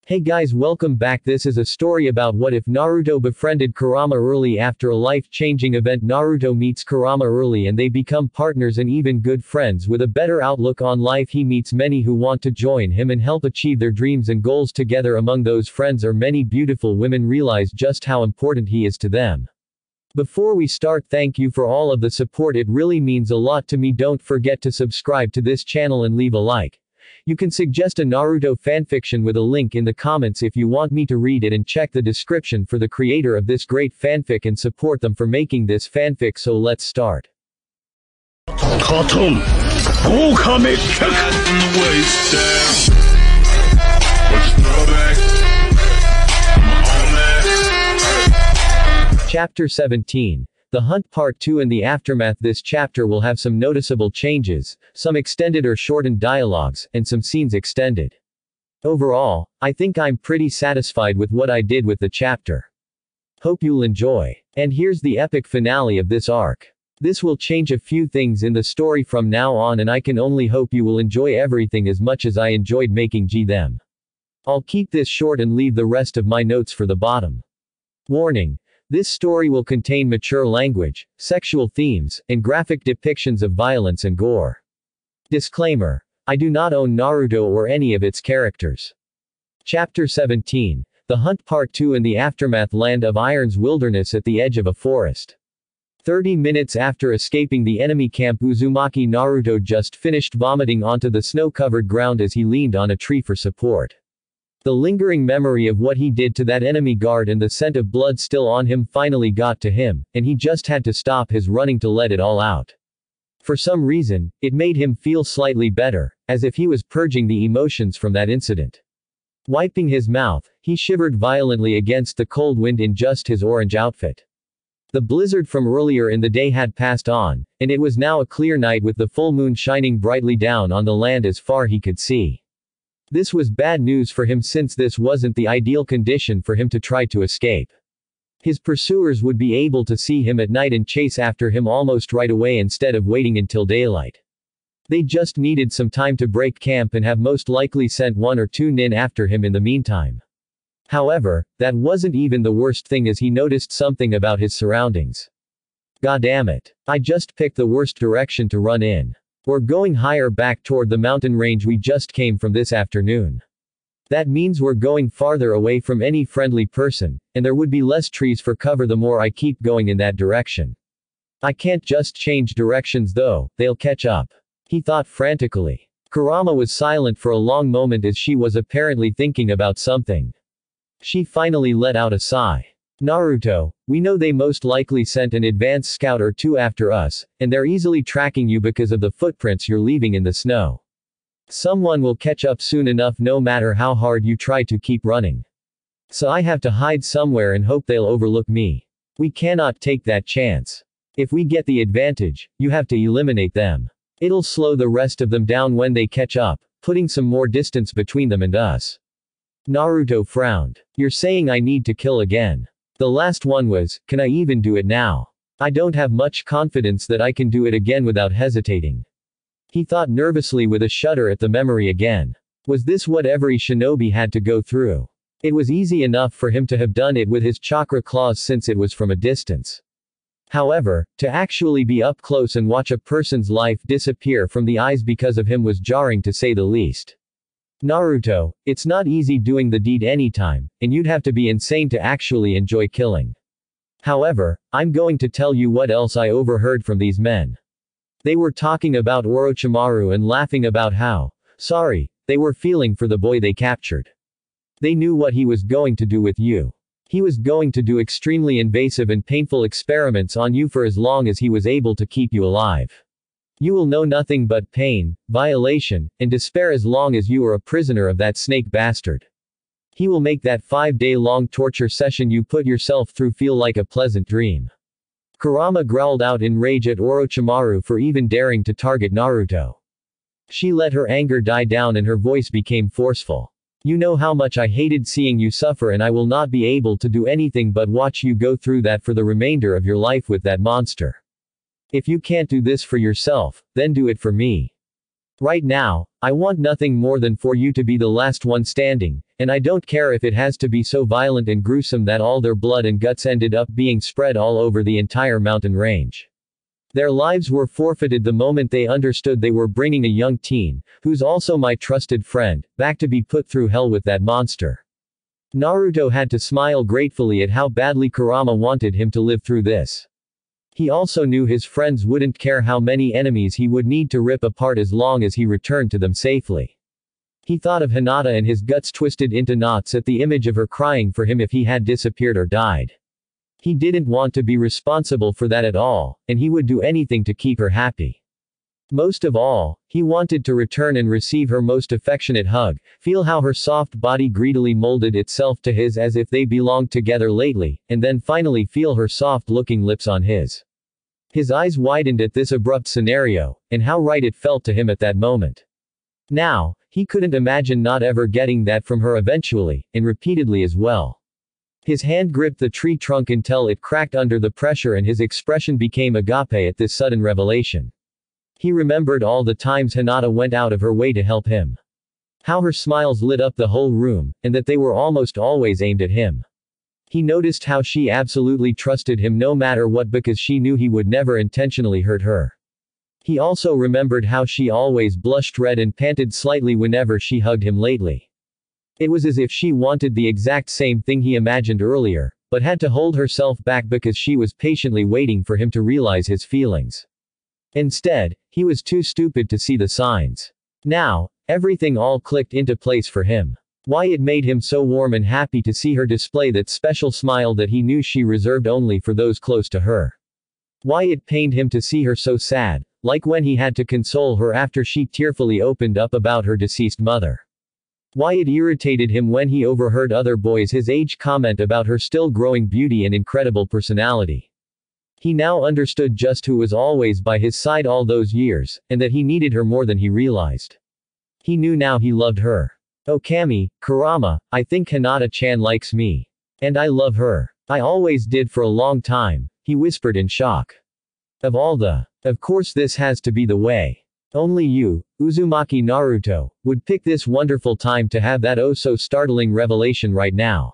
Hey guys, welcome back. This is a story about what if Naruto befriended Kurama early. After a life-changing event, Naruto meets Kurama early and they become partners and even good friends with a better outlook on life. He meets many who want to join him and help achieve their dreams and goals together. Among those friends are many beautiful women. Realize just how important he is to them. Before we start, thank you for all of the support. It really means a lot to me. Don't forget to subscribe to this channel and leave a like. You can suggest a Naruto fanfiction with a link in the comments if you want me to read it, and check the description for the creator of this great fanfic and support them for making this fanfic. So let's start. Chapter 17. The Hunt Part 2. In the aftermath, this chapter will have some noticeable changes, some extended or shortened dialogues, and some scenes extended. Overall, I think I'm pretty satisfied with what I did with the chapter. Hope you'll enjoy. And here's the epic finale of this arc. This will change a few things in the story from now on, and I can only hope you will enjoy everything as much as I enjoyed making them. I'll keep this short and leave the rest of my notes for the bottom. Warning. This story will contain mature language, sexual themes, and graphic depictions of violence and gore. Disclaimer. I do not own Naruto or any of its characters. Chapter 17. The Hunt Part 2. In the aftermath, Land of Iron's wilderness at the edge of a forest. 30 minutes after escaping the enemy camp, Uzumaki Naruto just finished vomiting onto the snow-covered ground as he leaned on a tree for support. The lingering memory of what he did to that enemy guard and the scent of blood still on him finally got to him, and he just had to stop his running to let it all out. For some reason, it made him feel slightly better, as if he was purging the emotions from that incident. Wiping his mouth, he shivered violently against the cold wind in just his orange outfit. The blizzard from earlier in the day had passed on, and it was now a clear night with the full moon shining brightly down on the land as far he could see. This was bad news for him, since this wasn't the ideal condition for him to try to escape. His pursuers would be able to see him at night and chase after him almost right away instead of waiting until daylight. They just needed some time to break camp and have most likely sent one or two nin after him in the meantime. However, that wasn't even the worst thing, as he noticed something about his surroundings. Goddammit. I just picked the worst direction to run in. We're going higher back toward the mountain range we just came from this afternoon. That means we're going farther away from any friendly person, and there would be less trees for cover the more I keep going in that direction. I can't just change directions though, they'll catch up. He thought frantically. Kurama was silent for a long moment as she was apparently thinking about something. She finally let out a sigh. Naruto, we know they most likely sent an advance scout or two after us, and they're easily tracking you because of the footprints you're leaving in the snow. Someone will catch up soon enough, no matter how hard you try to keep running. So I have to hide somewhere and hope they'll overlook me. We cannot take that chance. If we get the advantage, you have to eliminate them. It'll slow the rest of them down when they catch up, putting some more distance between them and us. Naruto frowned. You're saying I need to kill again? The last one was, can I even do it now? I don't have much confidence that I can do it again without hesitating. He thought nervously with a shudder at the memory again. Was this what every shinobi had to go through? It was easy enough for him to have done it with his chakra claws since it was from a distance. However, to actually be up close and watch a person's life disappear from the eyes because of him was jarring to say the least. Naruto, it's not easy doing the deed anytime, and you'd have to be insane to actually enjoy killing. However, I'm going to tell you what else I overheard from these men. They were talking about Orochimaru and laughing about how sorry they were feeling for the boy they captured. They knew what he was going to do with you. He was going to do extremely invasive and painful experiments on you for as long as he was able to keep you alive. You will know nothing but pain, violation, and despair as long as you are a prisoner of that snake bastard. He will make that 5-day-long torture session you put yourself through feel like a pleasant dream. Kurama growled out in rage at Orochimaru for even daring to target Naruto. She let her anger die down and her voice became forceful. You know how much I hated seeing you suffer, and I will not be able to do anything but watch you go through that for the remainder of your life with that monster. If you can't do this for yourself, then do it for me. Right now, I want nothing more than for you to be the last one standing, and I don't care if it has to be so violent and gruesome that all their blood and guts ended up being spread all over the entire mountain range. Their lives were forfeited the moment they understood they were bringing a young teen, who's also my trusted friend, back to be put through hell with that monster. Naruto had to smile gratefully at how badly Kurama wanted him to live through this. He also knew his friends wouldn't care how many enemies he would need to rip apart as long as he returned to them safely. He thought of Hinata and his guts twisted into knots at the image of her crying for him if he had disappeared or died. He didn't want to be responsible for that at all, and he would do anything to keep her happy. Most of all, he wanted to return and receive her most affectionate hug, feel how her soft body greedily molded itself to his as if they belonged together lately, and then finally feel her soft-looking lips on his. His eyes widened at this abrupt scenario, and how right it felt to him at that moment. Now, he couldn't imagine not ever getting that from her eventually, and repeatedly as well. His hand gripped the tree trunk until it cracked under the pressure and his expression became agape at this sudden revelation. He remembered all the times Hinata went out of her way to help him. How her smiles lit up the whole room, and that they were almost always aimed at him. He noticed how she absolutely trusted him no matter what because she knew he would never intentionally hurt her. He also remembered how she always blushed red and panted slightly whenever she hugged him lately. It was as if she wanted the exact same thing he imagined earlier, but had to hold herself back because she was patiently waiting for him to realize his feelings. Instead, he was too stupid to see the signs. Now, everything all clicked into place for him. Why it made him so warm and happy to see her display that special smile that he knew she reserved only for those close to her. Why it pained him to see her so sad, like when he had to console her after she tearfully opened up about her deceased mother. Why it irritated him when he overheard other boys his age comment about her still growing beauty and incredible personality. He now understood just who was always by his side all those years, and that he needed her more than he realized. He knew now he loved her. Okami, Kurama, I think Hinata-chan likes me. And I love her. I always did for a long time, he whispered in shock. Of course this has to be the way. Only you, Uzumaki Naruto, would pick this wonderful time to have that oh so startling revelation right now.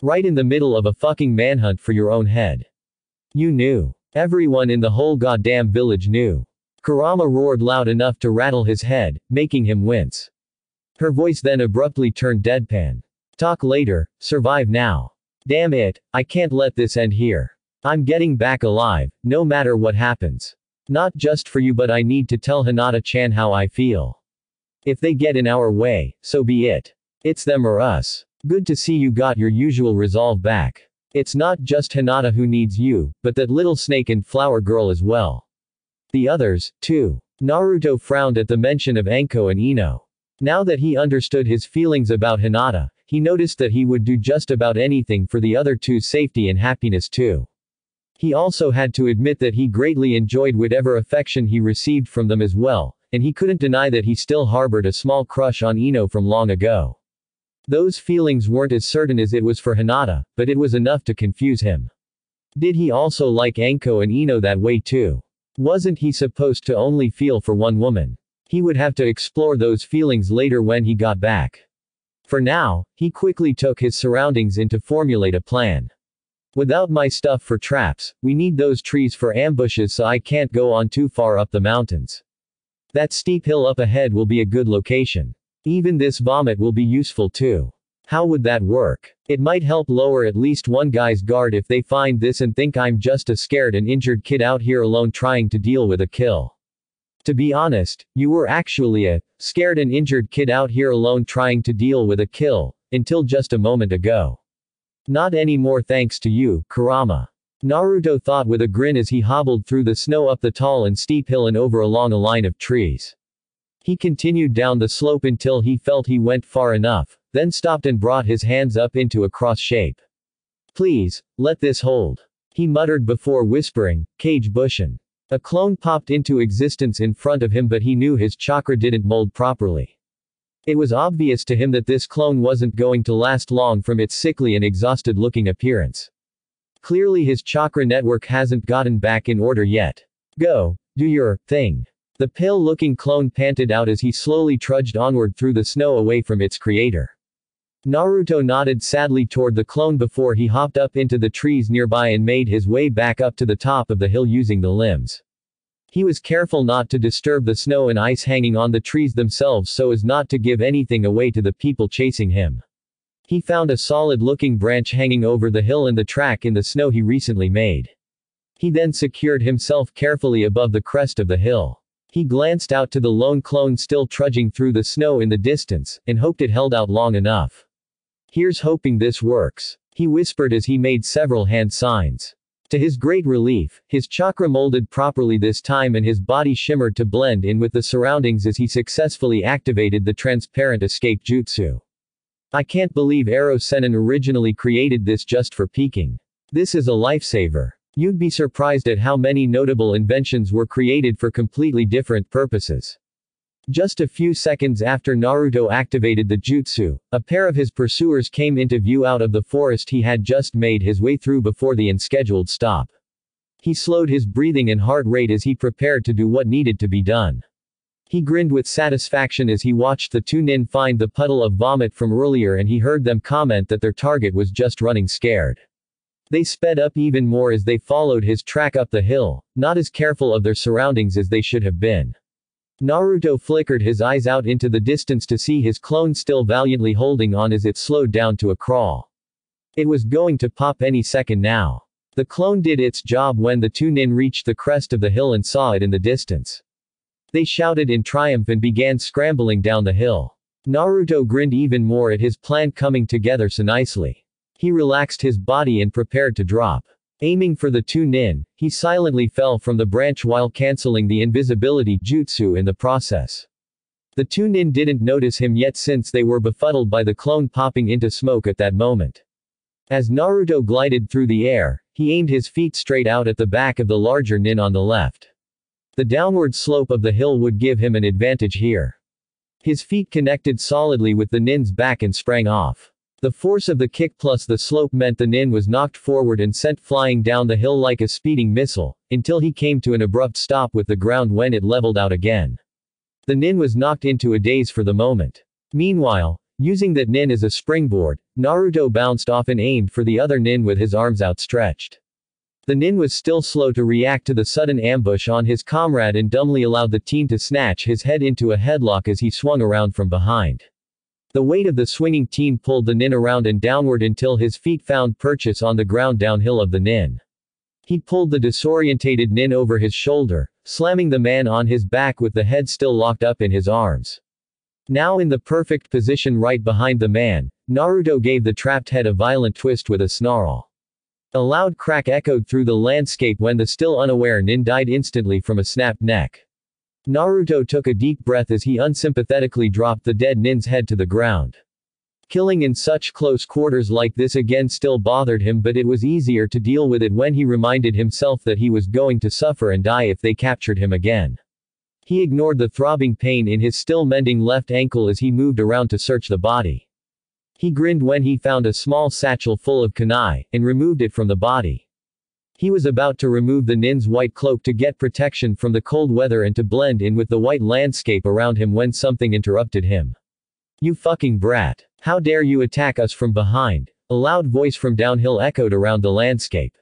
Right in the middle of a fucking manhunt for your own head. You knew. Everyone in the whole goddamn village knew. Kurama roared loud enough to rattle his head, making him wince. Her voice then abruptly turned deadpan. Talk later, survive now. Damn it, I can't let this end here. I'm getting back alive, no matter what happens. Not just for you but I need to tell Hinata-chan how I feel. If they get in our way, so be it. It's them or us. Good to see you got your usual resolve back. It's not just Hinata who needs you, but that little snake and flower girl as well. The others, too. Naruto frowned at the mention of Anko and Ino. Now that he understood his feelings about Hinata, he noticed that he would do just about anything for the other two's safety and happiness too. He also had to admit that he greatly enjoyed whatever affection he received from them as well, and he couldn't deny that he still harbored a small crush on Ino from long ago. Those feelings weren't as certain as it was for Hinata, but it was enough to confuse him. Did he also like Anko and Ino that way too? Wasn't he supposed to only feel for one woman? He would have to explore those feelings later when he got back. For now, he quickly took his surroundings in to formulate a plan. Without my stuff for traps, we need those trees for ambushes so I can't go on too far up the mountains. That steep hill up ahead will be a good location. Even this vomit will be useful too. How would that work? It might help lower at least one guy's guard if they find this and think I'm just a scared and injured kid out here alone trying to deal with a kill. To be honest, you were actually a scared and injured kid out here alone trying to deal with a kill, until just a moment ago. Not anymore thanks to you, Kurama. Naruto thought with a grin as he hobbled through the snow up the tall and steep hill and over along a line of trees. He continued down the slope until he felt he went far enough, then stopped and brought his hands up into a cross shape. Please, let this hold. He muttered before whispering, Kage Bushin. A clone popped into existence in front of him but he knew his chakra didn't mold properly. It was obvious to him that this clone wasn't going to last long from its sickly and exhausted looking appearance. Clearly his chakra network hasn't gotten back in order yet. Go, do your thing. The pale-looking clone panted out as he slowly trudged onward through the snow away from its creator. Naruto nodded sadly toward the clone before he hopped up into the trees nearby and made his way back up to the top of the hill using the limbs. He was careful not to disturb the snow and ice hanging on the trees themselves so as not to give anything away to the people chasing him. He found a solid-looking branch hanging over the hill and the track in the snow he recently made. He then secured himself carefully above the crest of the hill. He glanced out to the lone clone still trudging through the snow in the distance, and hoped it held out long enough. "Here's hoping this works," he whispered as he made several hand signs. To his great relief, his chakra molded properly this time and his body shimmered to blend in with the surroundings as he successfully activated the transparent escape jutsu. I can't believe Ero Sennin originally created this just for peeking. This is a lifesaver. You'd be surprised at how many notable inventions were created for completely different purposes. Just a few seconds after Naruto activated the jutsu, a pair of his pursuers came into view out of the forest he had just made his way through before the unscheduled stop. He slowed his breathing and heart rate as he prepared to do what needed to be done. He grinned with satisfaction as he watched the two nin find the puddle of vomit from earlier and he heard them comment that their target was just running scared. They sped up even more as they followed his track up the hill, not as careful of their surroundings as they should have been. Naruto flickered his eyes out into the distance to see his clone still valiantly holding on as it slowed down to a crawl. It was going to pop any second now. The clone did its job when the two nin reached the crest of the hill and saw it in the distance. They shouted in triumph and began scrambling down the hill. Naruto grinned even more at his plan coming together so nicely. He relaxed his body and prepared to drop. Aiming for the two nin, he silently fell from the branch while canceling the invisibility jutsu in the process. The two nin didn't notice him yet since they were befuddled by the clone popping into smoke at that moment. As Naruto glided through the air, he aimed his feet straight out at the back of the larger nin on the left. The downward slope of the hill would give him an advantage here. His feet connected solidly with the nin's back and sprang off. The force of the kick plus the slope meant the nin was knocked forward and sent flying down the hill like a speeding missile, until he came to an abrupt stop with the ground when it leveled out again. The nin was knocked into a daze for the moment. Meanwhile, using that nin as a springboard, Naruto bounced off and aimed for the other nin with his arms outstretched. The nin was still slow to react to the sudden ambush on his comrade and dumbly allowed the teen to snatch his head into a headlock as he swung around from behind. The weight of the swinging teen pulled the nin around and downward until his feet found purchase on the ground downhill of the nin. He pulled the disorientated nin over his shoulder, slamming the man on his back with the head still locked up in his arms. Now in the perfect position right behind the man, Naruto gave the trapped head a violent twist with a snarl. A loud crack echoed through the landscape when the still unaware nin died instantly from a snapped neck. Naruto took a deep breath as he unsympathetically dropped the dead nin's head to the ground. Killing in such close quarters like this again still bothered him, but it was easier to deal with it when he reminded himself that he was going to suffer and die if they captured him again. He ignored the throbbing pain in his still mending left ankle as he moved around to search the body. He grinned when he found a small satchel full of kunai, and removed it from the body. He was about to remove the nin's white cloak to get protection from the cold weather and to blend in with the white landscape around him when something interrupted him. "You fucking brat. How dare you attack us from behind?" A loud voice from downhill echoed around the landscape.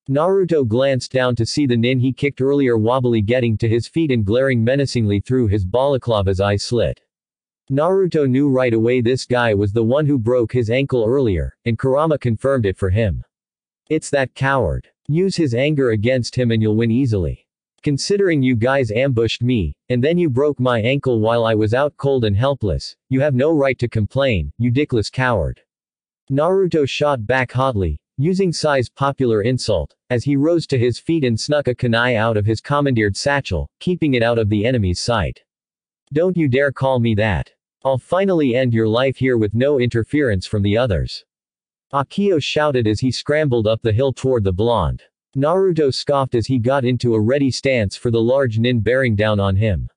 Naruto glanced down to see the nin he kicked earlier wobbly getting to his feet and glaring menacingly through his balaclava's eye slit. Naruto knew right away this guy was the one who broke his ankle earlier, and Kurama confirmed it for him. "It's that coward. Use his anger against him and you'll win easily. Considering you guys ambushed me, and then you broke my ankle while I was out cold and helpless, you have no right to complain, you dickless coward." Naruto shot back hotly, using Sai's popular insult, as he rose to his feet and snuck a kunai out of his commandeered satchel, keeping it out of the enemy's sight. "Don't you dare call me that. I'll finally end your life here with no interference from the others." Akio shouted as he scrambled up the hill toward the blonde. Naruto scoffed as he got into a ready stance for the large nin bearing down on him.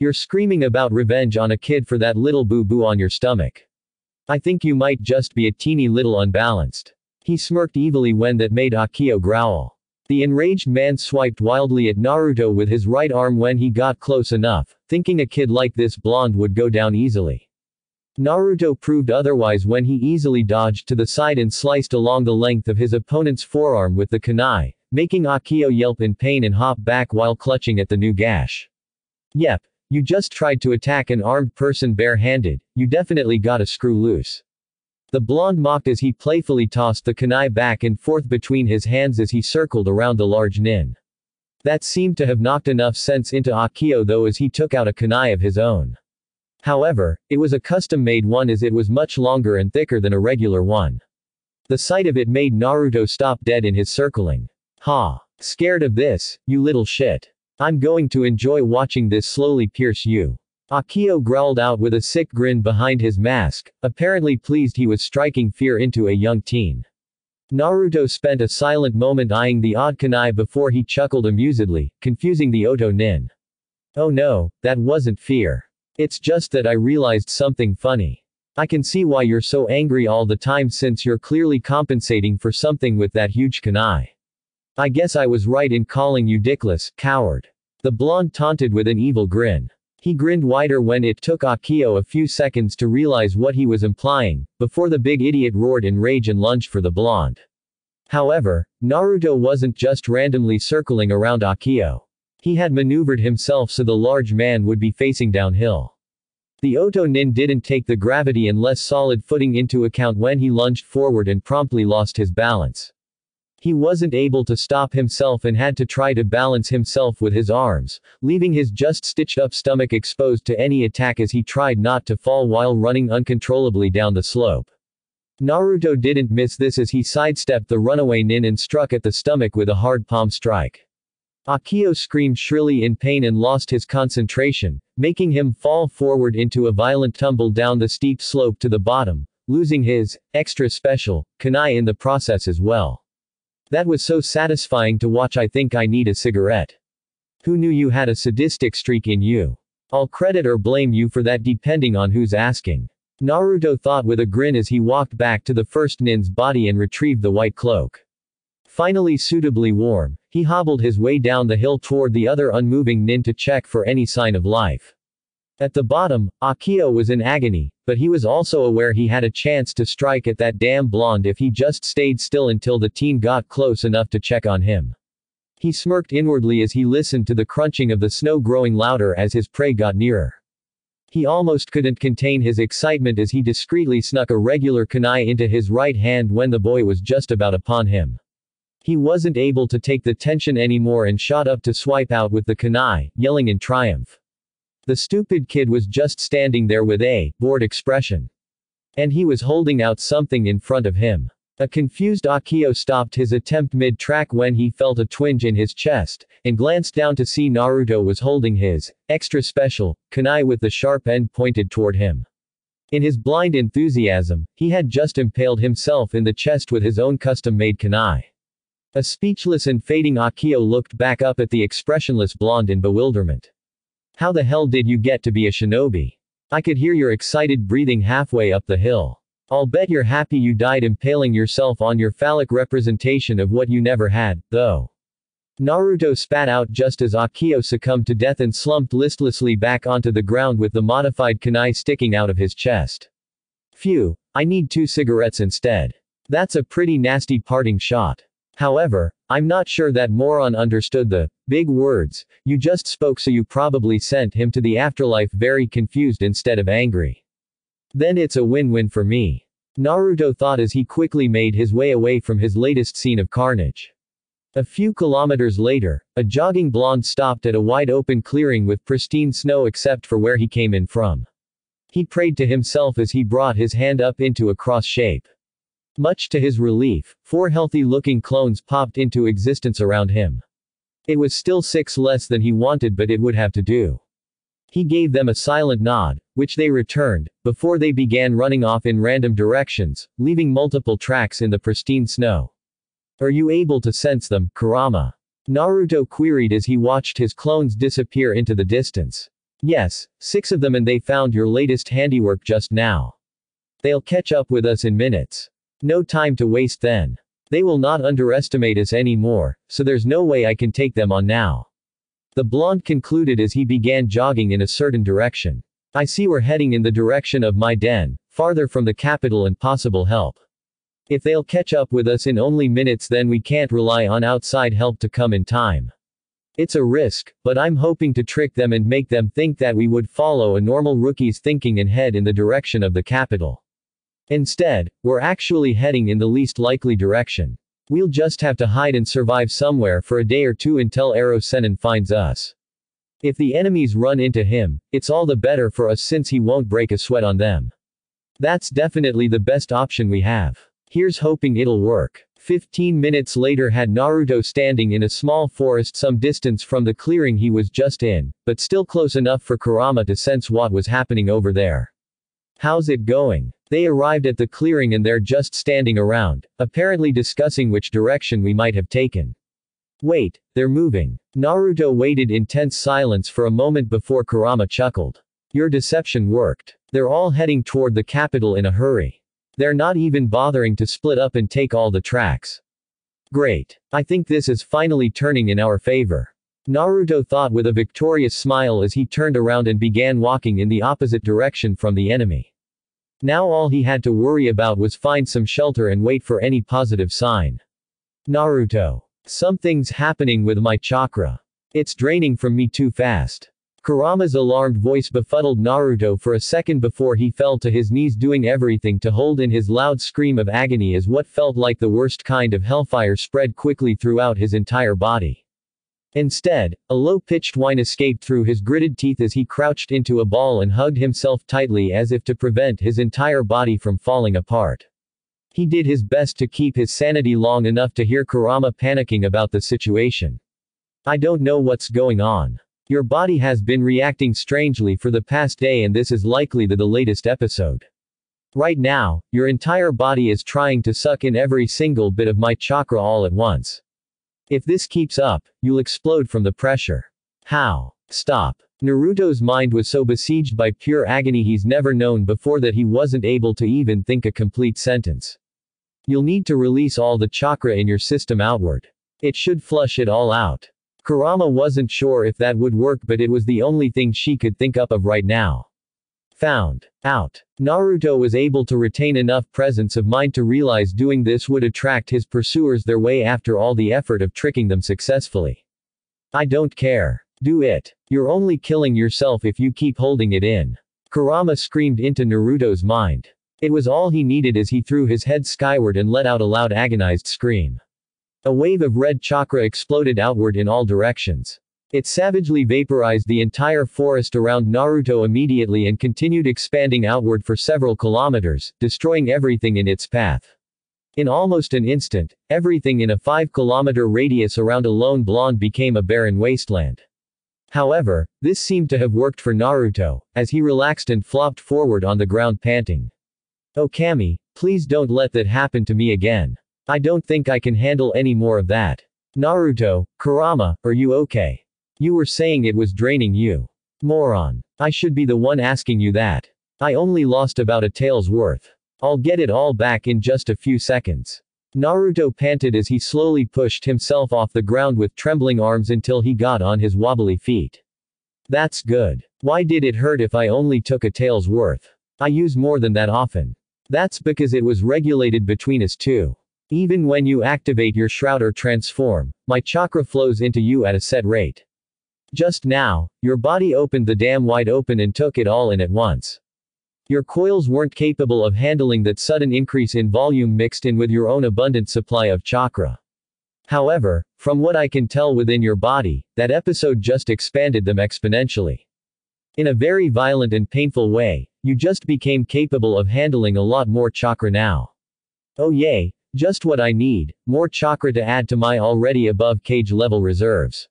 "You're screaming about revenge on a kid for that little boo-boo on your stomach. I think you might just be a teeny little unbalanced." He smirked evilly when that made Akio growl. The enraged man swiped wildly at Naruto with his right arm when he got close enough, thinking a kid like this blonde would go down easily. Naruto proved otherwise when he easily dodged to the side and sliced along the length of his opponent's forearm with the kunai, making Akio yelp in pain and hop back while clutching at the new gash. Yep, you just tried to attack an armed person bare-handed, you definitely gotta screw loose. The blonde mocked as he playfully tossed the kunai back and forth between his hands as he circled around the large nin. That seemed to have knocked enough sense into Akio though as he took out a kunai of his own. However, it was a custom-made one as it was much longer and thicker than a regular one. The sight of it made Naruto stop dead in his circling. Ha! Scared of this, you little shit. I'm going to enjoy watching this slowly pierce you. Akio growled out with a sick grin behind his mask, apparently pleased he was striking fear into a young teen. Naruto spent a silent moment eyeing the odd kunai before he chuckled amusedly, confusing the Oto nin. Oh no, that wasn't fear. It's just that I realized something funny. I can see why you're so angry all the time since you're clearly compensating for something with that huge kunai. I guess I was right in calling you dickless, coward. The blonde taunted with an evil grin. He grinned wider when it took Akio a few seconds to realize what he was implying, before the big idiot roared in rage and lunged for the blonde. However, Naruto wasn't just randomly circling around Akio. He had maneuvered himself so the large man would be facing downhill. The Oto nin didn't take the gravity and less solid footing into account when he lunged forward and promptly lost his balance. He wasn't able to stop himself and had to try to balance himself with his arms, leaving his just stitched up stomach exposed to any attack as he tried not to fall while running uncontrollably down the slope. Naruto didn't miss this as he sidestepped the runaway nin and struck at the stomach with a hard palm strike. Akio screamed shrilly in pain and lost his concentration, making him fall forward into a violent tumble down the steep slope to the bottom, losing his extra special kunai in the process as well. That was so satisfying to watch. I think I need a cigarette. Who knew you had a sadistic streak in you? I'll credit or blame you for that depending on who's asking. Naruto thought with a grin as he walked back to the first nin's body and retrieved the white cloak. Finally suitably warm, he hobbled his way down the hill toward the other unmoving nin to check for any sign of life. At the bottom, Akio was in agony, but he was also aware he had a chance to strike at that damn blonde if he just stayed still until the teen got close enough to check on him. He smirked inwardly as he listened to the crunching of the snow growing louder as his prey got nearer. He almost couldn't contain his excitement as he discreetly snuck a regular kunai into his right hand when the boy was just about upon him. He wasn't able to take the tension anymore and shot up to swipe out with the kunai, yelling in triumph. The stupid kid was just standing there with a bored expression. And he was holding out something in front of him. A confused Akio stopped his attempt mid-track when he felt a twinge in his chest, and glanced down to see Naruto was holding his extra special kunai with the sharp end pointed toward him. In his blind enthusiasm, he had just impaled himself in the chest with his own custom-made kunai. A speechless and fading Akio looked back up at the expressionless blonde in bewilderment. How the hell did you get to be a shinobi? I could hear your excited breathing halfway up the hill. I'll bet you're happy you died impaling yourself on your phallic representation of what you never had, though. Naruto spat out just as Akio succumbed to death and slumped listlessly back onto the ground with the modified kunai sticking out of his chest. Phew, I need 2 cigarettes instead. That's a pretty nasty parting shot. However, I'm not sure that moron understood the big words you just spoke, so you probably sent him to the afterlife very confused instead of angry. Then it's a win-win for me. Naruto thought as he quickly made his way away from his latest scene of carnage. A few kilometers later, a jogging blonde stopped at a wide-open clearing with pristine snow except for where he came in from. He prayed to himself as he brought his hand up into a cross shape. Much to his relief, 4 healthy-looking clones popped into existence around him. It was still 6 less than he wanted, but it would have to do. He gave them a silent nod, which they returned, before they began running off in random directions, leaving multiple tracks in the pristine snow. Are you able to sense them, Kurama? Naruto queried as he watched his clones disappear into the distance. Yes, 6 of them, and they found your latest handiwork just now. They'll catch up with us in minutes. No time to waste then. They will not underestimate us anymore, so there's no way I can take them on now. The blonde concluded as he began jogging in a certain direction. I see we're heading in the direction of my den, farther from the capital and possible help. If they'll catch up with us in only minutes, then we can't rely on outside help to come in time. It's a risk, but I'm hoping to trick them and make them think that we would follow a normal rookie's thinking and head in the direction of the capital. Instead, we're actually heading in the least likely direction. We'll just have to hide and survive somewhere for a day or two until Ero Sennin finds us. If the enemies run into him, it's all the better for us since he won't break a sweat on them. That's definitely the best option we have. Here's hoping it'll work. 15 minutes later had Naruto standing in a small forest some distance from the clearing he was just in, but still close enough for Kurama to sense what was happening over there. How's it going? They arrived at the clearing and they're just standing around, apparently discussing which direction we might have taken. Wait, they're moving. Naruto waited in tense silence for a moment before Kurama chuckled. Your deception worked. They're all heading toward the capital in a hurry. They're not even bothering to split up and take all the tracks. Great. I think this is finally turning in our favor. Naruto thought with a victorious smile as he turned around and began walking in the opposite direction from the enemy. Now all he had to worry about was find some shelter and wait for any positive sign. Naruto. Something's happening with my chakra. It's draining from me too fast. Kurama's alarmed voice befuddled Naruto for a second before he fell to his knees, doing everything to hold in his loud scream of agony as what felt like the worst kind of hellfire spread quickly throughout his entire body. Instead, a low-pitched whine escaped through his gritted teeth as he crouched into a ball and hugged himself tightly as if to prevent his entire body from falling apart. He did his best to keep his sanity long enough to hear Kurama panicking about the situation. I don't know what's going on. Your body has been reacting strangely for the past day and this is likely the latest episode. Right now, your entire body is trying to suck in every single bit of my chakra all at once. If this keeps up, you'll explode from the pressure. How? Stop. Naruto's mind was so besieged by pure agony he's never known before that he wasn't able to even think a complete sentence. You'll need to release all the chakra in your system outward. It should flush it all out. Kurama wasn't sure if that would work, but it was the only thing she could think up of right now. Found out. Naruto was able to retain enough presence of mind to realize doing this would attract his pursuers their way after all the effort of tricking them successfully. I don't care. Do it. You're only killing yourself if you keep holding it in. Kurama screamed into Naruto's mind. It was all he needed as he threw his head skyward and let out a loud agonized scream. A wave of red chakra exploded outward in all directions. It savagely vaporized the entire forest around Naruto immediately and continued expanding outward for several kilometers, destroying everything in its path. In almost an instant, everything in a 5-kilometer radius around a lone blonde became a barren wasteland. However, this seemed to have worked for Naruto, as he relaxed and flopped forward on the ground panting. Oh Kami, please don't let that happen to me again. I don't think I can handle any more of that. Naruto, Kurama, are you okay? You were saying it was draining you. Moron. I should be the one asking you that. I only lost about a tail's worth. I'll get it all back in just a few seconds. Naruto panted as he slowly pushed himself off the ground with trembling arms until he got on his wobbly feet. That's good. Why did it hurt if I only took a tail's worth? I use more than that often. That's because it was regulated between us two. Even when you activate your shroud or transform, my chakra flows into you at a set rate. Just now, your body opened the dam wide open and took it all in at once. Your coils weren't capable of handling that sudden increase in volume mixed in with your own abundant supply of chakra. However, from what I can tell within your body, that episode just expanded them exponentially. In a very violent and painful way, you just became capable of handling a lot more chakra now. Oh yay, just what I need, more chakra to add to my already above cage level reserves.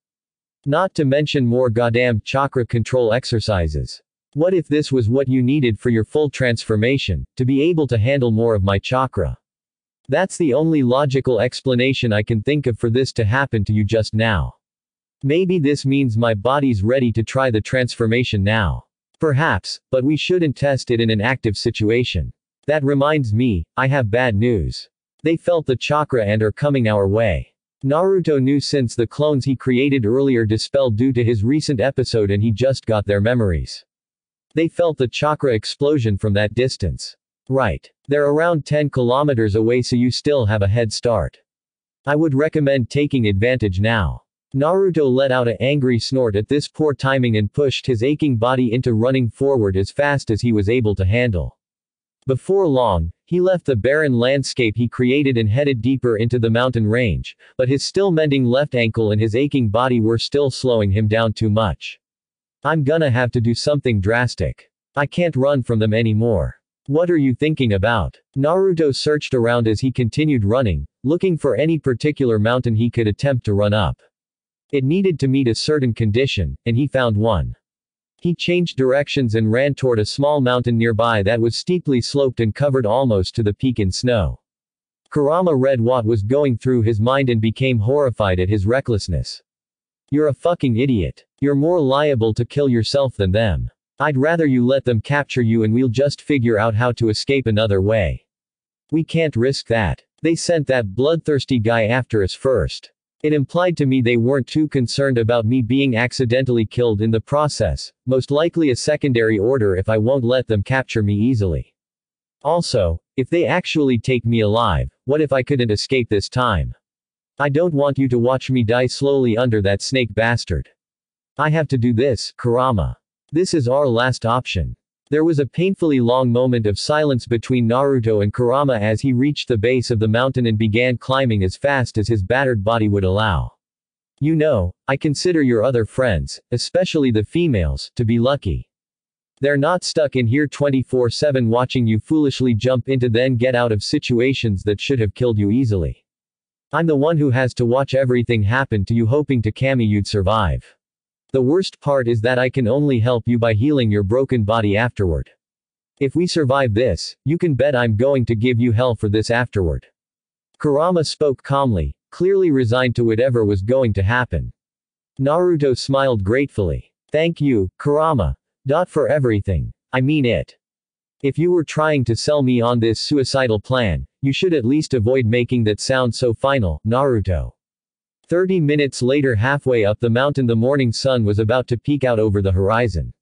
Not to mention more goddamn chakra control exercises. What if this was what you needed for your full transformation, to be able to handle more of my chakra? That's the only logical explanation I can think of for this to happen to you just now. Maybe this means my body's ready to try the transformation now. Perhaps, but we shouldn't test it in an active situation. That reminds me, I have bad news. They felt the chakra and are coming our way. Naruto knew since the clones he created earlier dispelled due to his recent episode and he just got their memories. They felt the chakra explosion from that distance. Right. They're around 10 kilometers away, so you still have a head start. I would recommend taking advantage now. Naruto let out an angry snort at this poor timing and pushed his aching body into running forward as fast as he was able to handle. Before long, he left the barren landscape he created and headed deeper into the mountain range, but his still mending left ankle and his aching body were still slowing him down too much. I'm gonna have to do something drastic. I can't run from them anymore. What are you thinking about? Naruto searched around as he continued running, looking for any particular mountain he could attempt to run up. It needed to meet a certain condition, and he found one. He changed directions and ran toward a small mountain nearby that was steeply sloped and covered almost to the peak in snow. Kurama read what was going through his mind and became horrified at his recklessness. You're a fucking idiot. You're more liable to kill yourself than them. I'd rather you let them capture you and we'll just figure out how to escape another way. We can't risk that. They sent that bloodthirsty guy after us first. It implied to me they weren't too concerned about me being accidentally killed in the process, most likely a secondary order if I won't let them capture me easily. Also, if they actually take me alive, what if I couldn't escape this time? I don't want you to watch me die slowly under that snake bastard. I have to do this, Kurama. This is our last option. There was a painfully long moment of silence between Naruto and Kurama as he reached the base of the mountain and began climbing as fast as his battered body would allow. You know, I consider your other friends, especially the females, to be lucky. They're not stuck in here 24/7 watching you foolishly jump into then get out of situations that should have killed you easily. I'm the one who has to watch everything happen to you hoping to Kami you'd survive. The worst part is that I can only help you by healing your broken body afterward. If we survive this, you can bet I'm going to give you hell for this afterward. Kurama spoke calmly, clearly resigned to whatever was going to happen. Naruto smiled gratefully. Thank you, Kurama. For everything. I mean it. If you were trying to sell me on this suicidal plan, you should at least avoid making that sound so final, Naruto. 30 minutes later, halfway up the mountain, the morning sun was about to peek out over the horizon.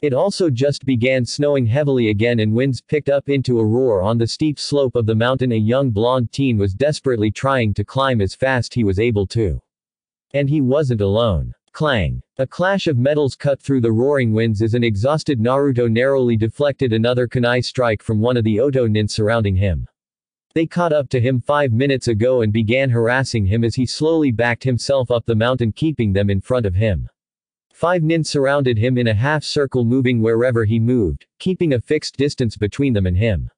It also just began snowing heavily again and winds picked up into a roar on the steep slope of the mountain. A young blonde teen was desperately trying to climb as fast he was able to. And he wasn't alone. Clang. A clash of metals cut through the roaring winds as an exhausted Naruto narrowly deflected another kunai strike from one of the Oto nin surrounding him. They caught up to him 5 minutes ago and began harassing him as he slowly backed himself up the mountain, keeping them in front of him. 5 nin surrounded him in a half circle, moving wherever he moved, keeping a fixed distance between them and him.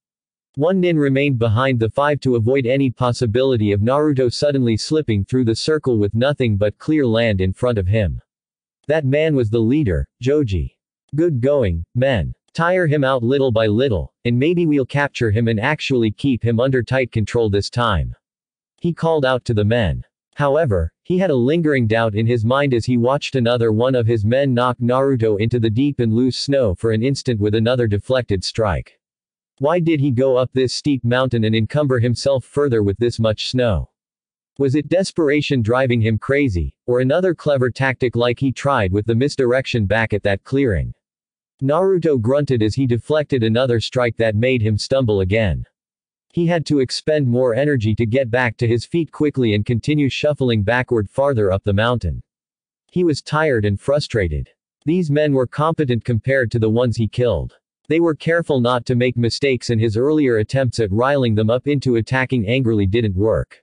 1 nin remained behind the 5 to avoid any possibility of Naruto suddenly slipping through the circle with nothing but clear land in front of him. That man was the leader, Joji. Good going, men. Tire him out little by little, and maybe we'll capture him and actually keep him under tight control this time. He called out to the men. However, he had a lingering doubt in his mind as he watched another one of his men knock Naruto into the deep and loose snow for an instant with another deflected strike. Why did he go up this steep mountain and encumber himself further with this much snow? Was it desperation driving him crazy, or another clever tactic like he tried with the misdirection back at that clearing? Naruto grunted as he deflected another strike that made him stumble again. He had to expend more energy to get back to his feet quickly and continue shuffling backward farther up the mountain. He was tired and frustrated. These men were competent compared to the ones he killed. They were careful not to make mistakes, and his earlier attempts at riling them up into attacking angrily didn't work.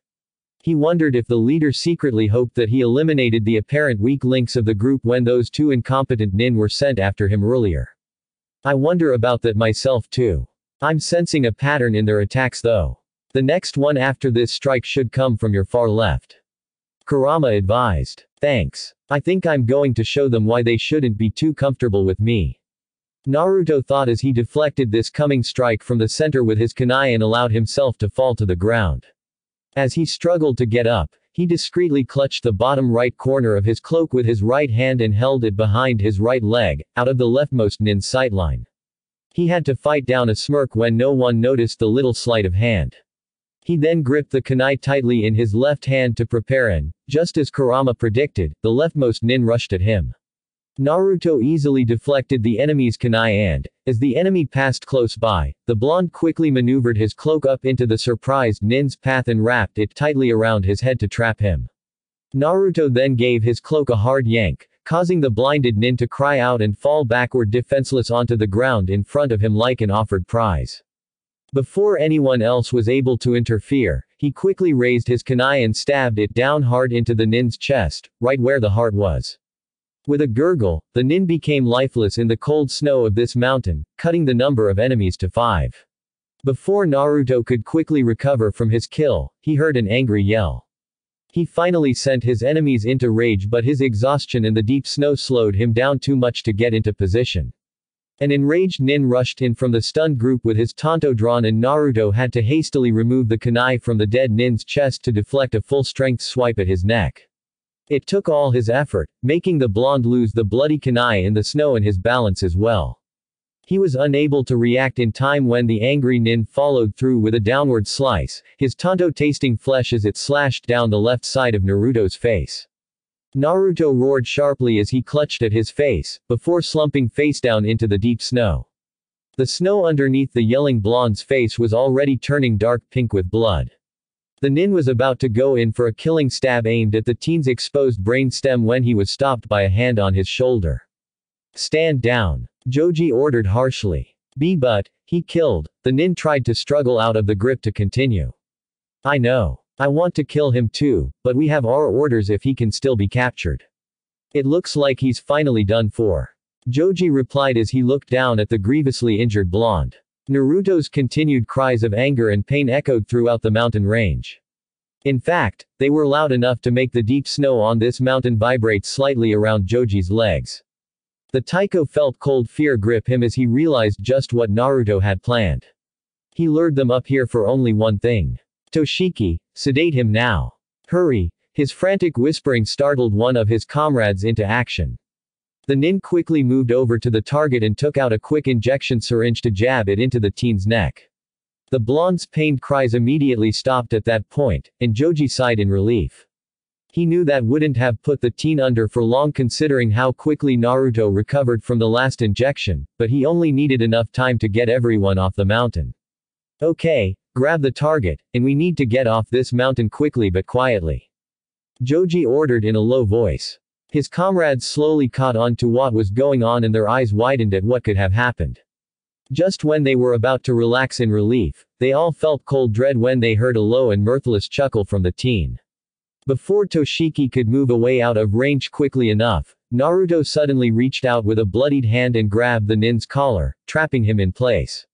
He wondered if the leader secretly hoped that he eliminated the apparent weak links of the group when those 2 incompetent nin were sent after him earlier. I wonder about that myself too. I'm sensing a pattern in their attacks though. The next one after this strike should come from your far left. Kurama advised. Thanks. I think I'm going to show them why they shouldn't be too comfortable with me. Naruto thought as he deflected this coming strike from the center with his kunai and allowed himself to fall to the ground. As he struggled to get up, he discreetly clutched the bottom right corner of his cloak with his right hand and held it behind his right leg, out of the leftmost nin's sightline. He had to fight down a smirk when no one noticed the little sleight of hand. He then gripped the kunai tightly in his left hand to prepare and, just as Kurama predicted, the leftmost nin rushed at him. Naruto easily deflected the enemy's kunai and, as the enemy passed close by, the blonde quickly maneuvered his cloak up into the surprised nin's path and wrapped it tightly around his head to trap him. Naruto then gave his cloak a hard yank, causing the blinded nin to cry out and fall backward defenseless onto the ground in front of him like an offered prize. Before anyone else was able to interfere, he quickly raised his kunai and stabbed it down hard into the nin's chest, right where the heart was. With a gurgle, the nin became lifeless in the cold snow of this mountain, cutting the number of enemies to 5. Before Naruto could quickly recover from his kill, he heard an angry yell. He finally sent his enemies into rage, but his exhaustion in the deep snow slowed him down too much to get into position. An enraged nin rushed in from the stunned group with his tanto drawn and Naruto had to hastily remove the kunai from the dead nin's chest to deflect a full-strength swipe at his neck. It took all his effort, making the blonde lose the bloody kunai in the snow and his balance as well. He was unable to react in time when the angry nin followed through with a downward slice, his tanto tasting flesh as it slashed down the left side of Naruto's face. Naruto roared sharply as he clutched at his face, before slumping face down into the deep snow. The snow underneath the yelling blonde's face was already turning dark pink with blood. The nin was about to go in for a killing stab aimed at the teen's exposed brain stem when he was stopped by a hand on his shoulder. Stand down. Joji ordered harshly. But, he killed. The nin tried to struggle out of the grip to continue. I know. I want to kill him too, but we have our orders if he can still be captured. It looks like he's finally done for. Joji replied as he looked down at the grievously injured blonde. Naruto's continued cries of anger and pain echoed throughout the mountain range. In fact, they were loud enough to make the deep snow on this mountain vibrate slightly around Joji's legs. The taiko felt cold fear grip him as he realized just what Naruto had planned. He lured them up here for only one thing. Toshiki, sedate him now. Hurry. His frantic whispering startled one of his comrades into action. The nin quickly moved over to the target and took out a quick injection syringe to jab it into the teen's neck. The blonde's pained cries immediately stopped at that point, and Joji sighed in relief. He knew that wouldn't have put the teen under for long considering how quickly Naruto recovered from the last injection, but he only needed enough time to get everyone off the mountain. Okay, grab the target, and we need to get off this mountain quickly but quietly. Joji ordered in a low voice. His comrades slowly caught on to what was going on and their eyes widened at what could have happened. Just when they were about to relax in relief, they all felt cold dread when they heard a low and mirthless chuckle from the teen. Before Toshiki could move away out of range quickly enough, Naruto suddenly reached out with a bloodied hand and grabbed the nin's collar, trapping him in place.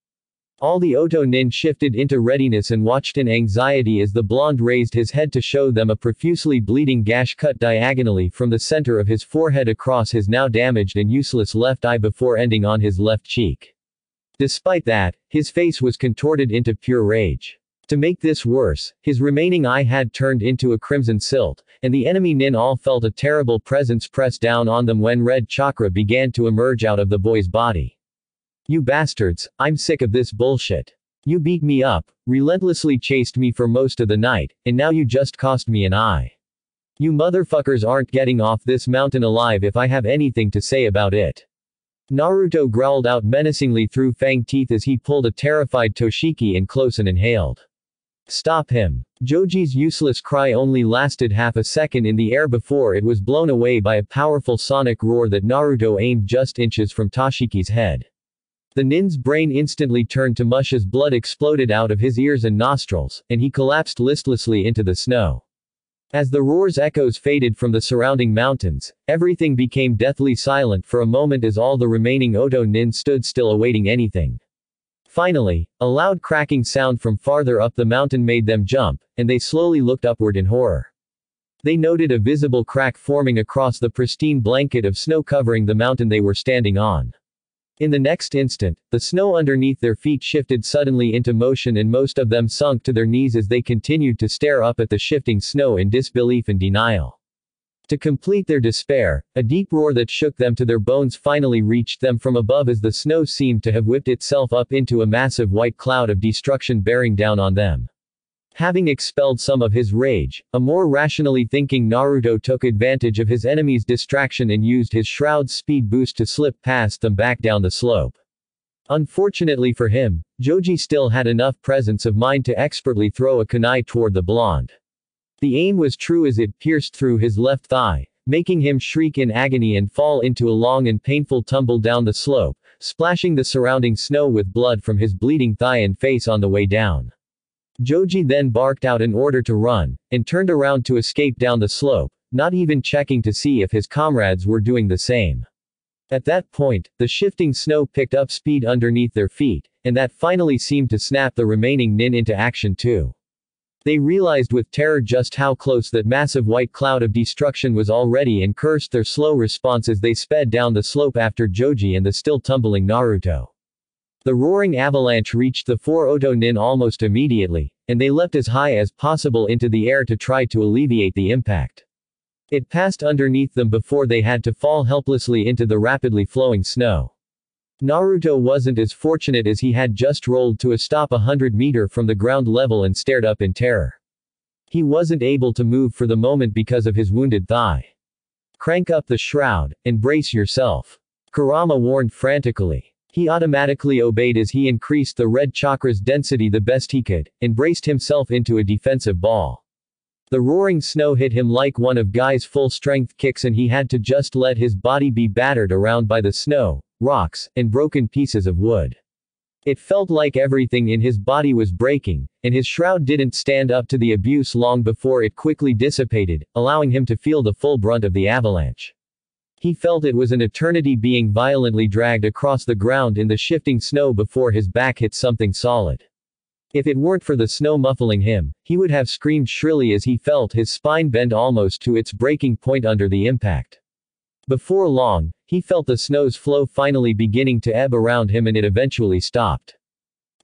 All the Oto nin shifted into readiness and watched in anxiety as the blonde raised his head to show them a profusely bleeding gash cut diagonally from the center of his forehead across his now damaged and useless left eye before ending on his left cheek. Despite that, his face was contorted into pure rage. To make this worse, his remaining eye had turned into a crimson silt, and the enemy nin all felt a terrible presence press down on them when red chakra began to emerge out of the boy's body. You bastards, I'm sick of this bullshit. You beat me up, relentlessly chased me for most of the night, and now you just cost me an eye. You motherfuckers aren't getting off this mountain alive if I have anything to say about it. Naruto growled out menacingly through fanged teeth as he pulled a terrified Toshiki in close and inhaled. Stop him. Joji's useless cry only lasted half a second in the air before it was blown away by a powerful sonic roar that Naruto aimed just inches from Toshiki's head. The nin's brain instantly turned to mush as blood exploded out of his ears and nostrils, and he collapsed listlessly into the snow. As the roar's echoes faded from the surrounding mountains, everything became deathly silent for a moment as all the remaining Oto nin stood still awaiting anything. Finally, a loud cracking sound from farther up the mountain made them jump, and they slowly looked upward in horror. They noted a visible crack forming across the pristine blanket of snow covering the mountain they were standing on. In the next instant, the snow underneath their feet shifted suddenly into motion and most of them sunk to their knees as they continued to stare up at the shifting snow in disbelief and denial. To complete their despair, a deep roar that shook them to their bones finally reached them from above as the snow seemed to have whipped itself up into a massive white cloud of destruction bearing down on them. Having expelled some of his rage, a more rationally thinking Naruto took advantage of his enemy's distraction and used his shroud's speed boost to slip past them back down the slope. Unfortunately for him, Joji still had enough presence of mind to expertly throw a kunai toward the blonde. The aim was true as it pierced through his left thigh, making him shriek in agony and fall into a long and painful tumble down the slope, splashing the surrounding snow with blood from his bleeding thigh and face on the way down. Joji then barked out an order to run, and turned around to escape down the slope, not even checking to see if his comrades were doing the same. At that point, the shifting snow picked up speed underneath their feet, and that finally seemed to snap the remaining nin into action too. They realized with terror just how close that massive white cloud of destruction was already and cursed their slow response as they sped down the slope after Joji and the still tumbling Naruto. The roaring avalanche reached the 4 Oto nin almost immediately, and they leapt as high as possible into the air to try to alleviate the impact. It passed underneath them before they had to fall helplessly into the rapidly flowing snow. Naruto wasn't as fortunate as he had just rolled to a stop 100 meters from the ground level and stared up in terror. He wasn't able to move for the moment because of his wounded thigh. "Crank up the shroud, and brace yourself," Kurama warned frantically. He automatically obeyed as he increased the red chakra's density the best he could, and braced himself into a defensive ball. The roaring snow hit him like one of Guy's full-strength kicks and he had to just let his body be battered around by the snow, rocks, and broken pieces of wood. It felt like everything in his body was breaking, and his shroud didn't stand up to the abuse long before it quickly dissipated, allowing him to feel the full brunt of the avalanche. He felt it was an eternity being violently dragged across the ground in the shifting snow before his back hit something solid. If it weren't for the snow muffling him, he would have screamed shrilly as he felt his spine bend almost to its breaking point under the impact. Before long, he felt the snow's flow finally beginning to ebb around him and it eventually stopped.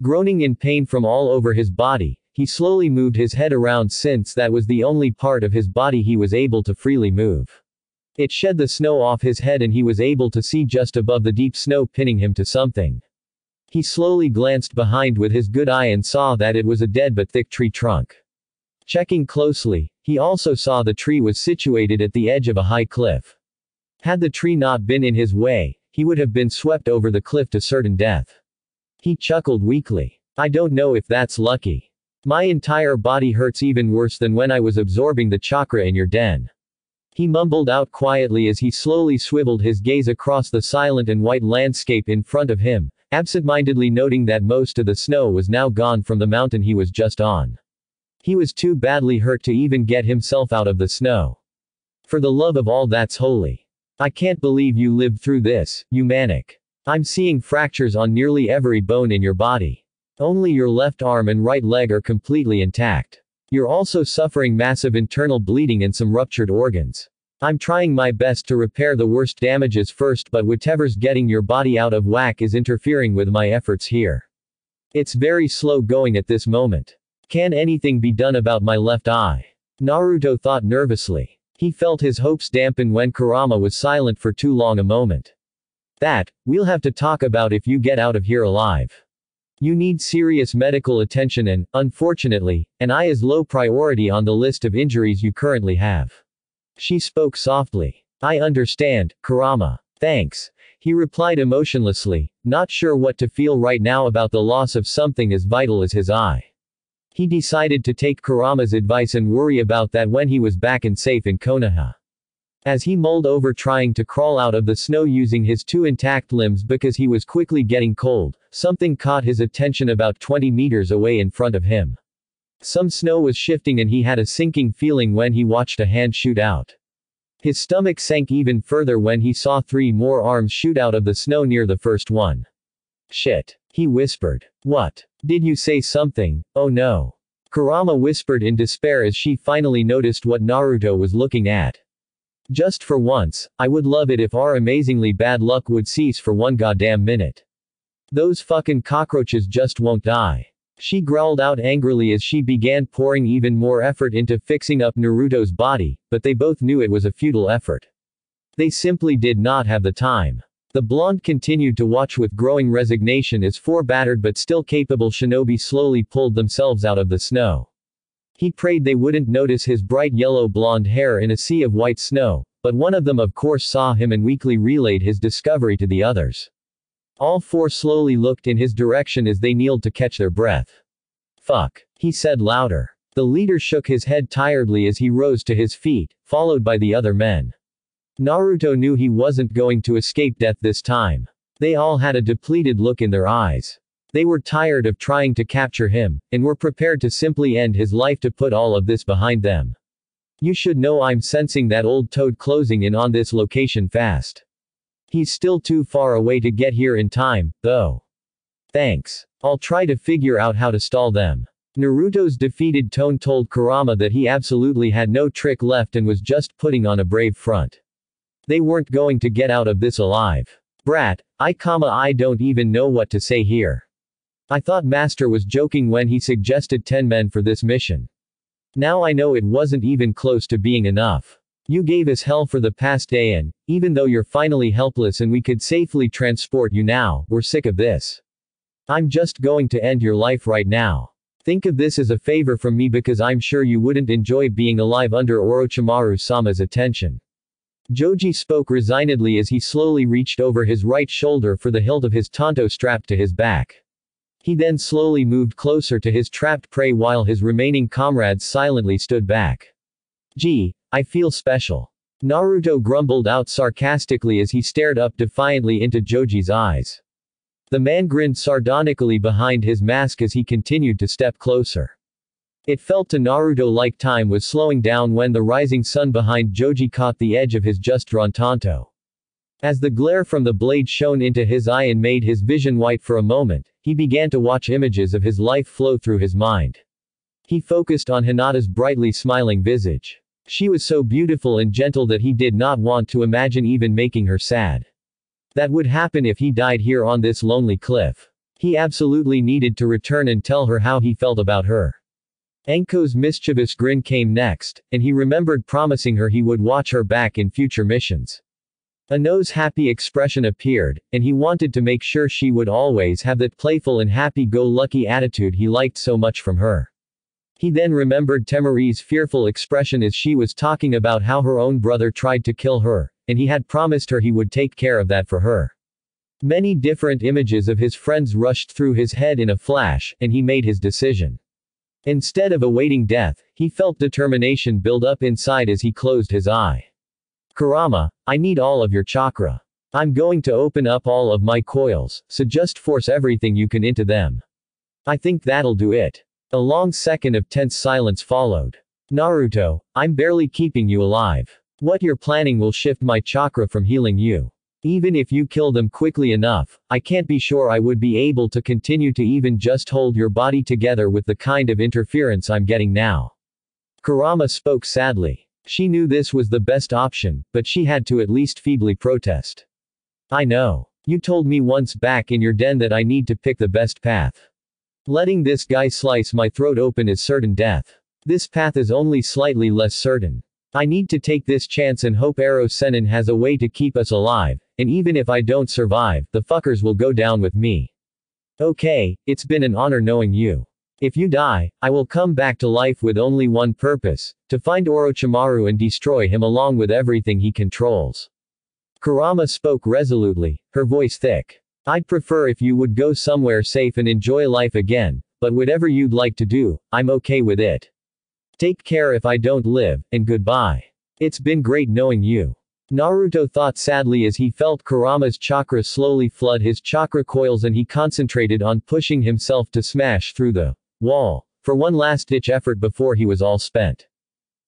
Groaning in pain from all over his body, he slowly moved his head around since that was the only part of his body he was able to freely move. It shed the snow off his head and he was able to see just above the deep snow pinning him to something. He slowly glanced behind with his good eye and saw that it was a dead but thick tree trunk. Checking closely, he also saw the tree was situated at the edge of a high cliff. Had the tree not been in his way, he would have been swept over the cliff to certain death. He chuckled weakly. "I don't know if that's lucky. My entire body hurts even worse than when I was absorbing the chakra in your den." He mumbled out quietly as he slowly swiveled his gaze across the silent and white landscape in front of him, absent-mindedly noting that most of the snow was now gone from the mountain he was just on. He was too badly hurt to even get himself out of the snow. "For the love of all that's holy. I can't believe you lived through this, you manic. I'm seeing fractures on nearly every bone in your body. Only your left arm and right leg are completely intact. You're also suffering massive internal bleeding and some ruptured organs. I'm trying my best to repair the worst damages first, but whatever's getting your body out of whack is interfering with my efforts here. It's very slow going at this moment. Can anything be done about my left eye?" Naruto thought nervously. He felt his hopes dampen when Kurama was silent for too long a moment. "That, we'll have to talk about if you get out of here alive. You need serious medical attention and, unfortunately, an eye is low priority on the list of injuries you currently have." She spoke softly. "I understand, Kurama. Thanks," he replied emotionlessly, not sure what to feel right now about the loss of something as vital as his eye. He decided to take Kurama's advice and worry about that when he was back and safe in Konoha. As he mulled over trying to crawl out of the snow using his two intact limbs because he was quickly getting cold, something caught his attention about 20 meters away in front of him. Some snow was shifting and he had a sinking feeling when he watched a hand shoot out. His stomach sank even further when he saw 3 more arms shoot out of the snow near the first one. "Shit," he whispered. "What? Did you say something? Oh no." Kurama whispered in despair as she finally noticed what Naruto was looking at. "Just for once, I would love it if our amazingly bad luck would cease for one goddamn minute. Those fucking cockroaches just won't die." She growled out angrily as she began pouring even more effort into fixing up Naruto's body, but they both knew it was a futile effort. They simply did not have the time. The blonde continued to watch with growing resignation as 4 battered but still capable shinobi slowly pulled themselves out of the snow. He prayed they wouldn't notice his bright yellow blonde hair in a sea of white snow, but one of them of course saw him and weakly relayed his discovery to the others. All four slowly looked in his direction as they kneeled to catch their breath. Fuck, he said louder. The leader shook his head tiredly as he rose to his feet, followed by the other men. Naruto knew he wasn't going to escape death this time. They all had a depleted look in their eyes. They were tired of trying to capture him, and were prepared to simply end his life to put all of this behind them. You should know I'm sensing that old toad closing in on this location fast. He's still too far away to get here in time, though. Thanks. I'll try to figure out how to stall them. Naruto's defeated tone told Kurama that he absolutely had no trick left and was just putting on a brave front. They weren't going to get out of this alive. Brat, I don't even know what to say here. I thought Master was joking when he suggested 10 men for this mission. Now I know it wasn't even close to being enough. You gave us hell for the past day and, even though you're finally helpless and we could safely transport you now, we're sick of this. I'm just going to end your life right now. Think of this as a favor from me because I'm sure you wouldn't enjoy being alive under Orochimaru-sama's attention. Joji spoke resignedly as he slowly reached over his right shoulder for the hilt of his tanto strapped to his back. He then slowly moved closer to his trapped prey while his remaining comrades silently stood back. Gee, I feel special. Naruto grumbled out sarcastically as he stared up defiantly into Joji's eyes. The man grinned sardonically behind his mask as he continued to step closer. It felt to Naruto like time was slowing down when the rising sun behind Joji caught the edge of his just drawn tanto. As the glare from the blade shone into his eye and made his vision white for a moment, he began to watch images of his life flow through his mind. He focused on Hinata's brightly smiling visage. She was so beautiful and gentle that he did not want to imagine even making her sad. That would happen if he died here on this lonely cliff. He absolutely needed to return and tell her how he felt about her. Enko's mischievous grin came next, and he remembered promising her he would watch her back in future missions. Ano's happy expression appeared, and he wanted to make sure she would always have that playful and happy-go-lucky attitude he liked so much from her. He then remembered Temari's fearful expression as she was talking about how her own brother tried to kill her, and he had promised her he would take care of that for her. Many different images of his friends rushed through his head in a flash, and he made his decision. Instead of awaiting death, he felt determination build up inside as he closed his eye. Kurama, I need all of your chakra. I'm going to open up all of my coils, so just force everything you can into them. I think that'll do it. A long second of tense silence followed. Naruto, I'm barely keeping you alive. What you're planning will shift my chakra from healing you. Even if you kill them quickly enough, I can't be sure I would be able to continue to even just hold your body together with the kind of interference I'm getting now. Kurama spoke sadly. She knew this was the best option, but she had to at least feebly protest. I know. You told me once back in your den that I need to pick the best path. Letting this guy slice my throat open is certain death. This path is only slightly less certain. I need to take this chance and hope Ero Sennin has a way to keep us alive, and even if I don't survive, the fuckers will go down with me. Okay, it's been an honor knowing you. If you die, I will come back to life with only one purpose, to find Orochimaru and destroy him along with everything he controls. Kurama spoke resolutely, her voice thick. I'd prefer if you would go somewhere safe and enjoy life again, but whatever you'd like to do, I'm okay with it. Take care if I don't live, and goodbye. It's been great knowing you. Naruto thought sadly as he felt Kurama's chakra slowly flood his chakra coils and he concentrated on pushing himself to smash through the wall, for one last-ditch effort before he was all spent.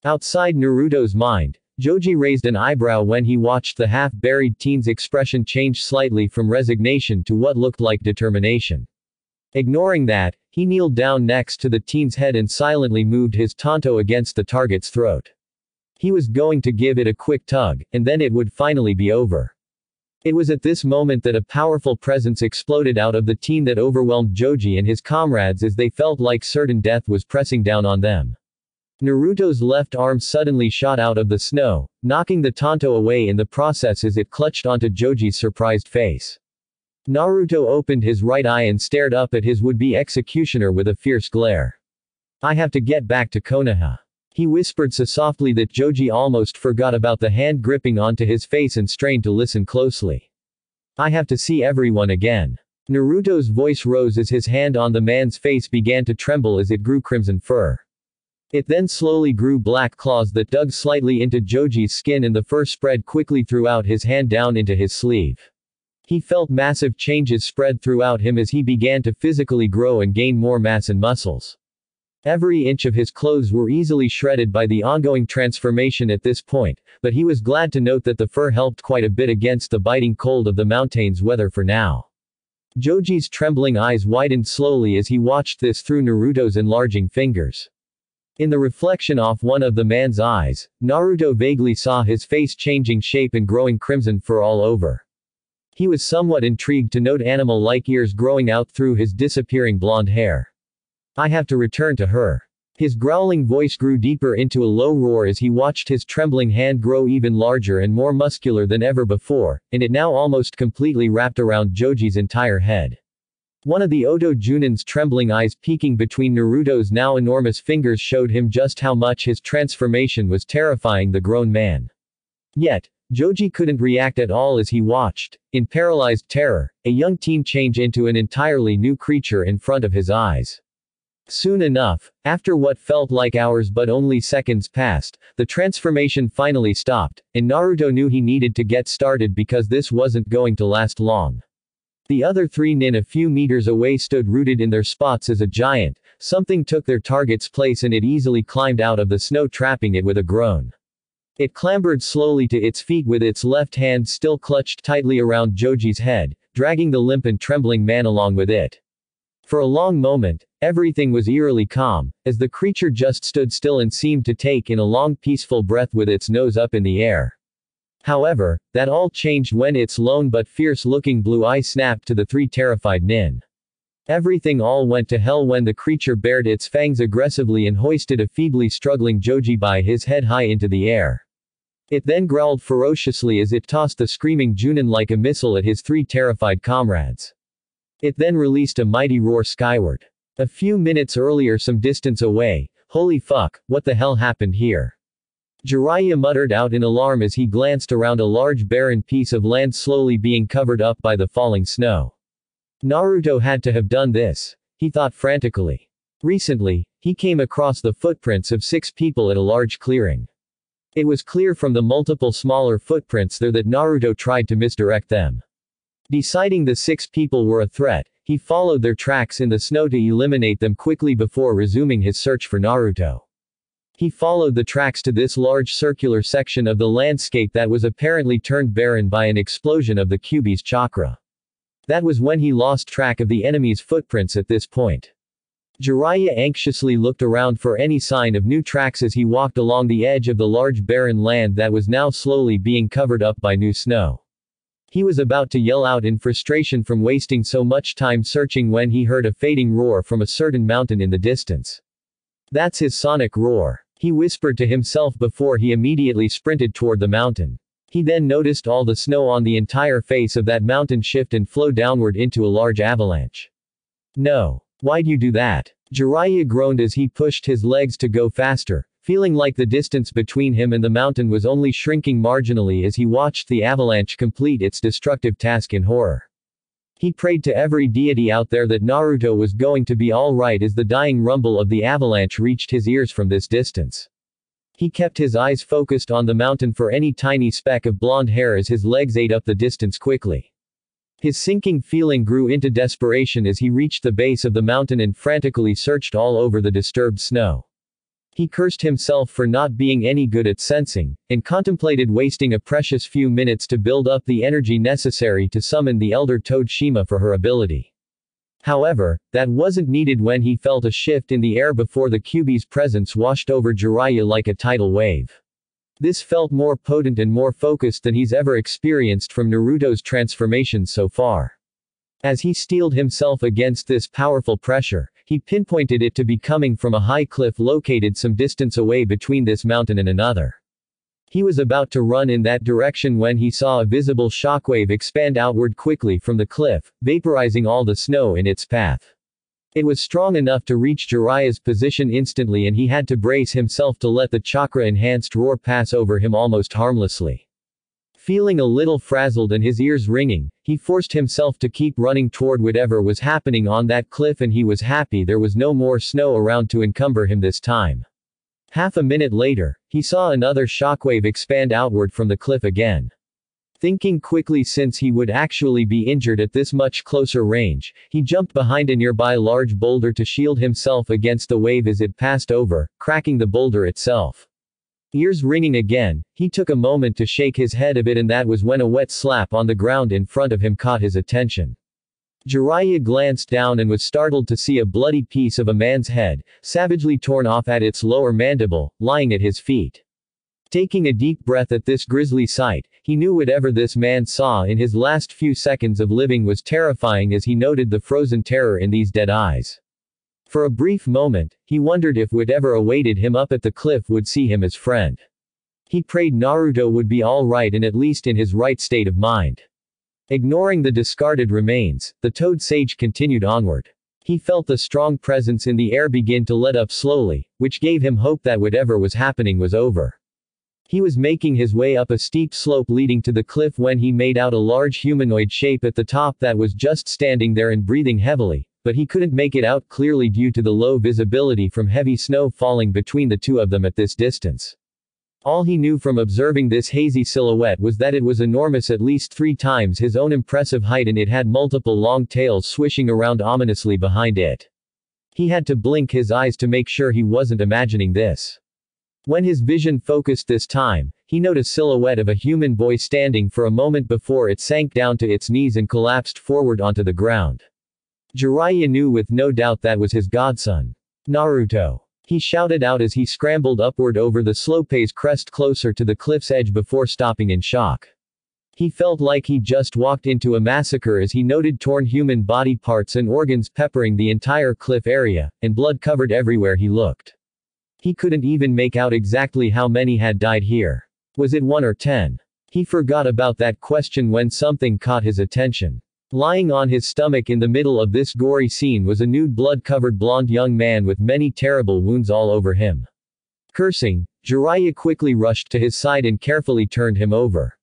Outside Naruto's mind, Joji raised an eyebrow when he watched the half-buried teen's expression change slightly from resignation to what looked like determination. Ignoring that, he kneeled down next to the teen's head and silently moved his tanto against the target's throat. He was going to give it a quick tug, and then it would finally be over. It was at this moment that a powerful presence exploded out of the teen that overwhelmed Joji and his comrades as they felt like certain death was pressing down on them. Naruto's left arm suddenly shot out of the snow, knocking the tanto away in the process as it clutched onto Joji's surprised face. Naruto opened his right eye and stared up at his would-be executioner with a fierce glare. I have to get back to Konoha. He whispered so softly that Joji almost forgot about the hand gripping onto his face and strained to listen closely. I have to see everyone again. Naruto's voice rose as his hand on the man's face began to tremble as it grew crimson fur. It then slowly grew black claws that dug slightly into Joji's skin and the fur spread quickly throughout his hand down into his sleeve. He felt massive changes spread throughout him as he began to physically grow and gain more mass and muscles. Every inch of his clothes were easily shredded by the ongoing transformation at this point, but he was glad to note that the fur helped quite a bit against the biting cold of the mountain's weather for now. Joji's trembling eyes widened slowly as he watched this through Naruto's enlarging fingers. In the reflection off one of the man's eyes, Naruto vaguely saw his face changing shape and growing crimson fur all over. He was somewhat intrigued to note animal-like ears growing out through his disappearing blonde hair. I have to return to her. His growling voice grew deeper into a low roar as he watched his trembling hand grow even larger and more muscular than ever before, and it now almost completely wrapped around Joji's entire head. One of the Oto Junin's trembling eyes peeking between Naruto's now enormous fingers showed him just how much his transformation was terrifying the grown man. Yet, Joji couldn't react at all as he watched, in paralyzed terror, a young teen change into an entirely new creature in front of his eyes. Soon enough, after what felt like hours but only seconds passed, the transformation finally stopped, and Naruto knew he needed to get started because this wasn't going to last long. The other three nin a few meters away stood rooted in their spots as a giant. Something took their target's place and it easily climbed out of the snow, trapping it with a groan. It clambered slowly to its feet with its left hand still clutched tightly around Joji's head, dragging the limp and trembling man along with it. For a long moment, everything was eerily calm, as the creature just stood still and seemed to take in a long peaceful breath with its nose up in the air. However, that all changed when its lone but fierce-looking blue eye snapped to the three terrified nin. Everything all went to hell when the creature bared its fangs aggressively and hoisted a feebly struggling Joji by his head high into the air. It then growled ferociously as it tossed the screaming Junin like a missile at his three terrified comrades. It then released a mighty roar skyward. A few minutes earlier, some distance away, holy fuck, what the hell happened here? Jiraiya muttered out in alarm as he glanced around a large barren piece of land slowly being covered up by the falling snow. Naruto had to have done this, he thought frantically. Recently, he came across the footprints of 6 people at a large clearing. It was clear from the multiple smaller footprints there that Naruto tried to misdirect them. Deciding the 6 people were a threat, he followed their tracks in the snow to eliminate them quickly before resuming his search for Naruto. He followed the tracks to this large circular section of the landscape that was apparently turned barren by an explosion of the Kyuubi's chakra. That was when he lost track of the enemy's footprints at this point. Jiraiya anxiously looked around for any sign of new tracks as he walked along the edge of the large barren land that was now slowly being covered up by new snow. He was about to yell out in frustration from wasting so much time searching when he heard a fading roar from a certain mountain in the distance. That's his sonic roar, he whispered to himself before he immediately sprinted toward the mountain. He then noticed all the snow on the entire face of that mountain shift and flow downward into a large avalanche. No. Why'd you do that? Jiraiya groaned as he pushed his legs to go faster, feeling like the distance between him and the mountain was only shrinking marginally as he watched the avalanche complete its destructive task in horror. He prayed to every deity out there that Naruto was going to be alright as the dying rumble of the avalanche reached his ears from this distance. He kept his eyes focused on the mountain for any tiny speck of blonde hair as his legs ate up the distance quickly. His sinking feeling grew into desperation as he reached the base of the mountain and frantically searched all over the disturbed snow. He cursed himself for not being any good at sensing, and contemplated wasting a precious few minutes to build up the energy necessary to summon the elder toad Shima for her ability. However, that wasn't needed when he felt a shift in the air before the Kyuubi's presence washed over Jiraiya like a tidal wave. This felt more potent and more focused than he's ever experienced from Naruto's transformations so far. As he steeled himself against this powerful pressure, he pinpointed it to be coming from a high cliff located some distance away between this mountain and another. He was about to run in that direction when he saw a visible shockwave expand outward quickly from the cliff, vaporizing all the snow in its path. It was strong enough to reach Jiraiya's position instantly, and he had to brace himself to let the chakra-enhanced roar pass over him almost harmlessly. Feeling a little frazzled and his ears ringing, he forced himself to keep running toward whatever was happening on that cliff, and he was happy there was no more snow around to encumber him this time. Half a minute later, he saw another shockwave expand outward from the cliff again. Thinking quickly, since he would actually be injured at this much closer range, he jumped behind a nearby large boulder to shield himself against the wave as it passed over, cracking the boulder itself. Ears ringing again, he took a moment to shake his head a bit, and that was when a wet slap on the ground in front of him caught his attention. Jiraiya glanced down and was startled to see a bloody piece of a man's head, savagely torn off at its lower mandible, lying at his feet. Taking a deep breath at this grisly sight, he knew whatever this man saw in his last few seconds of living was terrifying, as he noted the frozen terror in these dead eyes. For a brief moment, he wondered if whatever awaited him up at the cliff would see him as friend. He prayed Naruto would be all right and at least in his right state of mind. Ignoring the discarded remains, the Toad Sage continued onward. He felt the strong presence in the air begin to let up slowly, which gave him hope that whatever was happening was over. He was making his way up a steep slope leading to the cliff when he made out a large humanoid shape at the top that was just standing there and breathing heavily, but he couldn't make it out clearly due to the low visibility from heavy snow falling between the two of them at this distance. All he knew from observing this hazy silhouette was that it was enormous, at least 3 times his own impressive height, and it had multiple long tails swishing around ominously behind it. He had to blink his eyes to make sure he wasn't imagining this. When his vision focused this time, he noticed a silhouette of a human boy standing for a moment before it sank down to its knees and collapsed forward onto the ground. Jiraiya knew with no doubt that was his godson. Naruto. He shouted out as he scrambled upward over the slope's crest closer to the cliff's edge before stopping in shock. He felt like he just walked into a massacre as he noted torn human body parts and organs peppering the entire cliff area, and blood covered everywhere he looked. He couldn't even make out exactly how many had died here. Was it 1 or 10? He forgot about that question when something caught his attention. Lying on his stomach in the middle of this gory scene was a nude blood-covered blonde young man with many terrible wounds all over him. Cursing, Jiraiya quickly rushed to his side and carefully turned him over.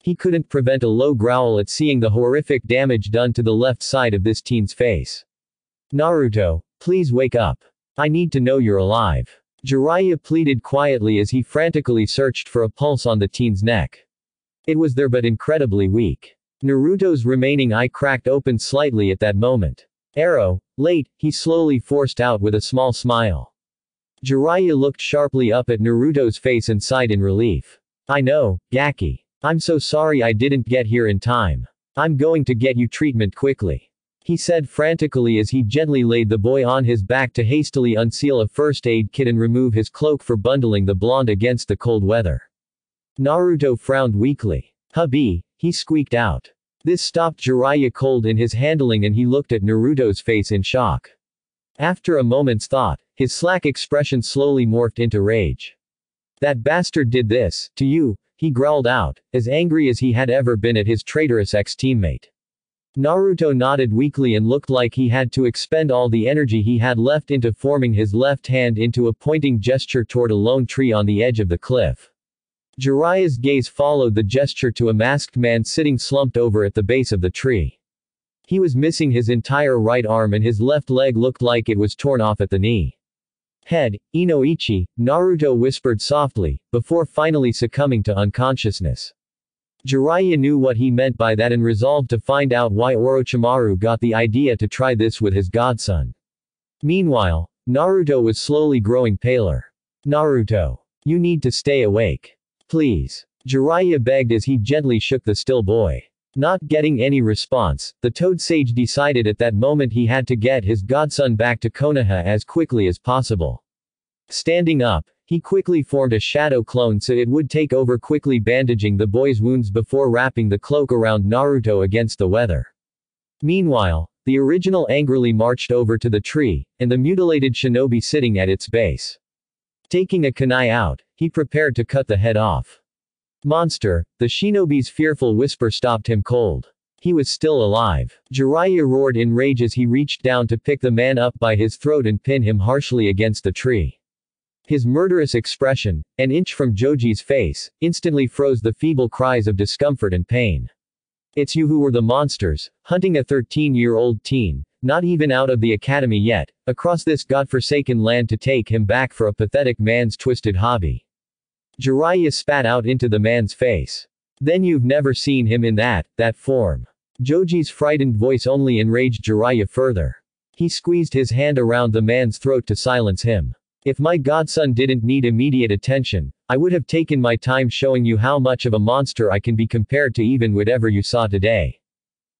He couldn't prevent a low growl at seeing the horrific damage done to the left side of this teen's face. Naruto, please wake up. I need to know you're alive. Jiraiya pleaded quietly as he frantically searched for a pulse on the teen's neck. It was there, but incredibly weak. Naruto's remaining eye cracked open slightly at that moment. Arrow, late, he slowly forced out with a small smile. Jiraiya looked sharply up at Naruto's face and sighed in relief. I know, Gaki. I'm so sorry I didn't get here in time. I'm going to get you treatment quickly, he said frantically as he gently laid the boy on his back to hastily unseal a first aid kit and remove his cloak for bundling the blonde against the cold weather. Naruto frowned weakly. Hubby, he squeaked out. This stopped Jiraiya cold in his handling, and he looked at Naruto's face in shock. After a moment's thought, his slack expression slowly morphed into rage. That bastard did this, to you, he growled out, as angry as he had ever been at his traitorous ex-teammate. Naruto nodded weakly and looked like he had to expend all the energy he had left into forming his left hand into a pointing gesture toward a lone tree on the edge of the cliff. Jiraiya's gaze followed the gesture to a masked man sitting slumped over at the base of the tree. He was missing his entire right arm and his left leg looked like it was torn off at the knee. Head, Inoichi, Naruto whispered softly, before finally succumbing to unconsciousness. Jiraiya knew what he meant by that and resolved to find out why Orochimaru got the idea to try this with his godson. Meanwhile, Naruto was slowly growing paler. Naruto. You need to stay awake. Please. Jiraiya begged as he gently shook the still boy. Not getting any response, the Toad Sage decided at that moment he had to get his godson back to Konoha as quickly as possible. Standing up, he quickly formed a shadow clone so it would take over, quickly bandaging the boy's wounds before wrapping the cloak around Naruto against the weather. Meanwhile, the original angrily marched over to the tree, and the mutilated shinobi sitting at its base. Taking a kunai out, he prepared to cut the head off. Monster, the shinobi's fearful whisper stopped him cold. He was still alive. Jiraiya roared in rage as he reached down to pick the man up by his throat and pin him harshly against the tree. His murderous expression, an inch from Joji's face, instantly froze the feeble cries of discomfort and pain. It's you who were the monsters, hunting a 13-year-old teen, not even out of the academy yet, across this godforsaken land to take him back for a pathetic man's twisted hobby. Jiraiya spat out into the man's face. Then you've never seen him in that form. Joji's frightened voice only enraged Jiraiya further. He squeezed his hand around the man's throat to silence him. If my godson didn't need immediate attention, I would have taken my time showing you how much of a monster I can be compared to even whatever you saw today.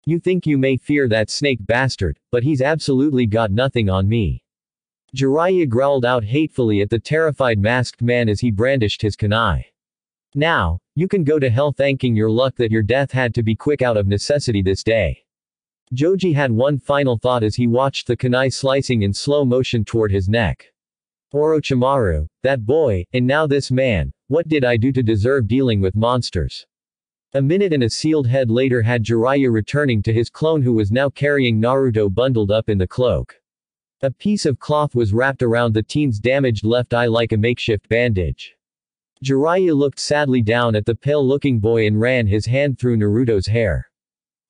You think you may fear that snake bastard, but he's absolutely got nothing on me. Jiraiya growled out hatefully at the terrified masked man as he brandished his kunai. Now, you can go to hell thanking your luck that your death had to be quick out of necessity this day. Joji had one final thought as he watched the kunai slicing in slow motion toward his neck. Orochimaru, that boy, and now this man, what did I do to deserve dealing with monsters? A minute and a sealed head later had Jiraiya returning to his clone who was now carrying Naruto bundled up in the cloak. A piece of cloth was wrapped around the teen's damaged left eye like a makeshift bandage. Jiraiya looked sadly down at the pale-looking boy and ran his hand through Naruto's hair.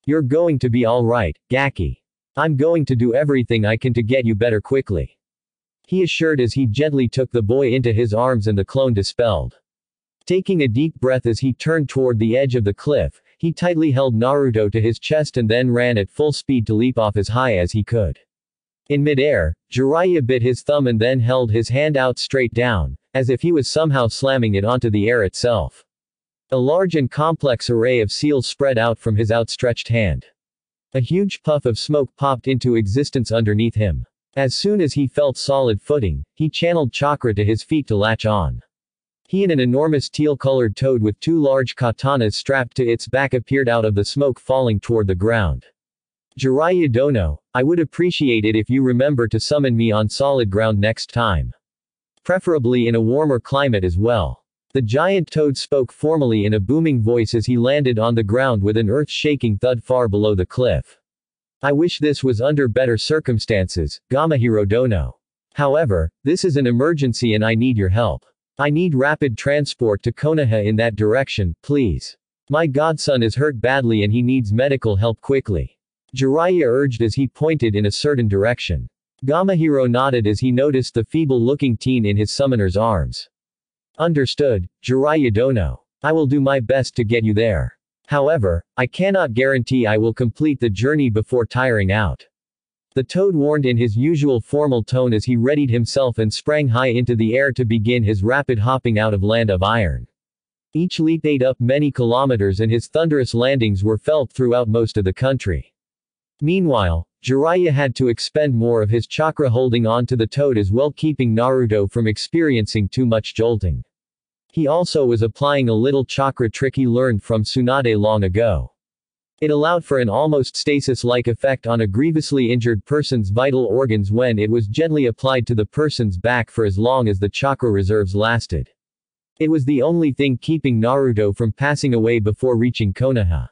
You're going to be alright, Gaki. I'm going to do everything I can to get you better quickly. He assured as he gently took the boy into his arms and the clone dispelled. Taking a deep breath as he turned toward the edge of the cliff, he tightly held Naruto to his chest and then ran at full speed to leap off as high as he could. In midair, Jiraiya bit his thumb and then held his hand out straight down, as if he was somehow slamming it onto the air itself. A large and complex array of seals spread out from his outstretched hand. A huge puff of smoke popped into existence underneath him. As soon as he felt solid footing, he channeled chakra to his feet to latch on. He and an enormous teal-colored toad with two large katanas strapped to its back appeared out of the smoke falling toward the ground. Jiraiya Dono, I would appreciate it if you remember to summon me on solid ground next time. Preferably in a warmer climate as well. The giant toad spoke formally in a booming voice as he landed on the ground with an earth-shaking thud far below the cliff. I wish this was under better circumstances, Gamahiro Dono. However, this is an emergency and I need your help. I need rapid transport to Konoha in that direction, please. My godson is hurt badly and he needs medical help quickly. Jiraiya urged as he pointed in a certain direction. Gamahiro nodded as he noticed the feeble-looking teen in his summoner's arms. Understood, Jiraiya Dono. I will do my best to get you there. However, I cannot guarantee I will complete the journey before tiring out. The toad warned in his usual formal tone as he readied himself and sprang high into the air to begin his rapid hopping out of Land of Iron. Each leap ate up many kilometers and his thunderous landings were felt throughout most of the country. Meanwhile, Jiraiya had to expend more of his chakra holding on to the toad as well, keeping Naruto from experiencing too much jolting. He also was applying a little chakra trick he learned from Tsunade long ago. It allowed for an almost stasis-like effect on a grievously injured person's vital organs when it was gently applied to the person's back for as long as the chakra reserves lasted. It was the only thing keeping Naruto from passing away before reaching Konoha.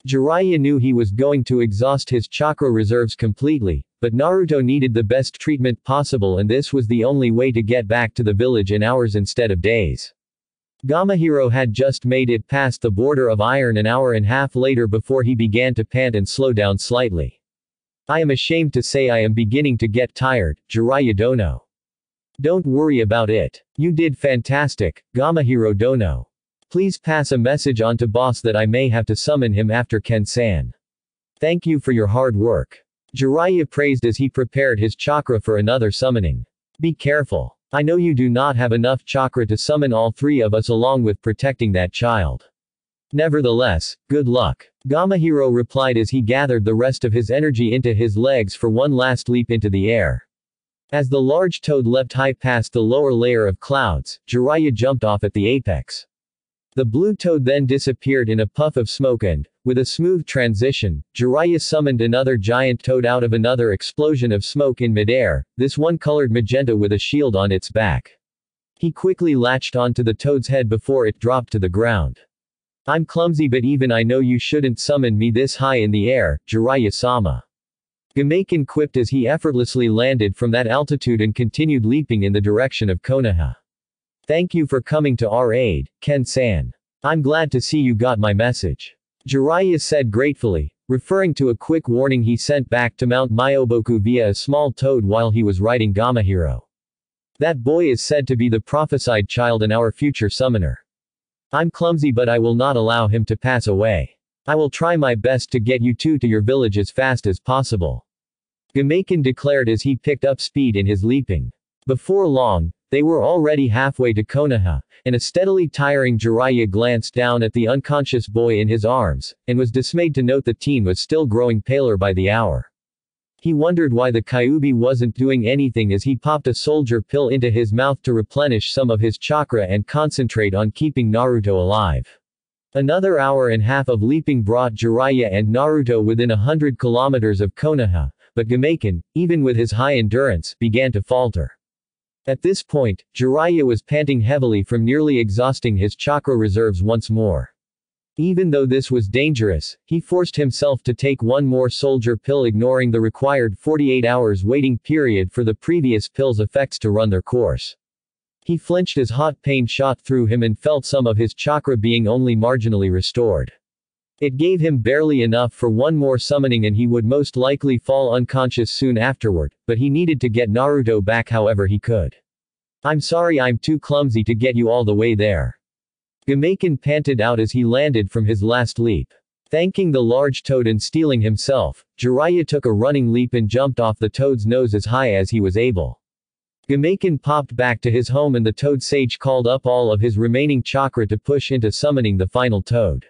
Jiraiya knew he was going to exhaust his chakra reserves completely, but Naruto needed the best treatment possible and this was the only way to get back to the village in hours instead of days. Gamahiro had just made it past the border of iron an hour and a half later before he began to pant and slow down slightly. I am ashamed to say I am beginning to get tired, Jiraiya Dono. Don't worry about it. You did fantastic, Gamahiro Dono. Please pass a message on to boss that I may have to summon him after Ken-san. Thank you for your hard work. Jiraiya praised as he prepared his chakra for another summoning. Be careful. I know you do not have enough chakra to summon all three of us along with protecting that child. Nevertheless, good luck. Gamahiro replied as he gathered the rest of his energy into his legs for one last leap into the air. As the large toad leapt high past the lower layer of clouds, Jiraiya jumped off at the apex. The blue toad then disappeared in a puff of smoke and, with a smooth transition, Jiraiya summoned another giant toad out of another explosion of smoke in midair, this one colored magenta with a shield on its back. He quickly latched onto the toad's head before it dropped to the ground. I'm clumsy, but even I know you shouldn't summon me this high in the air, Jiraiya-sama. Gamaken quipped as he effortlessly landed from that altitude and continued leaping in the direction of Konoha. Thank you for coming to our aid, Ken-san. I'm glad to see you got my message. Jiraiya said gratefully, referring to a quick warning he sent back to Mount Myoboku via a small toad while he was riding Gamahiro. That boy is said to be the prophesied child and our future summoner. I'm clumsy, but I will not allow him to pass away. I will try my best to get you two to your village as fast as possible. Gamaken declared as he picked up speed in his leaping. Before long, they were already halfway to Konoha, and a steadily tiring Jiraiya glanced down at the unconscious boy in his arms, and was dismayed to note the teen was still growing paler by the hour. He wondered why the Kyuubi wasn't doing anything as he popped a soldier pill into his mouth to replenish some of his chakra and concentrate on keeping Naruto alive. Another hour and a half of leaping brought Jiraiya and Naruto within 100 kilometers of Konoha, but Gamaken, even with his high endurance, began to falter. At this point, Jiraiya was panting heavily from nearly exhausting his chakra reserves once more. Even though this was dangerous, he forced himself to take one more soldier pill, ignoring the required 48 hours waiting period for the previous pill's effects to run their course. He flinched as hot pain shot through him and felt some of his chakra being only marginally restored. It gave him barely enough for one more summoning and he would most likely fall unconscious soon afterward, but he needed to get Naruto back however he could. I'm sorry I'm too clumsy to get you all the way there. Gamaken panted out as he landed from his last leap. Thanking the large toad and steeling himself, Jiraiya took a running leap and jumped off the toad's nose as high as he was able. Gamaken popped back to his home and the toad sage called up all of his remaining chakra to push into summoning the final toad.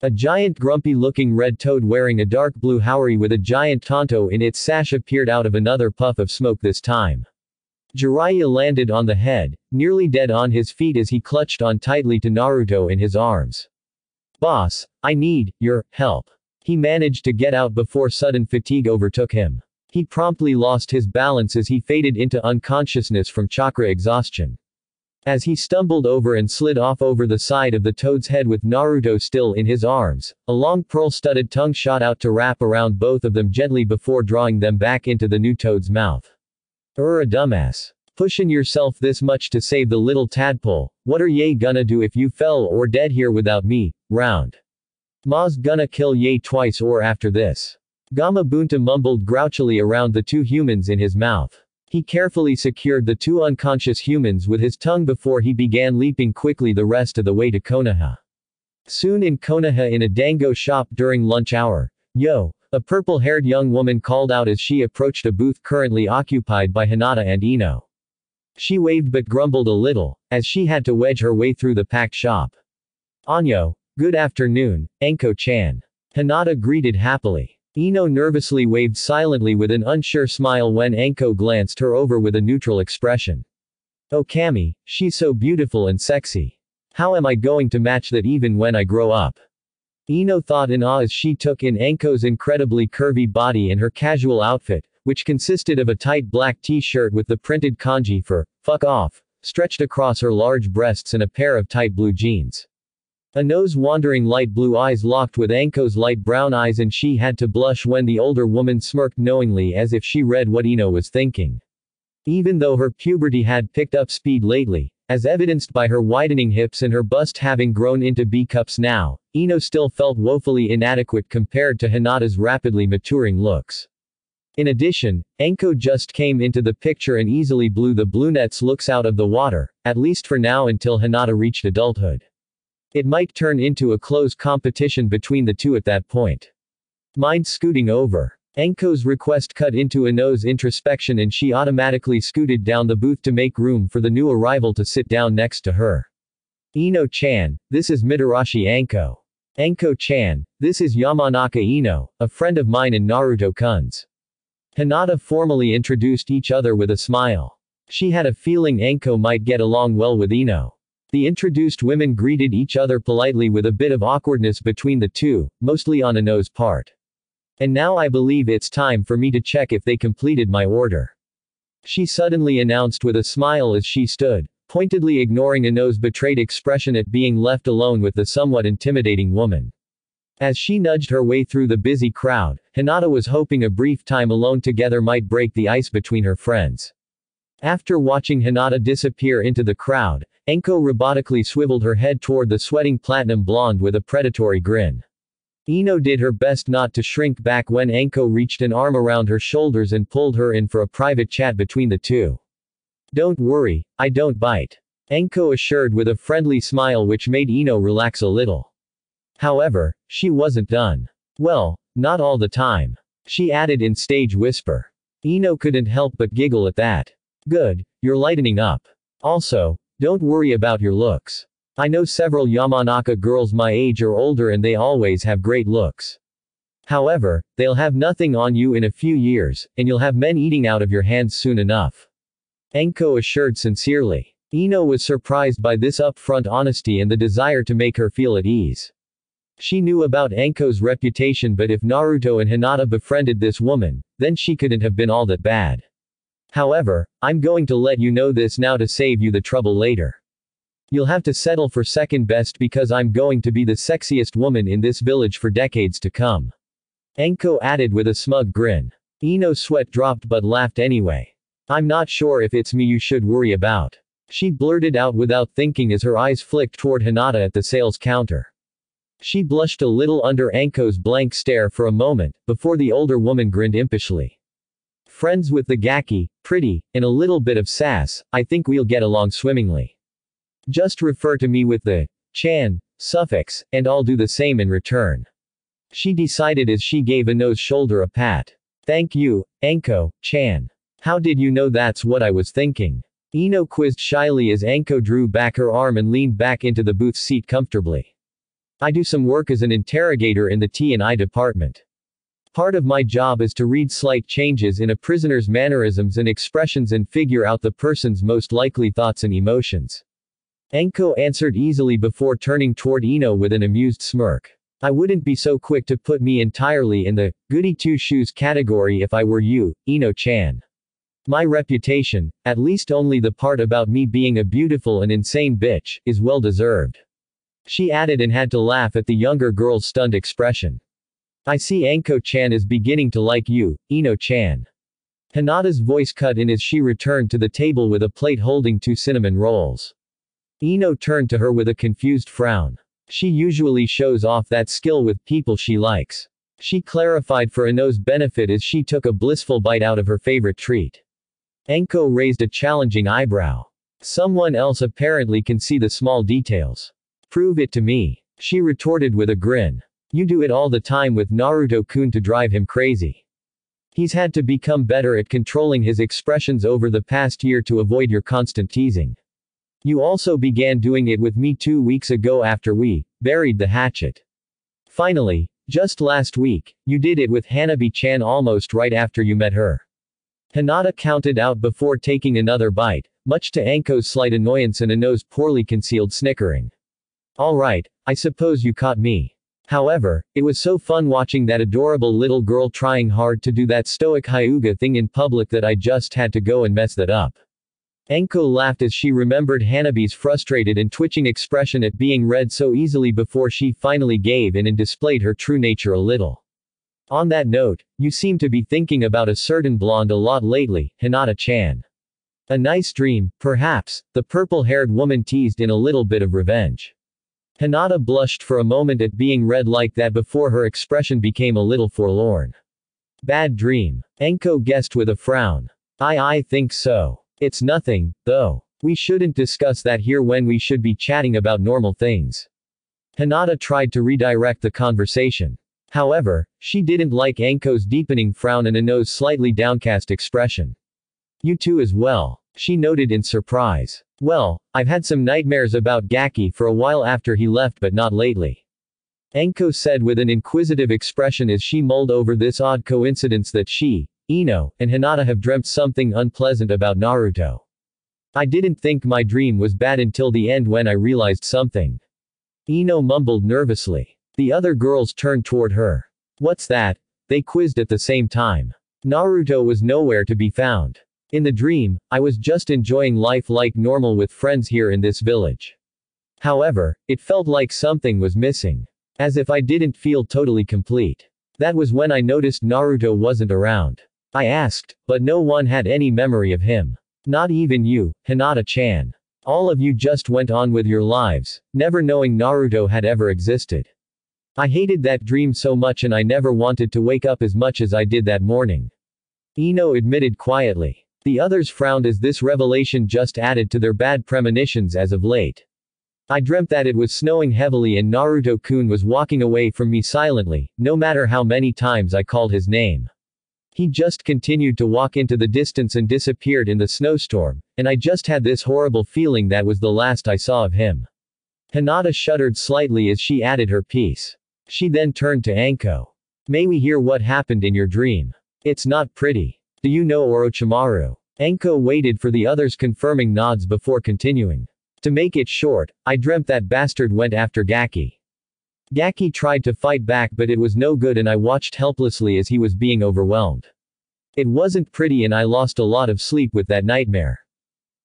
A giant grumpy-looking red toad wearing a dark blue haori with a giant tonto in its sash appeared out of another puff of smoke this time. Jiraiya landed on the head, nearly dead on his feet as he clutched on tightly to Naruto in his arms. Boss, I need your help. He managed to get out before sudden fatigue overtook him. He promptly lost his balance as he faded into unconsciousness from chakra exhaustion. As he stumbled over and slid off over the side of the toad's head with Naruto still in his arms, a long pearl-studded tongue shot out to wrap around both of them gently before drawing them back into the new toad's mouth. A dumbass. Pushin' yourself this much to save the little tadpole, what are ye gonna do if you fell or dead here without me, round? Ma's gonna kill ye twice or after this. Gamabunta mumbled grouchily around the two humans in his mouth. He carefully secured the two unconscious humans with his tongue before he began leaping quickly the rest of the way to Konoha. Soon in Konoha in a dango shop during lunch hour, "Yo!" a purple-haired young woman called out as she approached a booth currently occupied by Hinata and Ino. She waved but grumbled a little, as she had to wedge her way through the packed shop. Anyo, good afternoon, Anko-chan. Hinata greeted happily. Ino nervously waved silently with an unsure smile when Anko glanced her over with a neutral expression. Oh Kami, she's so beautiful and sexy. How am I going to match that even when I grow up? Ino thought in awe as she took in Anko's incredibly curvy body and her casual outfit, which consisted of a tight black t-shirt with the printed kanji for, fuck off, stretched across her large breasts and a pair of tight blue jeans. Ino's wandering light blue eyes locked with Anko's light brown eyes and she had to blush when the older woman smirked knowingly as if she read what Ino was thinking. Even though her puberty had picked up speed lately, as evidenced by her widening hips and her bust having grown into B-cups now, Ino still felt woefully inadequate compared to Hinata's rapidly maturing looks. In addition, Anko just came into the picture and easily blew the brunette's looks out of the water, at least for now until Hinata reached adulthood. It might turn into a close competition between the two at that point. Mind scooting over? Anko's request cut into Ino's introspection and she automatically scooted down the booth to make room for the new arrival to sit down next to her. Ino-chan, this is Mitarashi Anko. Anko-chan, this is Yamanaka Ino, a friend of mine and Naruto-kun's. Hinata formally introduced each other with a smile. She had a feeling Anko might get along well with Ino. The introduced women greeted each other politely with a bit of awkwardness between the two, mostly on Ino's part. And now I believe it's time for me to check if they completed my order. She suddenly announced with a smile as she stood, pointedly ignoring Ino's betrayed expression at being left alone with the somewhat intimidating woman. As she nudged her way through the busy crowd, Hinata was hoping a brief time alone together might break the ice between her friends. After watching Hinata disappear into the crowd, Enko robotically swiveled her head toward the sweating platinum blonde with a predatory grin. Ino did her best not to shrink back when Enko reached an arm around her shoulders and pulled her in for a private chat between the two. "Don't worry, I don't bite," Enko assured with a friendly smile which made Ino relax a little. However, she wasn't done. "Well, not all the time," she added in stage whisper. Ino couldn't help but giggle at that. "Good, you're lightening up. Also, don't worry about your looks. I know several Yamanaka girls my age or older and they always have great looks. However, they'll have nothing on you in a few years, and you'll have men eating out of your hands soon enough," Enko assured sincerely. Ino was surprised by this upfront honesty and the desire to make her feel at ease. She knew about Enko's reputation, but if Naruto and Hinata befriended this woman, then she couldn't have been all that bad. "However, I'm going to let you know this now to save you the trouble later. You'll have to settle for second best because I'm going to be the sexiest woman in this village for decades to come," Enko added with a smug grin. Ino's sweat dropped but laughed anyway. "I'm not sure if it's me you should worry about," she blurted out without thinking as her eyes flicked toward Hinata at the sales counter. She blushed a little under Enko's blank stare for a moment, before the older woman grinned impishly. "Friends with the Gaki, pretty, and a little bit of sass, I think we'll get along swimmingly. Just refer to me with the chan suffix, and I'll do the same in return," she decided as she gave Ino's shoulder a pat. "Thank you, Enko-chan. How did you know that's what I was thinking?" Ino quizzed shyly as Enko drew back her arm and leaned back into the booth seat comfortably. "I do some work as an interrogator in the T&I department. Part of my job is to read slight changes in a prisoner's mannerisms and expressions and figure out the person's most likely thoughts and emotions," Enko answered easily before turning toward Ino with an amused smirk. "I wouldn't be so quick to put me entirely in the goody two-shoes category if I were you, Ino-chan. My reputation, at least only the part about me being a beautiful and insane bitch, is well deserved," she added and had to laugh at the younger girl's stunned expression. "I see Enko-chan is beginning to like you, Ino-chan." Hinata's voice cut in as she returned to the table with a plate holding 2 cinnamon rolls. Ino turned to her with a confused frown. She usually shows off that skill with people she likes, she clarified for Ino's benefit as she took a blissful bite out of her favorite treat. Enko raised a challenging eyebrow. "Someone else apparently can see the small details. Prove it to me," she retorted with a grin. "You do it all the time with Naruto-kun to drive him crazy. He's had to become better at controlling his expressions over the past year to avoid your constant teasing. You also began doing it with me 2 weeks ago after we buried the hatchet. Finally, just last week, you did it with Hanabi-chan almost right after you met her." Hinata counted out before taking another bite, much to Enko's slight annoyance and Ino's poorly concealed snickering. "Alright, I suppose you caught me. However, it was so fun watching that adorable little girl trying hard to do that stoic Hyuga thing in public that I just had to go and mess that up." Enko laughed as she remembered Hanabi's frustrated and twitching expression at being read so easily before she finally gave in and displayed her true nature a little. "On that note, you seem to be thinking about a certain blonde a lot lately, Hinata-chan. A nice dream, perhaps," the purple-haired woman teased in a little bit of revenge. Hinata blushed for a moment at being read like that before her expression became a little forlorn. "Bad dream," Enko guessed with a frown. I think so. It's nothing, though. We shouldn't discuss that here when we should be chatting about normal things." Hinata tried to redirect the conversation. However, she didn't like Enko's deepening frown and Ino's slightly downcast expression. "You too as well," she noted in surprise. "Well, I've had some nightmares about Gaki for a while after he left but not lately," Enko said with an inquisitive expression as she mulled over this odd coincidence that she, Ino, and Hinata have dreamt something unpleasant about Naruto. "I didn't think my dream was bad until the end when I realized something," Ino mumbled nervously. The other girls turned toward her. "What's that?" they quizzed at the same time. Naruto was nowhere to be found. In the dream, I was just enjoying life like normal with friends here in this village. However, it felt like something was missing. As if I didn't feel totally complete. That was when I noticed Naruto wasn't around. I asked, but no one had any memory of him. Not even you, Hinata-chan. All of you just went on with your lives, never knowing Naruto had ever existed. I hated that dream so much and I never wanted to wake up as much as I did that morning. Ino admitted quietly. The others frowned as this revelation just added to their bad premonitions as of late. I dreamt that it was snowing heavily and Naruto-kun was walking away from me silently, no matter how many times I called his name. He just continued to walk into the distance and disappeared in the snowstorm, and I just had this horrible feeling that was the last I saw of him. Hinata shuddered slightly as she added her piece. She then turned to Anko. May we hear what happened in your dream? It's not pretty. Do you know Orochimaru? Anko waited for the others' confirming nods before continuing. To make it short, I dreamt that bastard went after Gaki. Gaki tried to fight back but it was no good and I watched helplessly as he was being overwhelmed. It wasn't pretty and I lost a lot of sleep with that nightmare.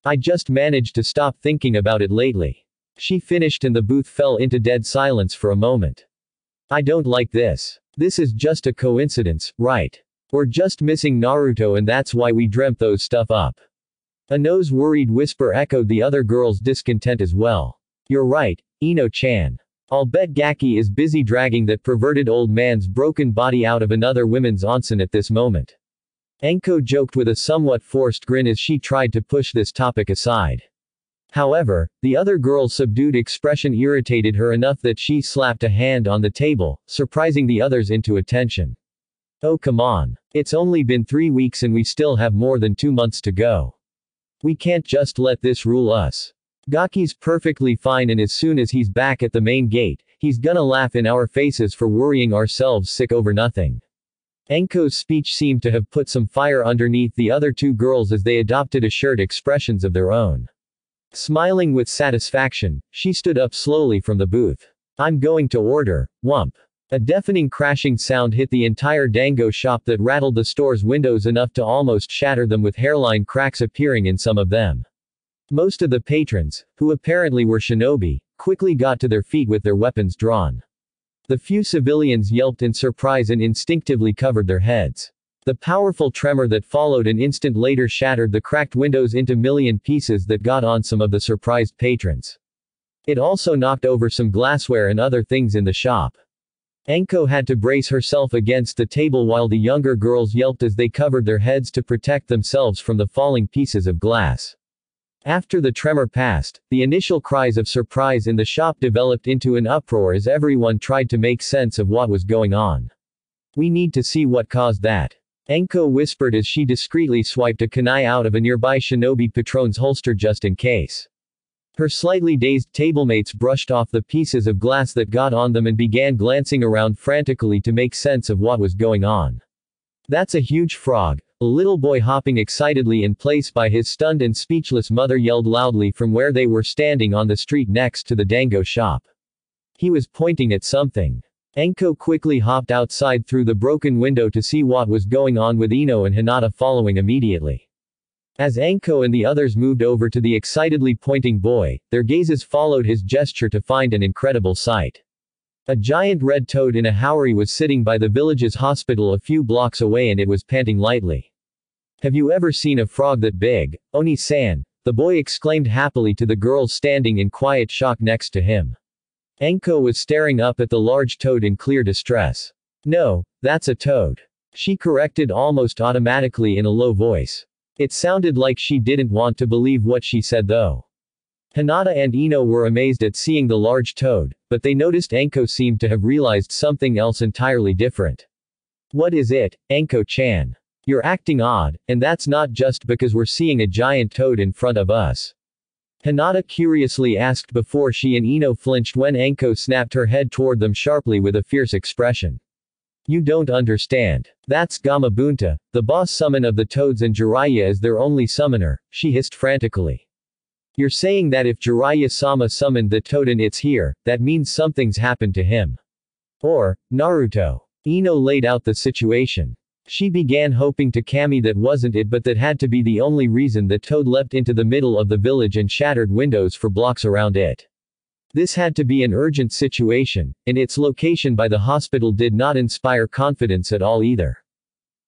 I just managed to stop thinking about it lately. She finished and the booth fell into dead silence for a moment. I don't like this. This is just a coincidence, right? We're just missing Naruto and that's why we dreamt those stuff up. Ino's worried whisper echoed the other girl's discontent as well. You're right, Ino-chan. I'll bet Gaki is busy dragging that perverted old man's broken body out of another women's onsen at this moment. Anko joked with a somewhat forced grin as she tried to push this topic aside. However, the other girl's subdued expression irritated her enough that she slapped a hand on the table, surprising the others into attention. Oh come on. It's only been 3 weeks and we still have more than 2 months to go. We can't just let this rule us. Gaki's perfectly fine and as soon as he's back at the main gate, he's gonna laugh in our faces for worrying ourselves sick over nothing. Anko's speech seemed to have put some fire underneath the other 2 girls as they adopted assured expressions of their own. Smiling with satisfaction, she stood up slowly from the booth. I'm going to order, whump. A deafening crashing sound hit the entire dango shop that rattled the store's windows enough to almost shatter them with hairline cracks appearing in some of them. Most of the patrons, who apparently were shinobi, quickly got to their feet with their weapons drawn. The few civilians yelped in surprise and instinctively covered their heads. The powerful tremor that followed an instant later shattered the cracked windows into million pieces that got on some of the surprised patrons. It also knocked over some glassware and other things in the shop. Anko had to brace herself against the table while the younger girls yelped as they covered their heads to protect themselves from the falling pieces of glass. After the tremor passed, the initial cries of surprise in the shop developed into an uproar as everyone tried to make sense of what was going on. We need to see what caused that. Anko whispered as she discreetly swiped a kunai out of a nearby shinobi patron's holster just in case. Her slightly dazed tablemates brushed off the pieces of glass that got on them and began glancing around frantically to make sense of what was going on. That's a huge frog. A little boy hopping excitedly in place by his stunned and speechless mother yelled loudly from where they were standing on the street next to the dango shop. He was pointing at something. Anko quickly hopped outside through the broken window to see what was going on with Ino and Hinata following immediately. As Anko and the others moved over to the excitedly pointing boy, their gazes followed his gesture to find an incredible sight. A giant red toad in a haori was sitting by the village's hospital a few blocks away and it was panting lightly. Have you ever seen a frog that big, Oni-san? The boy exclaimed happily to the girls standing in quiet shock next to him. Anko was staring up at the large toad in clear distress. No, that's a toad. She corrected almost automatically in a low voice. It sounded like she didn't want to believe what she said though. Hinata and Ino were amazed at seeing the large toad, but they noticed Anko seemed to have realized something else entirely different. What is it, Anko-chan? You're acting odd, and that's not just because we're seeing a giant toad in front of us. Hinata curiously asked before she and Ino flinched when Anko snapped her head toward them sharply with a fierce expression. You don't understand. That's Gamabunta, the boss summon of the toads and Jiraiya is their only summoner, she hissed frantically. You're saying that if Jiraiya-sama summoned the toad and it's here, that means something's happened to him. Or, Naruto. Ino laid out the situation. She began hoping to Kami that wasn't it, but that had to be the only reason that Toad leapt into the middle of the village and shattered windows for blocks around it. This had to be an urgent situation, and its location by the hospital did not inspire confidence at all either.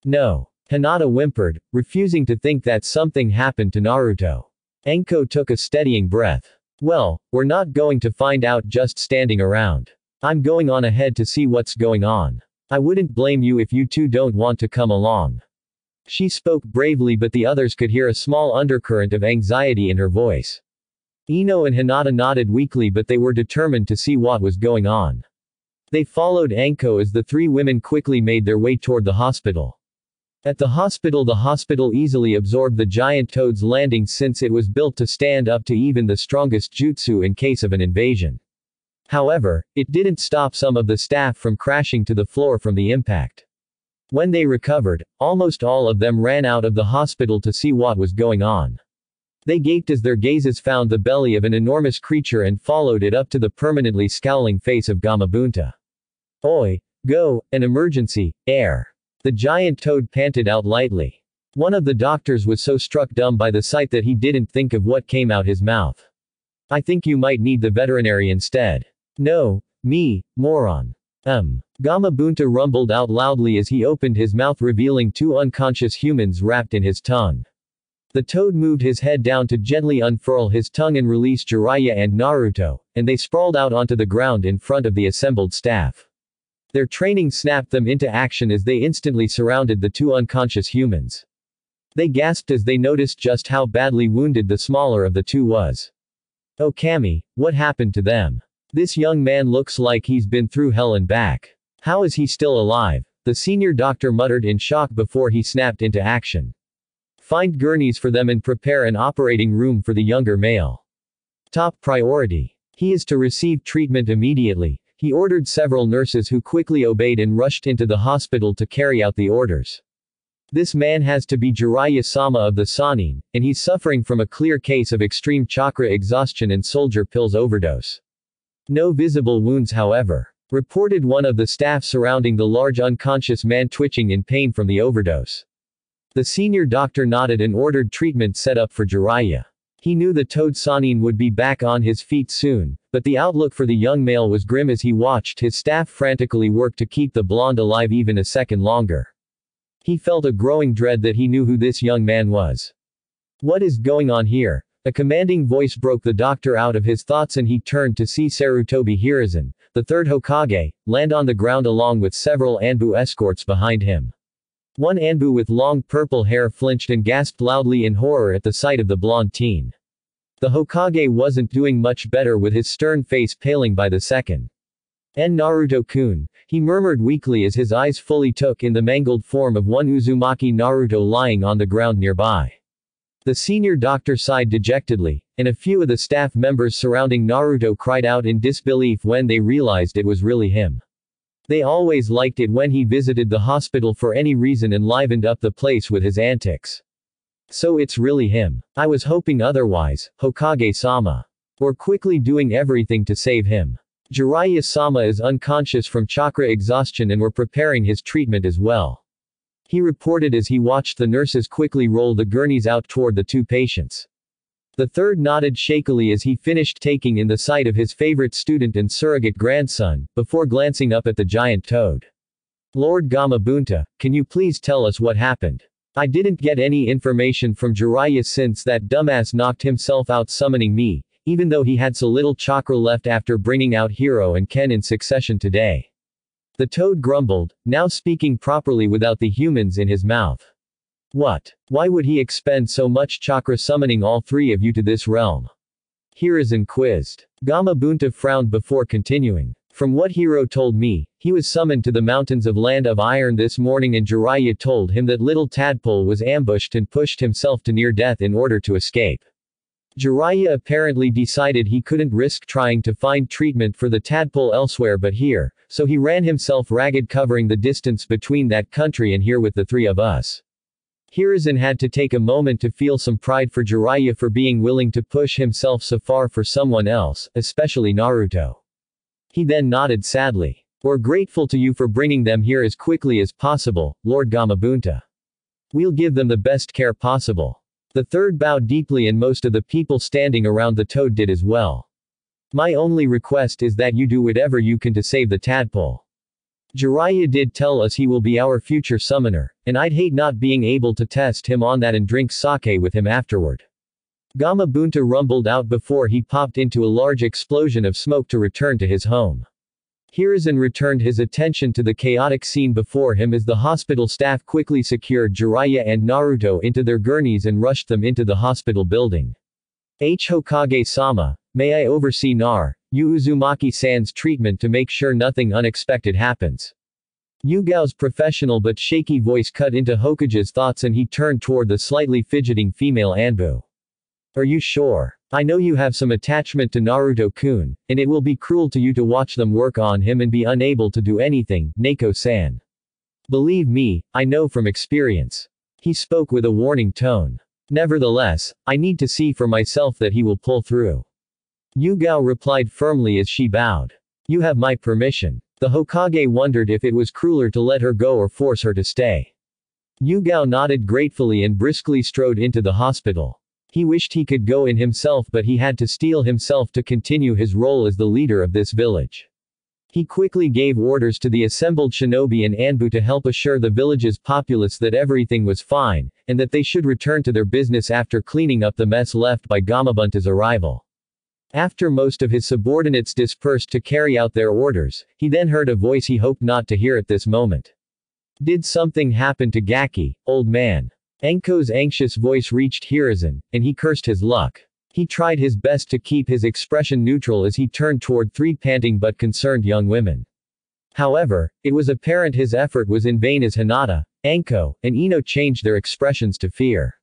No. Hinata whimpered, refusing to think that something happened to Naruto. Enko took a steadying breath. Well, we're not going to find out just standing around. I'm going on ahead to see what's going on. I wouldn't blame you if you two don't want to come along. She spoke bravely, but the others could hear a small undercurrent of anxiety in her voice. Ino and Hinata nodded weakly, but they were determined to see what was going on. They followed Enko as the three women quickly made their way toward the hospital. At the hospital easily absorbed the giant Toad's landing since it was built to stand up to even the strongest jutsu in case of an invasion. However, it didn't stop some of the staff from crashing to the floor from the impact. When they recovered, almost all of them ran out of the hospital to see what was going on. They gaped as their gazes found the belly of an enormous creature and followed it up to the permanently scowling face of Gamabunta. Oi! Go! An emergency! Air! The giant Toad panted out lightly. One of the doctors was so struck dumb by the sight that he didn't think of what came out his mouth. I think you might need the veterinary instead. No, me, moron. Gamabunta rumbled out loudly as he opened his mouth, revealing two unconscious humans wrapped in his tongue. The Toad moved his head down to gently unfurl his tongue and release Jiraiya and Naruto, and they sprawled out onto the ground in front of the assembled staff. Their training snapped them into action as they instantly surrounded the two unconscious humans. They gasped as they noticed just how badly wounded the smaller of the two was. Oh Kami, what happened to them? This young man looks like he's been through hell and back. How is he still alive? The senior doctor muttered in shock before he snapped into action. Find gurneys for them and prepare an operating room for the younger male. Top priority. He is to receive treatment immediately. He ordered several nurses who quickly obeyed and rushed into the hospital to carry out the orders. This man has to be Jiraiya-sama of the Sannin, and he's suffering from a clear case of extreme chakra exhaustion and soldier pills overdose. No visible wounds, however. Reported one of the staff surrounding the large unconscious man twitching in pain from the overdose. The senior doctor nodded and ordered treatment set up for Jiraiya. He knew the Toad Sannin would be back on his feet soon, but the outlook for the young male was grim as he watched his staff frantically work to keep the blonde alive even a second longer. He felt a growing dread that he knew who this young man was. What is going on here? A commanding voice broke the doctor out of his thoughts and he turned to see Sarutobi Hiruzen, the third Hokage, land on the ground along with several Anbu escorts behind him. One Anbu with long purple hair flinched and gasped loudly in horror at the sight of the blonde teen. The Hokage wasn't doing much better with his stern face paling by the second. Naruto-kun, he murmured weakly as his eyes fully took in the mangled form of one Uzumaki Naruto lying on the ground nearby. The senior doctor sighed dejectedly, and a few of the staff members surrounding Naruto cried out in disbelief when they realized it was really him. They always liked it when he visited the hospital for any reason and livened up the place with his antics. So it's really him. I was hoping otherwise, Hokage-sama. We're quickly doing everything to save him. Jiraiya-sama is unconscious from chakra exhaustion and we're preparing his treatment as well. He reported as he watched the nurses quickly roll the gurneys out toward the two patients. The third nodded shakily as he finished taking in the sight of his favorite student and surrogate grandson, before glancing up at the giant Toad. Lord Gamabunta, can you please tell us what happened? I didn't get any information from Jiraiya since that dumbass knocked himself out summoning me, even though he had so little chakra left after bringing out Hiro and Ken in succession today. The Toad grumbled, now speaking properly without the humans in his mouth. What? Why would he expend so much chakra summoning all three of you to this realm? Hiruzen quizzed. Gamabunta frowned before continuing. From what Hiro told me, he was summoned to the mountains of Land of Iron this morning and Jiraiya told him that little tadpole was ambushed and pushed himself to near death in order to escape. Jiraiya apparently decided he couldn't risk trying to find treatment for the tadpole elsewhere but here, so he ran himself ragged covering the distance between that country and here with the three of us. Hiruzen had to take a moment to feel some pride for Jiraiya for being willing to push himself so far for someone else, especially Naruto. He then nodded sadly. We're grateful to you for bringing them here as quickly as possible, Lord Gamabunta. We'll give them the best care possible. The third bowed deeply and most of the people standing around the toad did as well. My only request is that you do whatever you can to save the tadpole. Jiraiya did tell us he will be our future summoner, and I'd hate not being able to test him on that and drink sake with him afterward. Gamabunta rumbled out before he popped into a large explosion of smoke to return to his home. Hiruzen returned his attention to the chaotic scene before him as the hospital staff quickly secured Jiraiya and Naruto into their gurneys and rushed them into the hospital building. Hokage-sama, may I oversee Uzumaki-san's treatment to make sure nothing unexpected happens. Yugao's professional but shaky voice cut into Hokage's thoughts and he turned toward the slightly fidgeting female Anbu. Are you sure? I know you have some attachment to Naruto-kun, and it will be cruel to you to watch them work on him and be unable to do anything, Neko-san. Believe me, I know from experience. He spoke with a warning tone. Nevertheless, I need to see for myself that he will pull through. Yugao replied firmly as she bowed. You have my permission. The Hokage wondered if it was crueler to let her go or force her to stay. Yugao nodded gratefully and briskly strode into the hospital. He wished he could go in himself, but he had to steel himself to continue his role as the leader of this village. He quickly gave orders to the assembled shinobi and Anbu to help assure the village's populace that everything was fine, and that they should return to their business after cleaning up the mess left by Gamabunta's arrival. After most of his subordinates dispersed to carry out their orders, he then heard a voice he hoped not to hear at this moment. Did something happen to Gaki, old man? Enko's anxious voice reached Hiruzen, and he cursed his luck. He tried his best to keep his expression neutral as he turned toward three panting but concerned young women. However, it was apparent his effort was in vain as Hinata, Enko, and Ino changed their expressions to fear.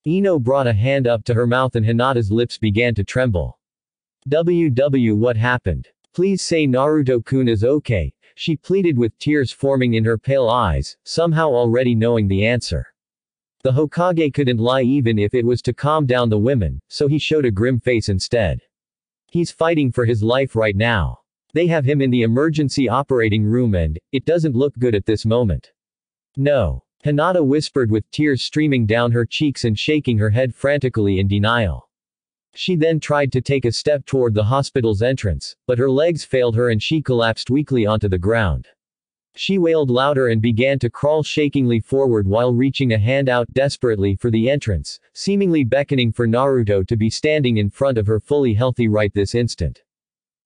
Ino brought a hand up to her mouth and Hinata's lips began to tremble. What happened? Please say Naruto-kun is okay, she pleaded with tears forming in her pale eyes, somehow already knowing the answer. The Hokage couldn't lie even if it was to calm down the women, so he showed a grim face instead. He's fighting for his life right now. They have him in the emergency operating room and, it doesn't look good at this moment. No. Hinata whispered with tears streaming down her cheeks and shaking her head frantically in denial. She then tried to take a step toward the hospital's entrance, but her legs failed her and she collapsed weakly onto the ground. She wailed louder and began to crawl shakingly forward while reaching a hand out desperately for the entrance, seemingly beckoning for Naruto to be standing in front of her fully healthy right this instant.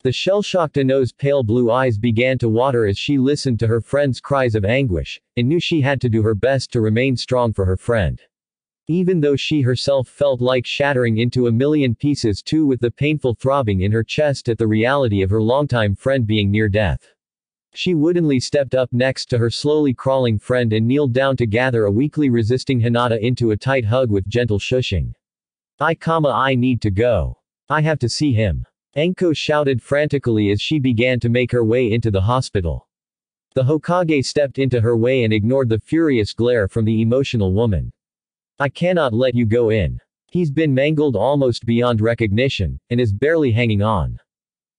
The shell-shocked Ino's pale blue eyes began to water as she listened to her friend's cries of anguish, and knew she had to do her best to remain strong for her friend. Even though she herself felt like shattering into a million pieces too with the painful throbbing in her chest at the reality of her longtime friend being near death. She woodenly stepped up next to her slowly crawling friend and kneeled down to gather a weakly resisting Hinata into a tight hug with gentle shushing. I need to go. I have to see him. Enko shouted frantically as she began to make her way into the hospital. The Hokage stepped into her way and ignored the furious glare from the emotional woman. I cannot let you go in. He's been mangled almost beyond recognition, and is barely hanging on.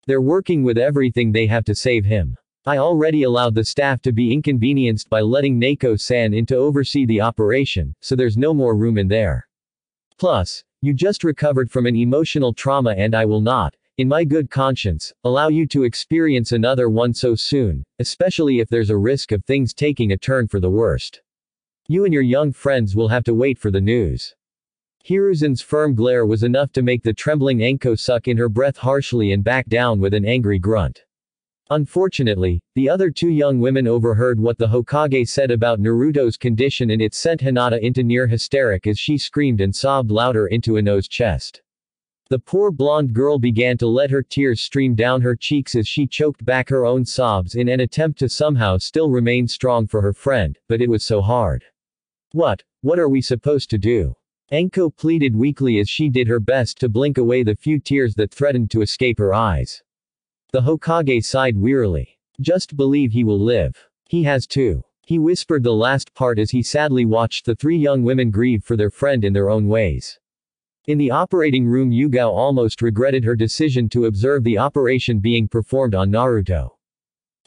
They're working with everything they have to save him. I already allowed the staff to be inconvenienced by letting Neko-san in to oversee the operation, so there's no more room in there. Plus, you just recovered from an emotional trauma and I will not, in my good conscience, allow you to experience another one so soon, especially if there's a risk of things taking a turn for the worst. You and your young friends will have to wait for the news. Hiruzen's firm glare was enough to make the trembling Enko suck in her breath harshly and back down with an angry grunt. Unfortunately, the other two young women overheard what the Hokage said about Naruto's condition and it sent Hinata into near hysteric as she screamed and sobbed louder into Ino's chest. The poor blonde girl began to let her tears stream down her cheeks as she choked back her own sobs in an attempt to somehow still remain strong for her friend, but it was so hard. What are we supposed to do? Enko pleaded weakly as she did her best to blink away the few tears that threatened to escape her eyes. The Hokage sighed wearily. Just believe he will live. He has to. He whispered the last part as he sadly watched the three young women grieve for their friend in their own ways. In the operating room, Yugao almost regretted her decision to observe the operation being performed on Naruto.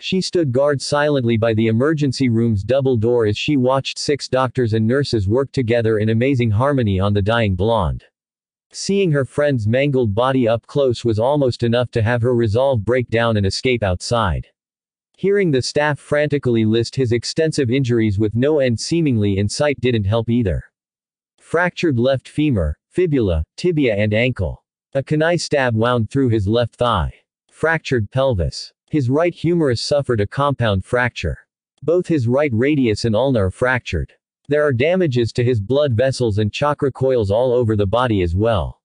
She stood guard silently by the emergency room's double door as she watched 6 doctors and nurses work together in amazing harmony on the dying blonde. Seeing her friend's mangled body up close was almost enough to have her resolve break down and escape outside. Hearing the staff frantically list his extensive injuries with no end seemingly in sight didn't help either. Fractured left femur, fibula, tibia and ankle. A kunai stab wound through his left thigh. Fractured pelvis. His right humerus suffered a compound fracture. Both his right radius and ulna are fractured. There are damages to his blood vessels and chakra coils all over the body as well.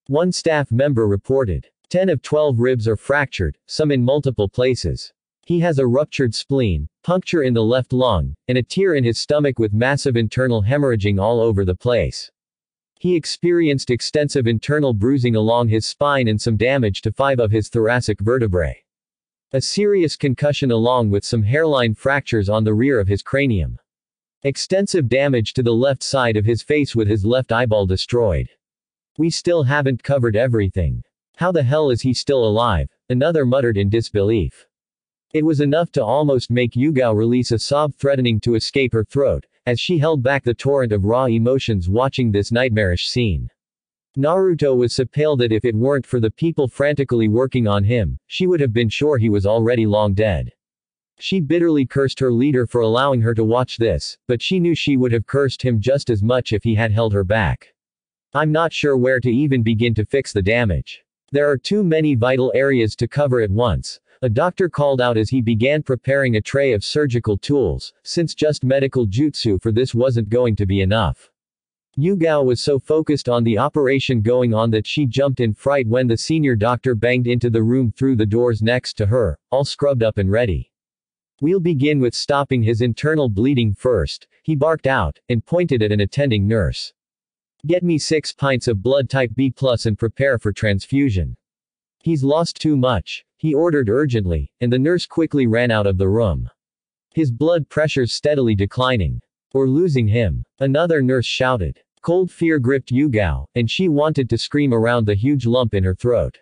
One staff member reported. 10 of 12 ribs are fractured, some in multiple places. He has a ruptured spleen, puncture in the left lung, and a tear in his stomach with massive internal hemorrhaging all over the place. He experienced extensive internal bruising along his spine and some damage to 5 of his thoracic vertebrae. A serious concussion along with some hairline fractures on the rear of his cranium. Extensive damage to the left side of his face with his left eyeball destroyed. We still haven't covered everything. How the hell is he still alive? Another muttered in disbelief. It was enough to almost make Yugao release a sob threatening to escape her throat, as she held back the torrent of raw emotions watching this nightmarish scene. Naruto was so pale that if it weren't for the people frantically working on him, she would have been sure he was already long dead. She bitterly cursed her leader for allowing her to watch this, but she knew she would have cursed him just as much if he had held her back. I'm not sure where to even begin to fix the damage. There are too many vital areas to cover at once, a doctor called out as he began preparing a tray of surgical tools, since just medical jutsu for this wasn't going to be enough. Yugao was so focused on the operation going on that she jumped in fright when the senior doctor banged into the room through the doors next to her, all scrubbed up and ready. We'll begin with stopping his internal bleeding first, he barked out, and pointed at an attending nurse. Get me 6 pints of blood type B+ and prepare for transfusion. He's lost too much, he ordered urgently, and the nurse quickly ran out of the room. His blood pressure's steadily declining. Or losing him. Another nurse shouted. Cold fear gripped Yugao, and she wanted to scream around the huge lump in her throat.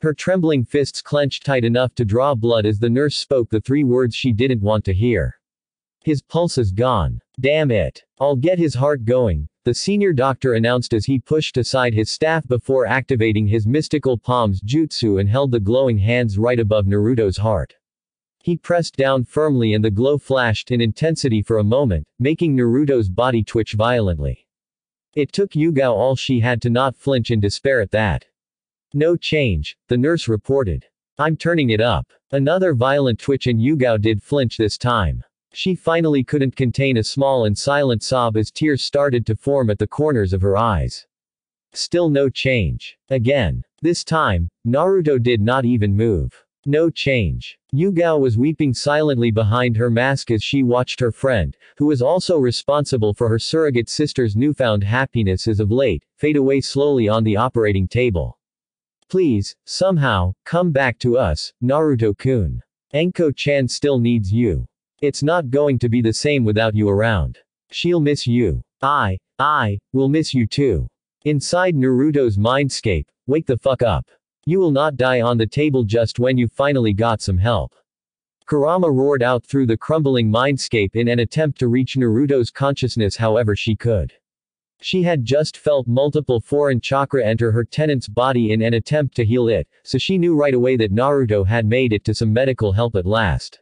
Her trembling fists clenched tight enough to draw blood as the nurse spoke the 3 words she didn't want to hear. His pulse is gone. Damn it. I'll get his heart going, the senior doctor announced as he pushed aside his staff before activating his mystical palms jutsu and held the glowing hands right above Naruto's heart. He pressed down firmly and the glow flashed in intensity for a moment, making Naruto's body twitch violently. It took Yugao all she had to not flinch in despair at that. No change, the nurse reported. I'm turning it up. Another violent twitch and Yugao did flinch this time. She finally couldn't contain a small and silent sob as tears started to form at the corners of her eyes. Still no change. Again. This time, Naruto did not even move. No change. Yugao was weeping silently behind her mask as she watched her friend, who was also responsible for her surrogate sister's newfound happiness as of late, fade away slowly on the operating table. Please, somehow, come back to us, Naruto-kun. Enko-chan still needs you. It's not going to be the same without you around. She'll miss you. I will miss you too. Inside Naruto's mindscape, wake the fuck up. You will not die on the table just when you finally got some help. Kurama roared out through the crumbling mindscape in an attempt to reach Naruto's consciousness however she could. She had just felt multiple foreign chakra enter her tenant's body in an attempt to heal it, so she knew right away that Naruto had made it to some medical help at last.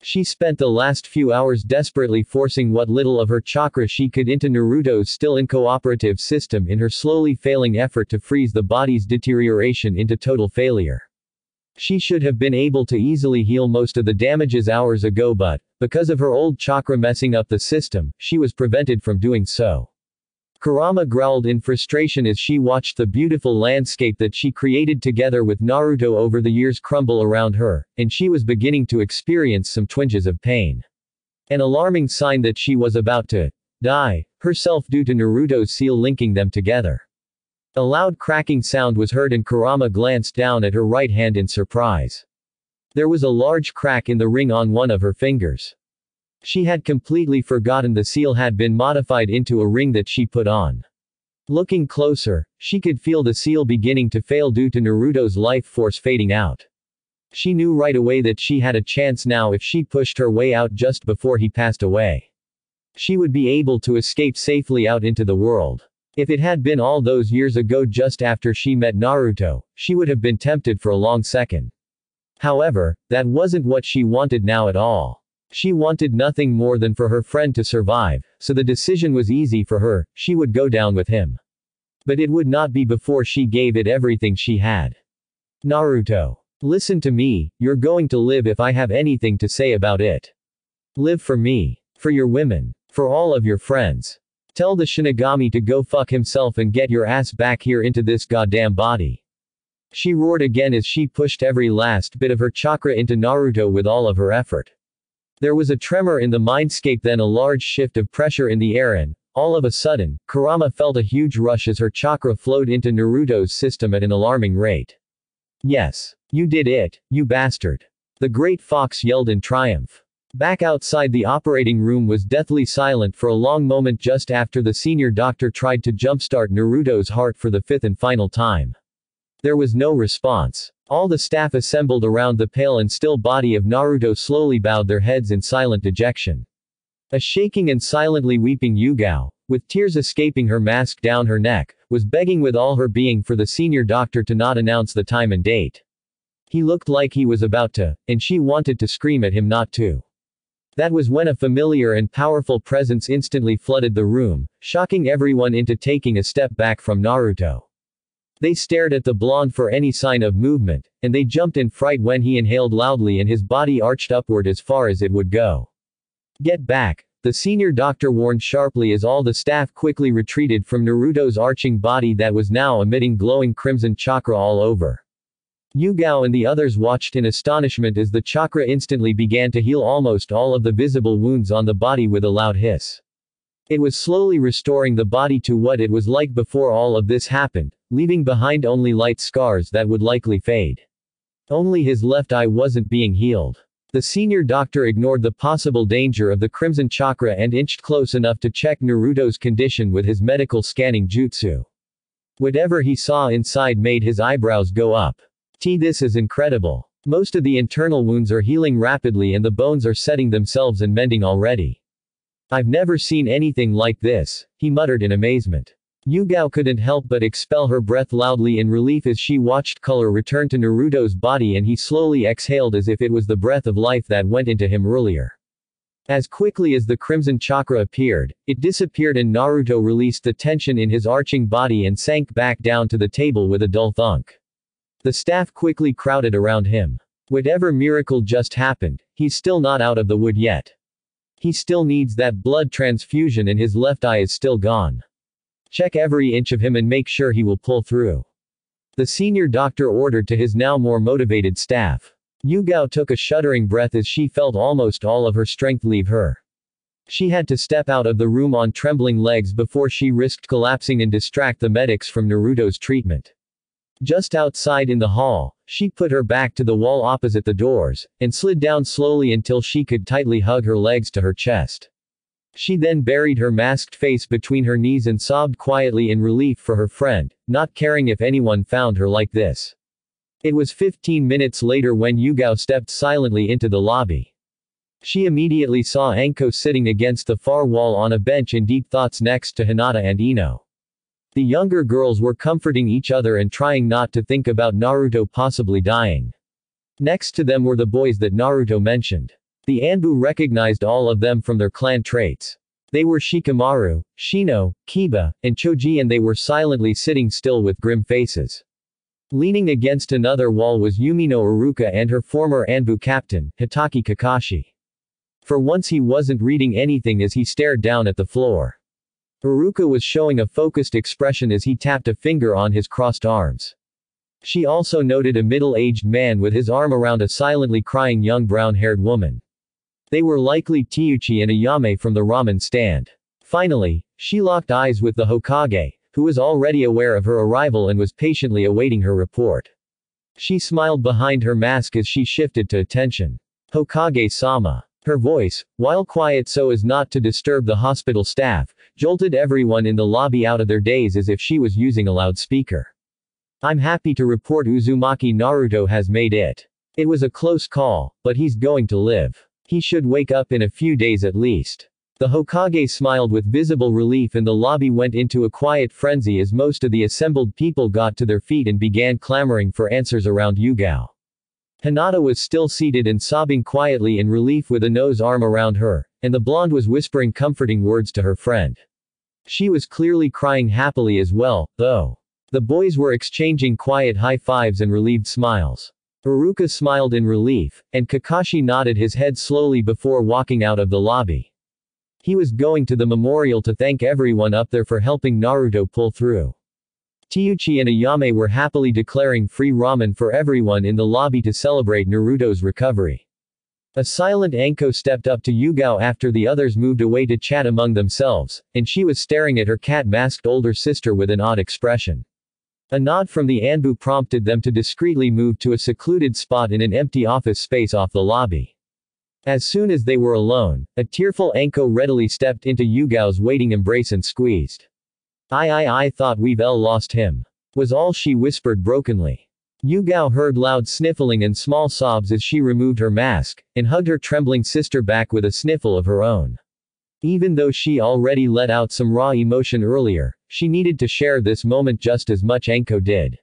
She spent the last few hours desperately forcing what little of her chakra she could into Naruto's still incooperative system in her slowly failing effort to freeze the body's deterioration into total failure. She should have been able to easily heal most of the damages hours ago but, because of her old chakra messing up the system, she was prevented from doing so. Kurama growled in frustration as she watched the beautiful landscape that she created together with Naruto over the years crumble around her, and she was beginning to experience some twinges of pain. An alarming sign that she was about to die herself due to Naruto's seal linking them together. A loud cracking sound was heard and Kurama glanced down at her right hand in surprise. There was a large crack in the ring on one of her fingers. She had completely forgotten the seal had been modified into a ring that she put on. Looking closer, she could feel the seal beginning to fail due to Naruto's life force fading out. She knew right away that she had a chance now if she pushed her way out just before he passed away. She would be able to escape safely out into the world. If it had been all those years ago just after she met Naruto, she would have been tempted for a long second. However, that wasn't what she wanted now at all. She wanted nothing more than for her friend to survive, so the decision was easy for her, she would go down with him. But it would not be before she gave it everything she had. Naruto. Listen to me, you're going to live if I have anything to say about it. Live for me. For your women. For all of your friends. Tell the Shinigami to go fuck himself and get your ass back here into this goddamn body. She roared again as she pushed every last bit of her chakra into Naruto with all of her effort. There was a tremor in the mindscape, then a large shift of pressure in the air, and, all of a sudden, Kurama felt a huge rush as her chakra flowed into Naruto's system at an alarming rate. Yes. You did it, you bastard. The Great Fox yelled in triumph. Back outside the operating room was deathly silent for a long moment just after the senior doctor tried to jumpstart Naruto's heart for the fifth and final time. There was no response. All the staff assembled around the pale and still body of Naruto slowly bowed their heads in silent dejection. A shaking and silently weeping Yugao, with tears escaping her mask down her neck, was begging with all her being for the senior doctor to not announce the time and date. He looked like he was about to, and she wanted to scream at him not to. That was when a familiar and powerful presence instantly flooded the room, shocking everyone into taking a step back from Naruto. They stared at the blonde for any sign of movement, and they jumped in fright when he inhaled loudly and his body arched upward as far as it would go. Get back, the senior doctor warned sharply as all the staff quickly retreated from Naruto's arching body that was now emitting glowing crimson chakra all over. Yugao and the others watched in astonishment as the chakra instantly began to heal almost all of the visible wounds on the body with a loud hiss. It was slowly restoring the body to what it was like before all of this happened, leaving behind only light scars that would likely fade. Only his left eye wasn't being healed. The senior doctor ignored the possible danger of the crimson chakra and inched close enough to check Naruto's condition with his medical scanning jutsu. Whatever he saw inside made his eyebrows go up. This is incredible. Most of the internal wounds are healing rapidly and the bones are setting themselves and mending already. I've never seen anything like this, he muttered in amazement. Yugao couldn't help but expel her breath loudly in relief as she watched color return to Naruto's body and he slowly exhaled as if it was the breath of life that went into him earlier. As quickly as the crimson chakra appeared, it disappeared and Naruto released the tension in his arching body and sank back down to the table with a dull thunk. The staff quickly crowded around him. Whatever miracle just happened, he's still not out of the wood yet. He still needs that blood transfusion and his left eye is still gone. Check every inch of him and make sure he will pull through. The senior doctor ordered to his now more motivated staff. Yugao took a shuddering breath as she felt almost all of her strength leave her. She had to step out of the room on trembling legs before she risked collapsing and distract the medics from Naruto's treatment. Just outside in the hall, she put her back to the wall opposite the doors, and slid down slowly until she could tightly hug her legs to her chest. She then buried her masked face between her knees and sobbed quietly in relief for her friend, not caring if anyone found her like this. It was 15 minutes later when Yugao stepped silently into the lobby. She immediately saw Anko sitting against the far wall on a bench in deep thoughts next to Hinata and Ino. The younger girls were comforting each other and trying not to think about Naruto possibly dying. Next to them were the boys that Naruto mentioned. The Anbu recognized all of them from their clan traits. They were Shikamaru, Shino, Kiba, and Choji, and they were silently sitting still with grim faces. Leaning against another wall was Yumino Iruka and her former Anbu captain, Hitaki Kakashi. For once he wasn't reading anything as he stared down at the floor. Iruka was showing a focused expression as he tapped a finger on his crossed arms. She also noted a middle-aged man with his arm around a silently crying young brown-haired woman. They were likely Teuchi and Ayame from the ramen stand. Finally, she locked eyes with the Hokage, who was already aware of her arrival and was patiently awaiting her report. She smiled behind her mask as she shifted to attention. Hokage-sama. Her voice, while quiet so as not to disturb the hospital staff, jolted everyone in the lobby out of their daze as if she was using a loudspeaker. I'm happy to report Uzumaki Naruto has made it. It was a close call, but he's going to live. He should wake up in a few days at least. The Hokage smiled with visible relief and the lobby went into a quiet frenzy as most of the assembled people got to their feet and began clamoring for answers around Yugao. Hinata was still seated and sobbing quietly in relief with Ino's arm around her, and the blonde was whispering comforting words to her friend. She was clearly crying happily as well, though. The boys were exchanging quiet high fives and relieved smiles. Iruka smiled in relief, and Kakashi nodded his head slowly before walking out of the lobby. He was going to the memorial to thank everyone up there for helping Naruto pull through. Teuchi and Ayame were happily declaring free ramen for everyone in the lobby to celebrate Naruto's recovery. A silent Anko stepped up to Yugao after the others moved away to chat among themselves, and she was staring at her cat-masked older sister with an odd expression. A nod from the Anbu prompted them to discreetly move to a secluded spot in an empty office space off the lobby. As soon as they were alone, a tearful Anko readily stepped into Yugao's waiting embrace and squeezed. I thought we've lost him. Was all she whispered brokenly. Yugao heard loud sniffling and small sobs as she removed her mask, and hugged her trembling sister back with a sniffle of her own. Even though she already let out some raw emotion earlier, she needed to share this moment just as much Anko did.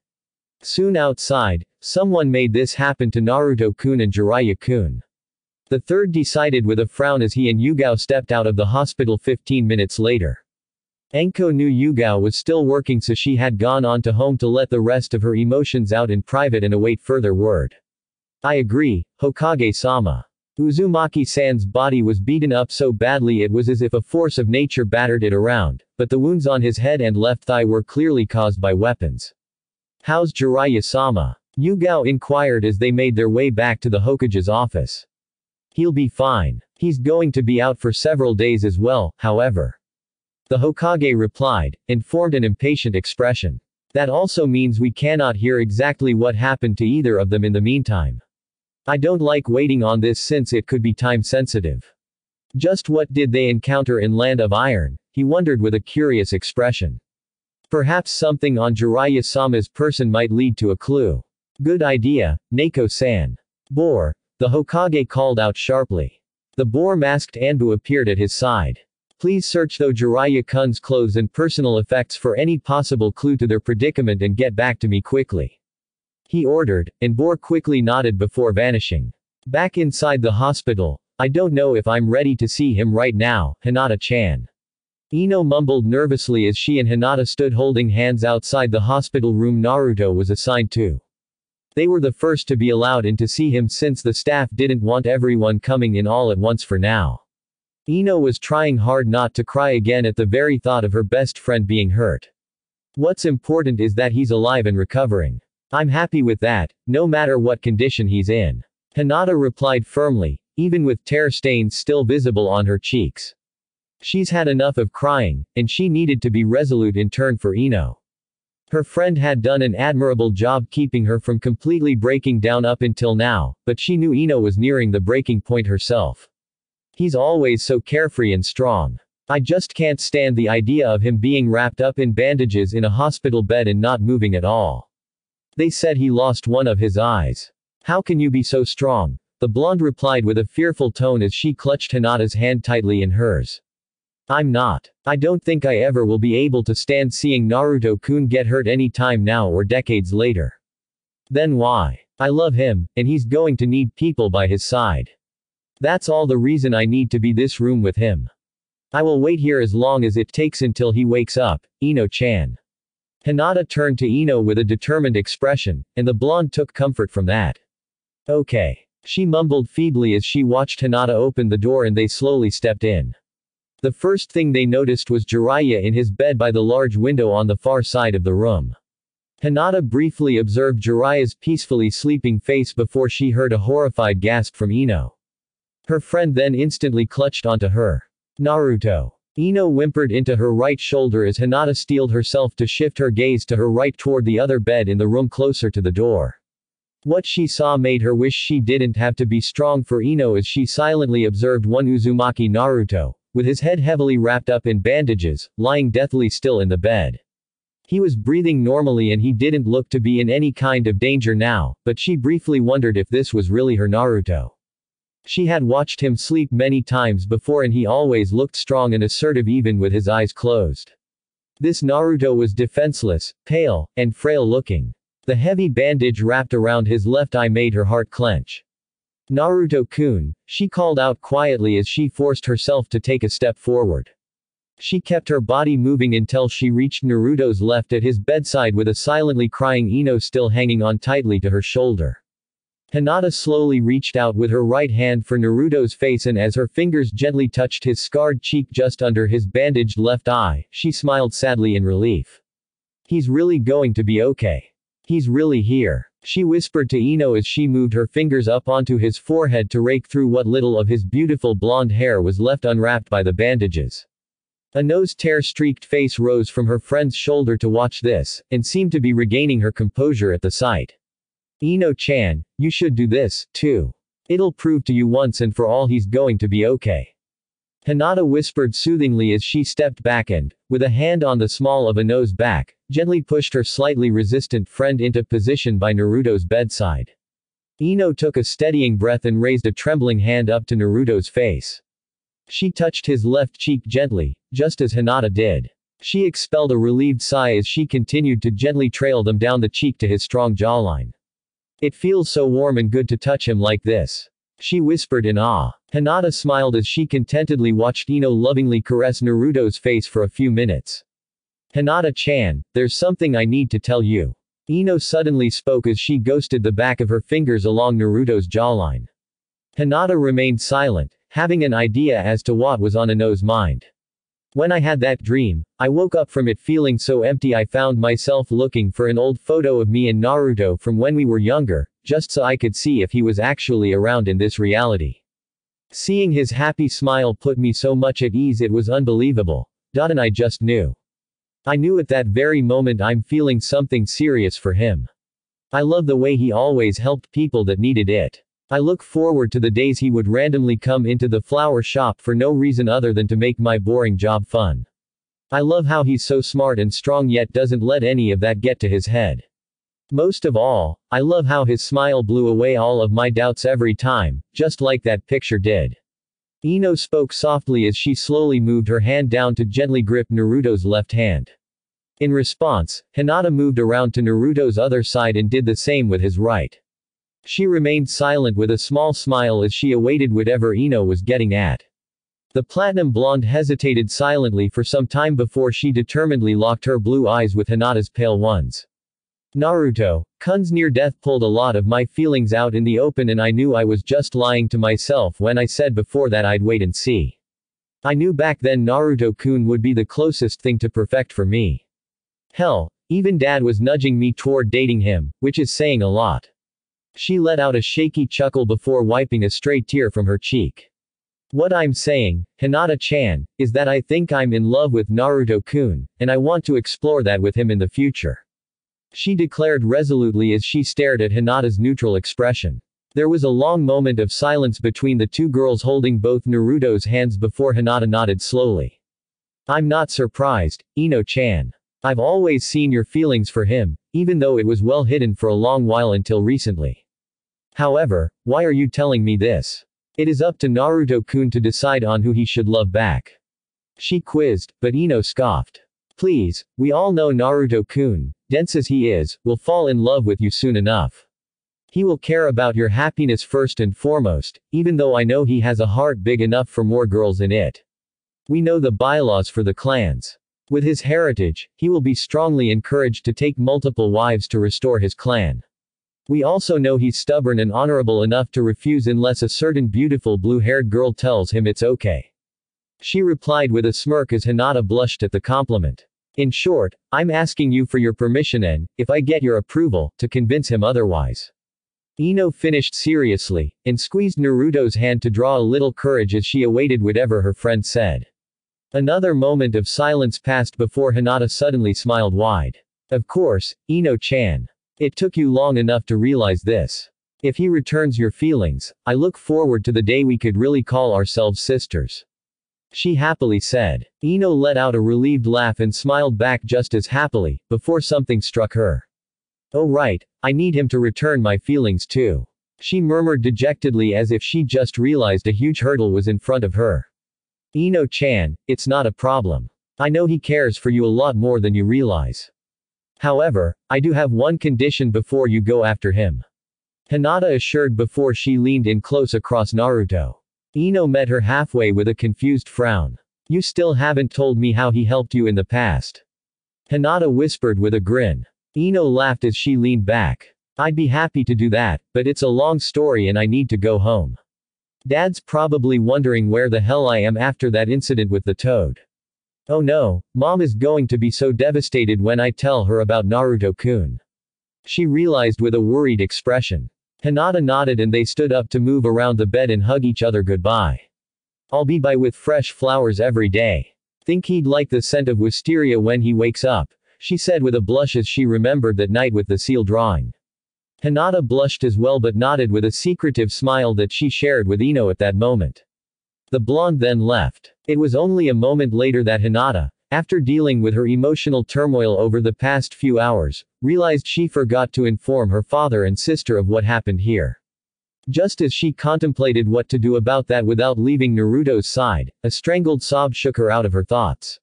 Soon outside, someone made this happen to Naruto-kun and Jiraiya-kun. The third decided with a frown as he and Yugao stepped out of the hospital 15 minutes later. Anko knew Yugao was still working, so she had gone on to home to let the rest of her emotions out in private and await further word. I agree, Hokage-sama. Uzumaki-san's body was beaten up so badly it was as if a force of nature battered it around, but the wounds on his head and left thigh were clearly caused by weapons. How's Jiraiya-sama? Yugao inquired as they made their way back to the Hokage's office. He'll be fine. He's going to be out for several days as well, however. The Hokage replied, and formed an impatient expression. That also means we cannot hear exactly what happened to either of them in the meantime. I don't like waiting on this since it could be time sensitive. Just what did they encounter in Land of Iron? He wondered with a curious expression. Perhaps something on Jiraiya-sama's person might lead to a clue. Good idea, Neko-san. Boar, the Hokage called out sharply. The boar-masked Anbu appeared at his side. Please search though Jiraiya-kun's clothes and personal effects for any possible clue to their predicament and get back to me quickly. He ordered, and Boar quickly nodded before vanishing. Back inside the hospital, I don't know if I'm ready to see him right now, Hinata-chan. Ino mumbled nervously as she and Hinata stood holding hands outside the hospital room Naruto was assigned to. They were the first to be allowed in to see him since the staff didn't want everyone coming in all at once for now. Ino was trying hard not to cry again at the very thought of her best friend being hurt. What's important is that he's alive and recovering. I'm happy with that, no matter what condition he's in. Hinata replied firmly, even with tear stains still visible on her cheeks. She's had enough of crying, and she needed to be resolute in turn for Ino. Her friend had done an admirable job keeping her from completely breaking down up until now, but she knew Ino was nearing the breaking point herself. He's always so carefree and strong. I just can't stand the idea of him being wrapped up in bandages in a hospital bed and not moving at all. They said he lost one of his eyes. How can you be so strong? The blonde replied with a fearful tone as she clutched Hinata's hand tightly in hers. I'm not. I don't think I ever will be able to stand seeing Naruto-kun get hurt any time now or decades later. Then why? I love him, and he's going to need people by his side. That's all the reason I need to be this room with him. I will wait here as long as it takes until he wakes up, Ino-chan. Hinata turned to Ino with a determined expression, and the blonde took comfort from that. Okay. She mumbled feebly as she watched Hinata open the door and they slowly stepped in. The first thing they noticed was Jiraiya in his bed by the large window on the far side of the room. Hinata briefly observed Jiraiya's peacefully sleeping face before she heard a horrified gasp from Ino. Her friend then instantly clutched onto her. Naruto. Ino whimpered into her right shoulder as Hinata steeled herself to shift her gaze to her right toward the other bed in the room closer to the door. What she saw made her wish she didn't have to be strong for Ino as she silently observed one Uzumaki Naruto, with his head heavily wrapped up in bandages, lying deathly still in the bed. He was breathing normally and he didn't look to be in any kind of danger now, but she briefly wondered if this was really her Naruto. She had watched him sleep many times before and he always looked strong and assertive even with his eyes closed. This Naruto was defenseless, pale, and frail looking. The heavy bandage wrapped around his left eye made her heart clench. Naruto-kun, she called out quietly as she forced herself to take a step forward. She kept her body moving until she reached Naruto's left at his bedside with a silently crying Ino still hanging on tightly to her shoulder. Hinata slowly reached out with her right hand for Naruto's face and as her fingers gently touched his scarred cheek just under his bandaged left eye, she smiled sadly in relief. He's really going to be okay. He's really here. She whispered to Ino as she moved her fingers up onto his forehead to rake through what little of his beautiful blonde hair was left unwrapped by the bandages. A nose-tear-streaked face rose from her friend's shoulder to watch this, and seemed to be regaining her composure at the sight. Ino-chan, you should do this, too. It'll prove to you once and for all he's going to be okay. Hinata whispered soothingly as she stepped back and, with a hand on the small of Ino's back, gently pushed her slightly resistant friend into position by Naruto's bedside. Ino took a steadying breath and raised a trembling hand up to Naruto's face. She touched his left cheek gently, just as Hinata did. She expelled a relieved sigh as she continued to gently trail them down the cheek to his strong jawline. It feels so warm and good to touch him like this. She whispered in awe. Hinata smiled as she contentedly watched Ino lovingly caress Naruto's face for a few minutes. Hinata-chan, there's something I need to tell you. Ino suddenly spoke as she ghosted the back of her fingers along Naruto's jawline. Hinata remained silent, having an idea as to what was on Ino's mind. When I had that dream, I woke up from it feeling so empty I found myself looking for an old photo of me and Naruto from when we were younger, just so I could see if he was actually around in this reality. Seeing his happy smile put me so much at ease it was unbelievable. And I just knew. I knew at that very moment I'm feeling something serious for him. I love the way he always helped people that needed it. I look forward to the days he would randomly come into the flower shop for no reason other than to make my boring job fun. I love how he's so smart and strong yet doesn't let any of that get to his head. Most of all, I love how his smile blew away all of my doubts every time, just like that picture did. Ino spoke softly as she slowly moved her hand down to gently grip Naruto's left hand. In response, Hinata moved around to Naruto's other side and did the same with his right. She remained silent with a small smile as she awaited whatever Ino was getting at. The platinum blonde hesitated silently for some time before she determinedly locked her blue eyes with Hinata's pale ones. Naruto-kun's near-death pulled a lot of my feelings out in the open and I knew I was just lying to myself when I said before that I'd wait and see. I knew back then Naruto-kun would be the closest thing to perfect for me. Hell, even Dad was nudging me toward dating him, which is saying a lot. She let out a shaky chuckle before wiping a stray tear from her cheek. What I'm saying, Hinata-chan, is that I think I'm in love with Naruto-kun, and I want to explore that with him in the future. She declared resolutely as she stared at Hinata's neutral expression. There was a long moment of silence between the two girls holding both Naruto's hands before Hinata nodded slowly. I'm not surprised, Ino-chan. I've always seen your feelings for him, even though it was well hidden for a long while until recently. However, why are you telling me this? It is up to Naruto-kun to decide on who he should love back. She quizzed, but Ino scoffed. Please, we all know Naruto-kun, dense as he is, will fall in love with you soon enough. He will care about your happiness first and foremost, even though I know he has a heart big enough for more girls in it. We know the bylaws for the clans. With his heritage, he will be strongly encouraged to take multiple wives to restore his clan. We also know he's stubborn and honorable enough to refuse unless a certain beautiful blue-haired girl tells him it's okay. She replied with a smirk as Hinata blushed at the compliment. In short, I'm asking you for your permission and, if I get your approval, to convince him otherwise. Ino finished seriously, and squeezed Naruto's hand to draw a little courage as she awaited whatever her friend said. Another moment of silence passed before Hinata suddenly smiled wide. Of course, Ino-chan. It took you long enough to realize this. If he returns your feelings, I look forward to the day we could really call ourselves sisters. She happily said. Ino let out a relieved laugh and smiled back just as happily, before something struck her. Oh right, I need him to return my feelings too. She murmured dejectedly as if she just realized a huge hurdle was in front of her. Ino-chan, it's not a problem. I know he cares for you a lot more than you realize. However, I do have one condition before you go after him. Hinata assured before she leaned in close across Naruto. Ino met her halfway with a confused frown. You still haven't told me how he helped you in the past. Hinata whispered with a grin. Ino laughed as she leaned back. I'd be happy to do that, but it's a long story and I need to go home. Dad's probably wondering where the hell I am after that incident with the toad. Oh no, Mom is going to be so devastated when I tell her about Naruto-kun. She realized with a worried expression. Hinata nodded and they stood up to move around the bed and hug each other goodbye. I'll be by with fresh flowers every day. Think he'd like the scent of wisteria when he wakes up, she said with a blush as she remembered that night with the seal drawing. Hinata blushed as well but nodded with a secretive smile that she shared with Ino at that moment. The blonde then left. It was only a moment later that Hinata, after dealing with her emotional turmoil over the past few hours, realized she forgot to inform her father and sister of what happened here. Just as she contemplated what to do about that without leaving Naruto's side, a strangled sob shook her out of her thoughts.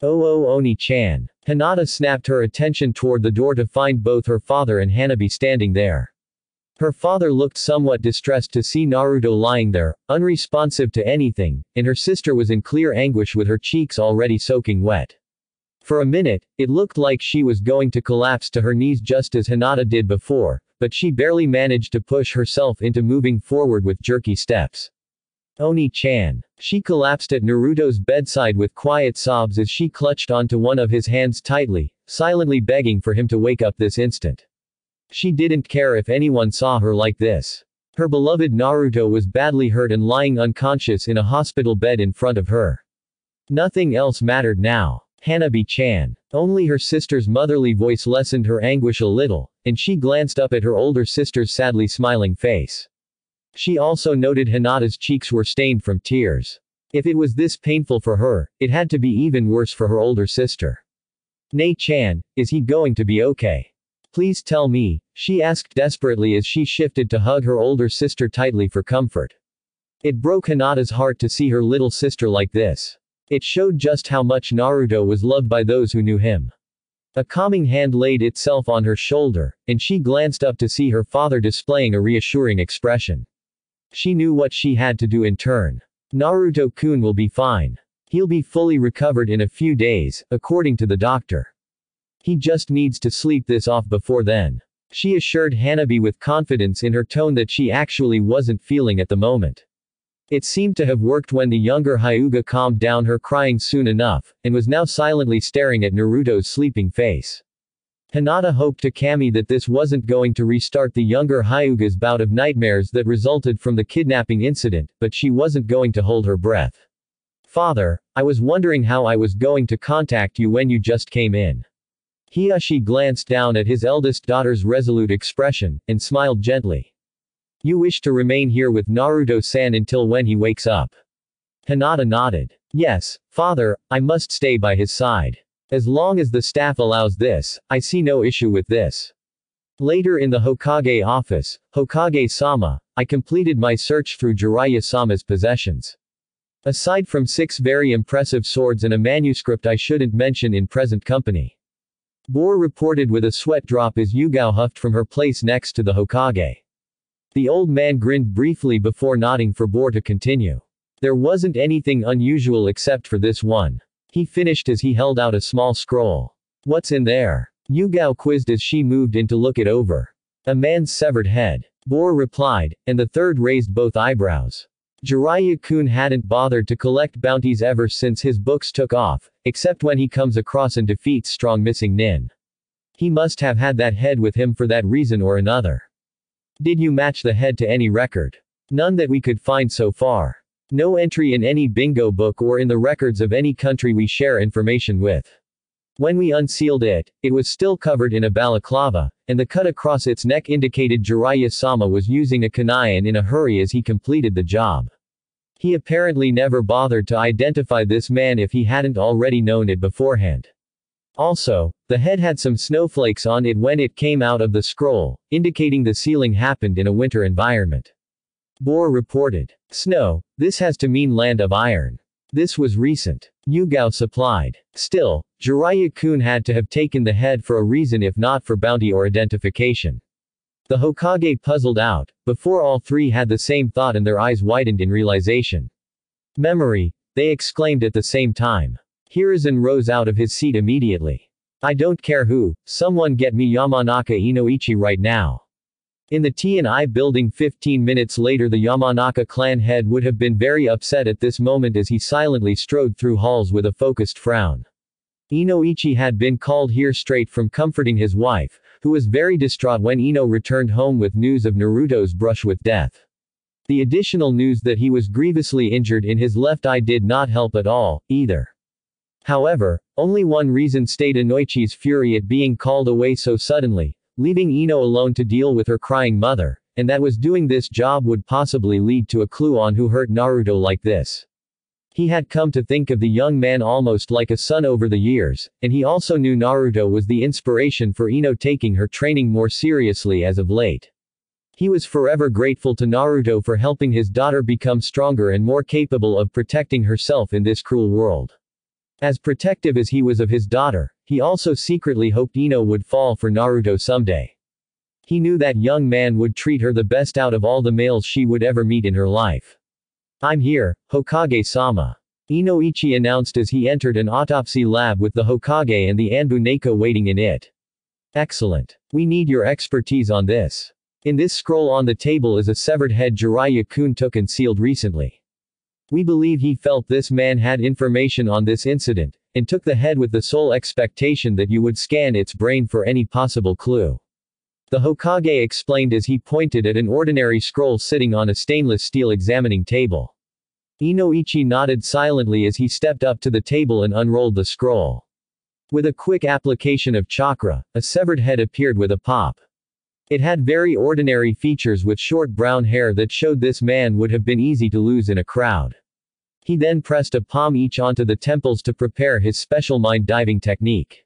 Oh Oni-chan. Hinata snapped her attention toward the door to find both her father and Hanabi standing there. Her father looked somewhat distressed to see Naruto lying there, unresponsive to anything, and her sister was in clear anguish with her cheeks already soaking wet. For a minute, it looked like she was going to collapse to her knees just as Hinata did before, but she barely managed to push herself into moving forward with jerky steps. Oni-chan. She collapsed at Naruto's bedside with quiet sobs as she clutched onto one of his hands tightly, silently begging for him to wake up this instant. She didn't care if anyone saw her like this. Her beloved Naruto was badly hurt and lying unconscious in a hospital bed in front of her. Nothing else mattered now. Hanabi-chan. Only her sister's motherly voice lessened her anguish a little, and she glanced up at her older sister's sadly smiling face. She also noted Hinata's cheeks were stained from tears. If it was this painful for her, it had to be even worse for her older sister. Nei-chan, is he going to be okay? Please tell me, she asked desperately as she shifted to hug her older sister tightly for comfort. It broke Hinata's heart to see her little sister like this. It showed just how much Naruto was loved by those who knew him. A calming hand laid itself on her shoulder, and she glanced up to see her father displaying a reassuring expression. She knew what she had to do in turn. Naruto-kun will be fine. He'll be fully recovered in a few days, according to the doctor. He just needs to sleep this off before then. She assured Hanabi with confidence in her tone that she actually wasn't feeling at the moment. It seemed to have worked when the younger Hyuga calmed down her crying soon enough, and was now silently staring at Naruto's sleeping face. Hinata hoped to Kami that this wasn't going to restart the younger Hyuga's bout of nightmares that resulted from the kidnapping incident, but she wasn't going to hold her breath. Father, I was wondering how I was going to contact you when you just came in. Hiyashi glanced down at his eldest daughter's resolute expression, and smiled gently. You wish to remain here with Naruto-san until when he wakes up? Hinata nodded. Yes, father, I must stay by his side. As long as the staff allows this, I see no issue with this. Later in the Hokage office, Hokage-sama, I completed my search through Jiraiya-sama's possessions. Aside from 6 very impressive swords and a manuscript I shouldn't mention in present company. Bor reported with a sweat drop as Yugao huffed from her place next to the Hokage. The old man grinned briefly before nodding for Bor to continue. There wasn't anything unusual except for this one. He finished as he held out a small scroll. What's in there? Yugao quizzed as she moved in to look it over. A man's severed head. Bor replied, and the third raised both eyebrows. Jiraiya-kun hadn't bothered to collect bounties ever since his books took off, except when he comes across and defeats strong missing nin. He must have had that head with him for that reason or another. Did you match the head to any record? None that we could find so far. No entry in any bingo book or in the records of any country we share information with. When we unsealed it, it was still covered in a balaclava, and the cut across its neck indicated Jiraiya-sama was using a kunai and in a hurry as he completed the job. He apparently never bothered to identify this man if he hadn't already known it beforehand. Also, the head had some snowflakes on it when it came out of the scroll, indicating the sealing happened in a winter environment. Bohr reported. Snow, this has to mean land of iron. This was recent. Yugao supplied. Still, Jiraiya-kun had to have taken the head for a reason if not for bounty or identification. The Hokage puzzled out, before all three had the same thought and their eyes widened in realization. Memory, they exclaimed at the same time. Hiruzen rose out of his seat immediately. I don't care who, someone get me Yamanaka Inoichi right now. In the T&I building 15 minutes later the Yamanaka clan head would have been very upset at this moment as he silently strode through halls with a focused frown. Inoichi had been called here straight from comforting his wife, who was very distraught when Ino returned home with news of Naruto's brush with death. The additional news that he was grievously injured in his left eye did not help at all, either. However, only one reason stayed Inoichi's fury at being called away so suddenly, leaving Ino alone to deal with her crying mother, and that was doing this job would possibly lead to a clue on who hurt Naruto like this. He had come to think of the young man almost like a son over the years, and he also knew Naruto was the inspiration for Ino taking her training more seriously as of late. He was forever grateful to Naruto for helping his daughter become stronger and more capable of protecting herself in this cruel world. As protective as he was of his daughter, he also secretly hoped Ino would fall for Naruto someday. He knew that young man would treat her the best out of all the males she would ever meet in her life. I'm here, Hokage-sama. Inoichi announced as he entered an autopsy lab with the Hokage and the Anbu Neko waiting in it. Excellent. We need your expertise on this. In this scroll on the table is a severed head Jiraiya-kun took and sealed recently. We believe he felt this man had information on this incident, and took the head with the sole expectation that you would scan its brain for any possible clue. The Hokage explained as he pointed at an ordinary scroll sitting on a stainless steel examining table. Inoichi nodded silently as he stepped up to the table and unrolled the scroll. With a quick application of chakra, a severed head appeared with a pop. It had very ordinary features with short brown hair that showed this man would have been easy to lose in a crowd. He then pressed a palm each onto the temples to prepare his special mind diving technique.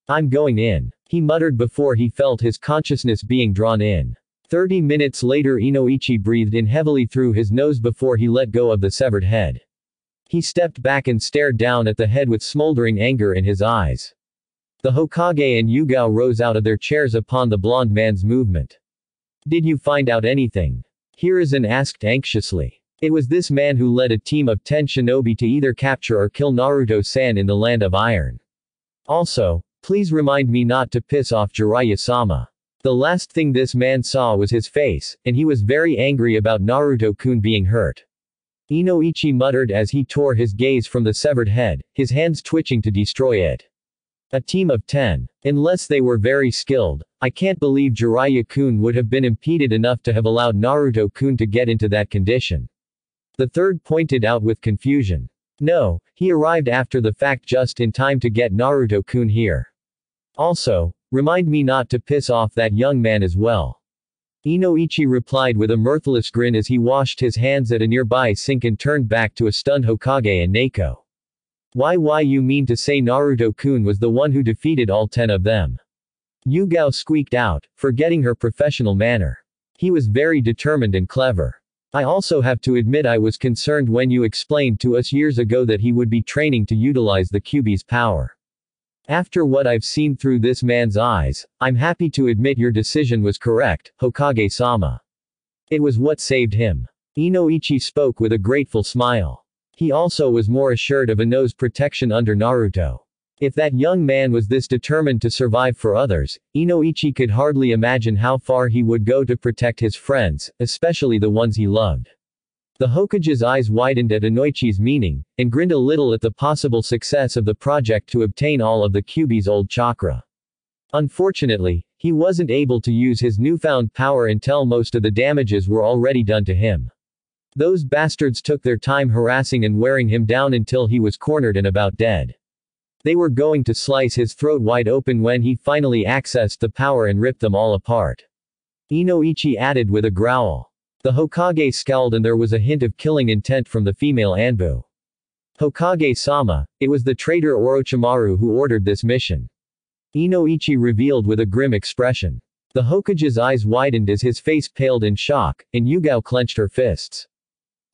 I'm going in, he muttered before he felt his consciousness being drawn in. 30 minutes later Inoichi breathed in heavily through his nose before he let go of the severed head. He stepped back and stared down at the head with smoldering anger in his eyes. The Hokage and Yugao rose out of their chairs upon the blond man's movement. Did you find out anything? Hiruzen asked anxiously. It was this man who led a team of 10 shinobi to either capture or kill Naruto-san in the Land of Iron. Also, please remind me not to piss off Jiraiya-sama. The last thing this man saw was his face, and he was very angry about Naruto-kun being hurt. Inoichi muttered as he tore his gaze from the severed head, his hands twitching to destroy it. A team of 10. Unless they were very skilled, I can't believe Jiraiya-kun would have been impeded enough to have allowed Naruto-kun to get into that condition. The third pointed out with confusion. No, he arrived after the fact just in time to get Naruto-kun here. Also, remind me not to piss off that young man as well. Inoichi replied with a mirthless grin as he washed his hands at a nearby sink and turned back to a stunned Hokage and Neko. Why you mean to say Naruto-kun was the one who defeated all 10 of them? Yugao squeaked out, forgetting her professional manner. He was very determined and clever. I also have to admit I was concerned when you explained to us years ago that he would be training to utilize the Kyuubi's power. After what I've seen through this man's eyes, I'm happy to admit your decision was correct, Hokage-sama. It was what saved him. Inoichi spoke with a grateful smile. He also was more assured of Ino's protection under Naruto. If that young man was this determined to survive for others, Inoichi could hardly imagine how far he would go to protect his friends, especially the ones he loved. The Hokage's eyes widened at Inoichi's meaning, and grinned a little at the possible success of the project to obtain all of the Kyuubi's old chakra. Unfortunately, he wasn't able to use his newfound power until most of the damages were already done to him. Those bastards took their time harassing and wearing him down until he was cornered and about dead. They were going to slice his throat wide open when he finally accessed the power and ripped them all apart. Inoichi added with a growl. The Hokage scowled and there was a hint of killing intent from the female Anbu. Hokage-sama, it was the traitor Orochimaru who ordered this mission. Inoichi revealed with a grim expression. The Hokage's eyes widened as his face paled in shock, and Yugao clenched her fists.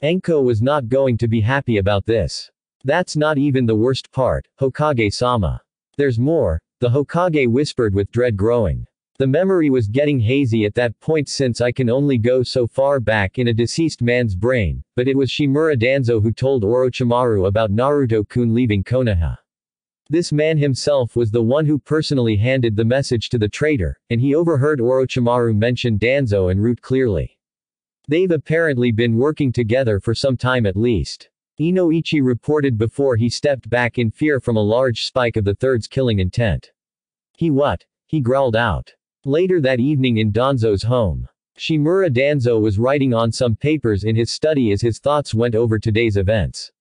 Enko was not going to be happy about this. That's not even the worst part, Hokage-sama. There's more, the Hokage whispered with dread growing. The memory was getting hazy at that point since I can only go so far back in a deceased man's brain, but it was Shimura Danzo who told Orochimaru about Naruto-kun leaving Konoha. This man himself was the one who personally handed the message to the traitor, and he overheard Orochimaru mention Danzo and Root clearly. They've apparently been working together for some time at least. Inoichi reported before he stepped back in fear from a large spike of the third's killing intent. He growled out. Later that evening in Danzo's home. Shimura Danzo was writing on some papers in his study as his thoughts went over today's events.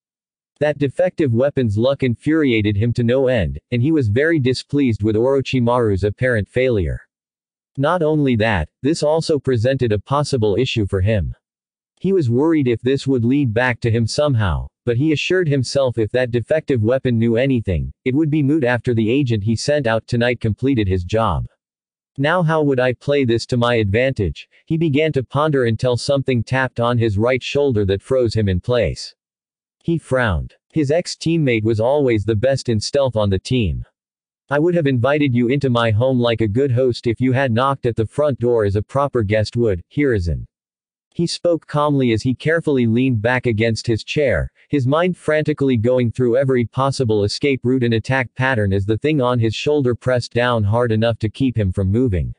That defective weapon's luck infuriated him to no end, and he was very displeased with Orochimaru's apparent failure. Not only that, this also presented a possible issue for him. He was worried if this would lead back to him somehow, but he assured himself if that defective weapon knew anything, it would be moot after the agent he sent out tonight completed his job. Now how would I play this to my advantage? He began to ponder until something tapped on his right shoulder that froze him in place. He frowned. His ex-teammate was always the best in stealth on the team. I would have invited you into my home like a good host if you had knocked at the front door as a proper guest would, Hiruzen. He spoke calmly as he carefully leaned back against his chair, his mind frantically going through every possible escape route and attack pattern as the thing on his shoulder pressed down hard enough to keep him from moving.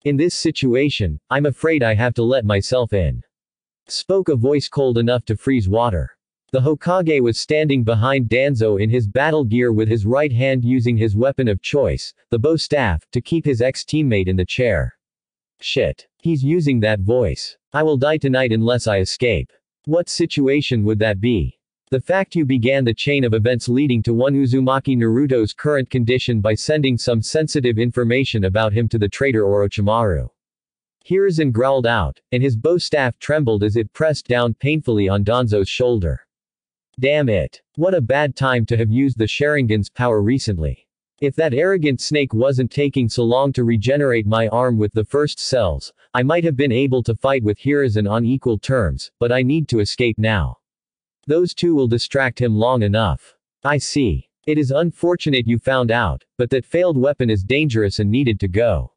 In this situation, I'm afraid I have to let myself in. Spoke a voice cold enough to freeze water. The Hokage was standing behind Danzo in his battle gear with his right hand using his weapon of choice, the bow staff, to keep his ex-teammate in the chair. Shit. He's using that voice. I will die tonight unless I escape. What situation would that be? The fact you began the chain of events leading to one Uzumaki Naruto's current condition by sending some sensitive information about him to the traitor Orochimaru. Hiruzen growled out, and his bow staff trembled as it pressed down painfully on Danzo's shoulder. Damn it. What a bad time to have used the Sharingan's power recently. If that arrogant snake wasn't taking so long to regenerate my arm with the first cells, I might have been able to fight with Hiruzen on equal terms, but I need to escape now. Those two will distract him long enough. I see. It is unfortunate you found out, but that failed weapon is dangerous and needed to go.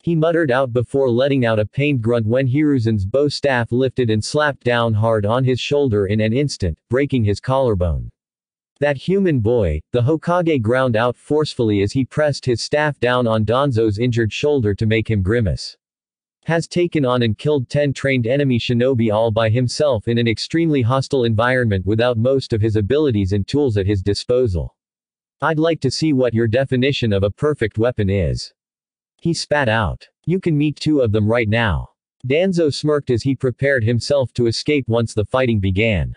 He muttered out before letting out a pained grunt when Hiruzen's bow staff lifted and slapped down hard on his shoulder in an instant, breaking his collarbone. That human boy, the Hokage ground out forcefully as he pressed his staff down on Danzo's injured shoulder to make him grimace. Has taken on and killed 10 trained enemy shinobi all by himself in an extremely hostile environment without most of his abilities and tools at his disposal. I'd like to see what your definition of a perfect weapon is. He spat out. You can meet 2 of them right now. Danzo smirked as he prepared himself to escape once the fighting began.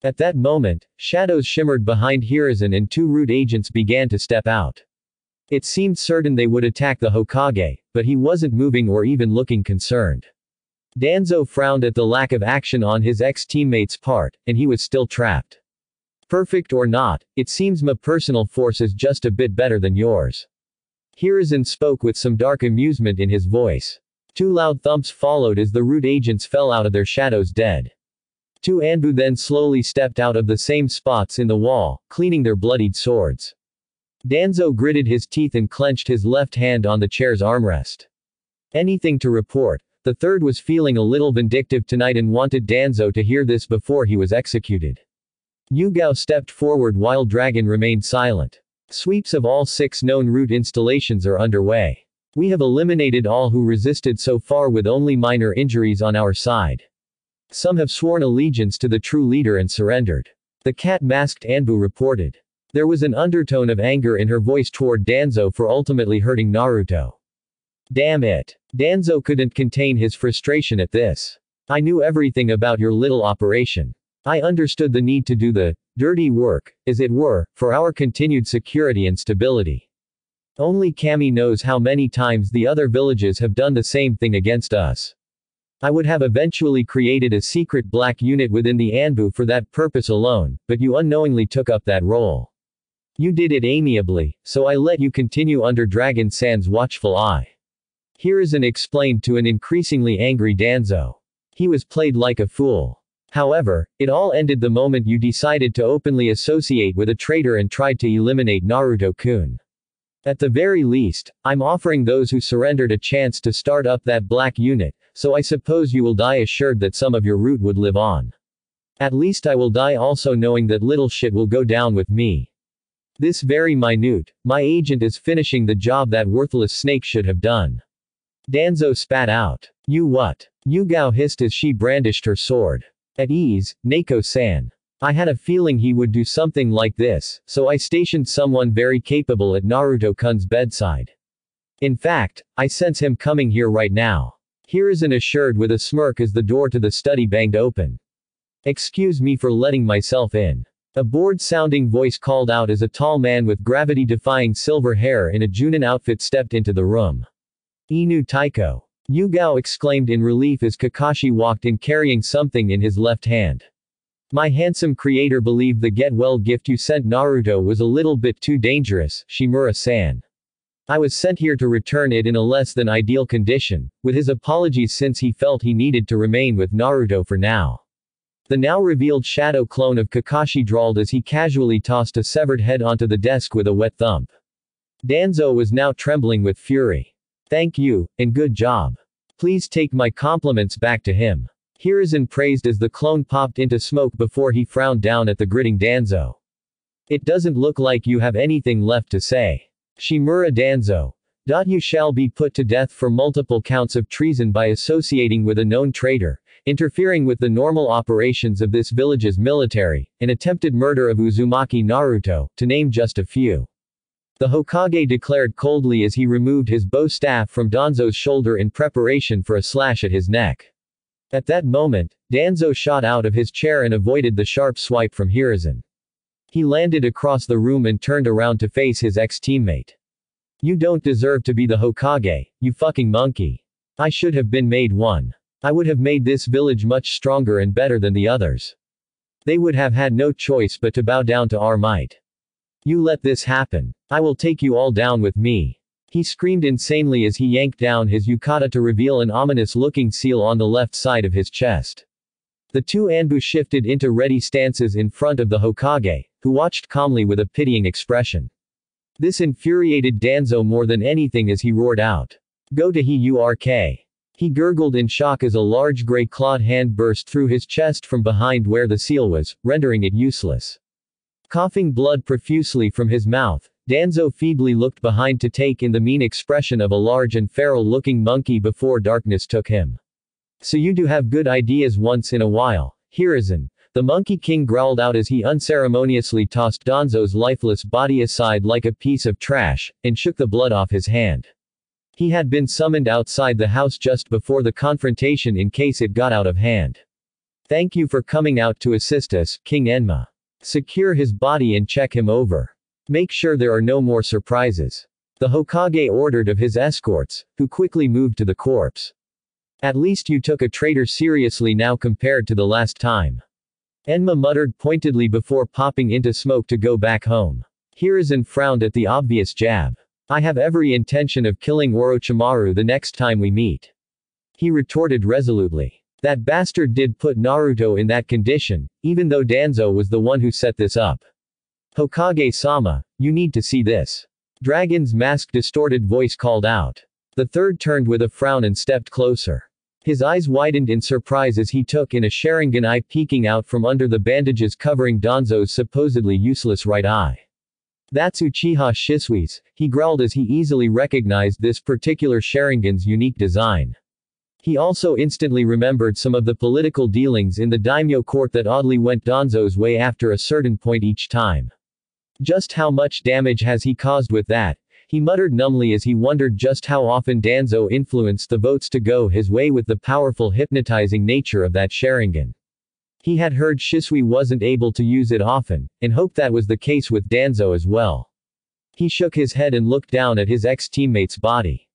At that moment, shadows shimmered behind Hiruzen and 2 Root agents began to step out. It seemed certain they would attack the Hokage, but he wasn't moving or even looking concerned. Danzo frowned at the lack of action on his ex-teammate's part, and he was still trapped. Perfect or not, it seems my personal force is just a bit better than yours. Hiruzen spoke with some dark amusement in his voice. 2 loud thumps followed as the Root agents fell out of their shadows dead. 2 Anbu then slowly stepped out of the same spots in the wall, cleaning their bloodied swords. Danzo gritted his teeth and clenched his left hand on the chair's armrest. Anything to report. The third was feeling a little vindictive tonight and wanted Danzo to hear this before he was executed. Yugao stepped forward while Dragon remained silent. Sweeps of all 6 known Root installations are underway. We have eliminated all who resisted so far with only minor injuries on our side. Some have sworn allegiance to the true leader and surrendered. The cat-masked Anbu reported. There was an undertone of anger in her voice toward Danzo for ultimately hurting Naruto. Damn it. Danzo couldn't contain his frustration at this. I knew everything about your little operation. I understood the need to do the dirty work, as it were, for our continued security and stability. Only Kami knows how many times the other villages have done the same thing against us. I would have eventually created a secret black unit within the Anbu for that purpose alone, but you unknowingly took up that role. You did it amiably, so I let you continue under Dragon San's watchful eye. Hiruzen explained to an increasingly angry Danzo. He was played like a fool. However, it all ended the moment you decided to openly associate with a traitor and tried to eliminate Naruto-kun. At the very least, I'm offering those who surrendered a chance to start up that black unit, so I suppose you will die assured that some of your root would live on. At least I will die also knowing that little shit will go down with me. This very minute, my agent is finishing the job that worthless snake should have done. Danzo spat out. You what? Yugao hissed as she brandished her sword. At ease, Neko-san. I had a feeling he would do something like this, so I stationed someone very capable at Naruto-kun's bedside. In fact, I sense him coming here right now. Hiruzen assured with a smirk as the door to the study banged open. Excuse me for letting myself in. A bored-sounding voice called out as a tall man with gravity-defying silver hair in a Junin outfit stepped into the room. Inu Taiko. Yugao exclaimed in relief as Kakashi walked in carrying something in his left hand. My handsome creator believed the get-well gift you sent Naruto was a little bit too dangerous, Shimura-san. I was sent here to return it in a less than ideal condition, with his apologies since he felt he needed to remain with Naruto for now. The now revealed shadow clone of Kakashi drawled as he casually tossed a severed head onto the desk with a wet thump. Danzo was now trembling with fury. Thank you, and good job. Please take my compliments back to him. Hiruzen praised as the clone popped into smoke before he frowned down at the gritting Danzo. It doesn't look like you have anything left to say. Shimura Danzo. You shall be put to death for multiple counts of treason by associating with a known traitor, interfering with the normal operations of this village's military, and attempted murder of Uzumaki Naruto, to name just a few. The Hokage declared coldly as he removed his bow staff from Danzo's shoulder in preparation for a slash at his neck. At that moment, Danzo shot out of his chair and avoided the sharp swipe from Hiruzen. He landed across the room and turned around to face his ex-teammate. You don't deserve to be the Hokage, you fucking monkey. I should have been made one. I would have made this village much stronger and better than the others. They would have had no choice but to bow down to our might. You let this happen. I will take you all down with me. He screamed insanely as he yanked down his yukata to reveal an ominous-looking seal on the left side of his chest. The two Anbu shifted into ready stances in front of the Hokage, who watched calmly with a pitying expression. This infuriated Danzo more than anything as he roared out. Go to He-Urk. He gurgled in shock as a large gray-clawed hand burst through his chest from behind where the seal was, rendering it useless. Coughing blood profusely from his mouth, Danzo feebly looked behind to take in the mean expression of a large and feral-looking monkey before darkness took him. So you do have good ideas once in a while, Hiruzen, the Monkey King growled out as he unceremoniously tossed Danzo's lifeless body aside like a piece of trash, and shook the blood off his hand. He had been summoned outside the house just before the confrontation in case it got out of hand. Thank you for coming out to assist us, King Enma. Secure his body and check him over. Make sure there are no more surprises. The Hokage ordered of his escorts, who quickly moved to the corpse. At least you took a traitor seriously now compared to the last time. Enma muttered pointedly before popping into smoke to go back home. Hiruzen frowned at the obvious jab. I have every intention of killing Orochimaru the next time we meet. He retorted resolutely. That bastard did put Naruto in that condition, even though Danzo was the one who set this up. Hokage-sama, you need to see this. Dragon's mask distorted voice called out. The third turned with a frown and stepped closer. His eyes widened in surprise as he took in a Sharingan eye peeking out from under the bandages covering Danzo's supposedly useless right eye. That's Uchiha Shisui's, he growled as he easily recognized this particular Sharingan's unique design. He also instantly remembered some of the political dealings in the daimyo court that oddly went Danzo's way after a certain point each time. Just how much damage has he caused with that? He muttered numbly as he wondered just how often Danzo influenced the votes to go his way with the powerful hypnotizing nature of that Sharingan. He had heard Shisui wasn't able to use it often, and hoped that was the case with Danzo as well. He shook his head and looked down at his ex-teammate's body.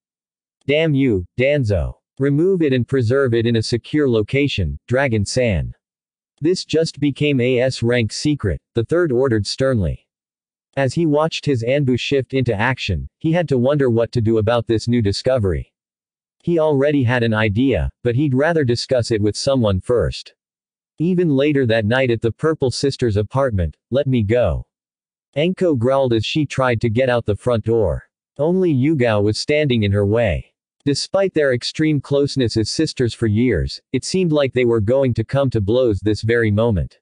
Damn you, Danzo. Remove it and preserve it in a secure location, Dragon-san. This just became a S-rank secret, the third ordered sternly. As he watched his Anbu shift into action, he had to wonder what to do about this new discovery. He already had an idea, but he'd rather discuss it with someone first. Even later that night at the Purple Sisters' apartment, "Let me go." Enko growled as she tried to get out the front door. Only Yugao was standing in her way. Despite their extreme closeness as sisters for years, it seemed like they were going to come to blows this very moment.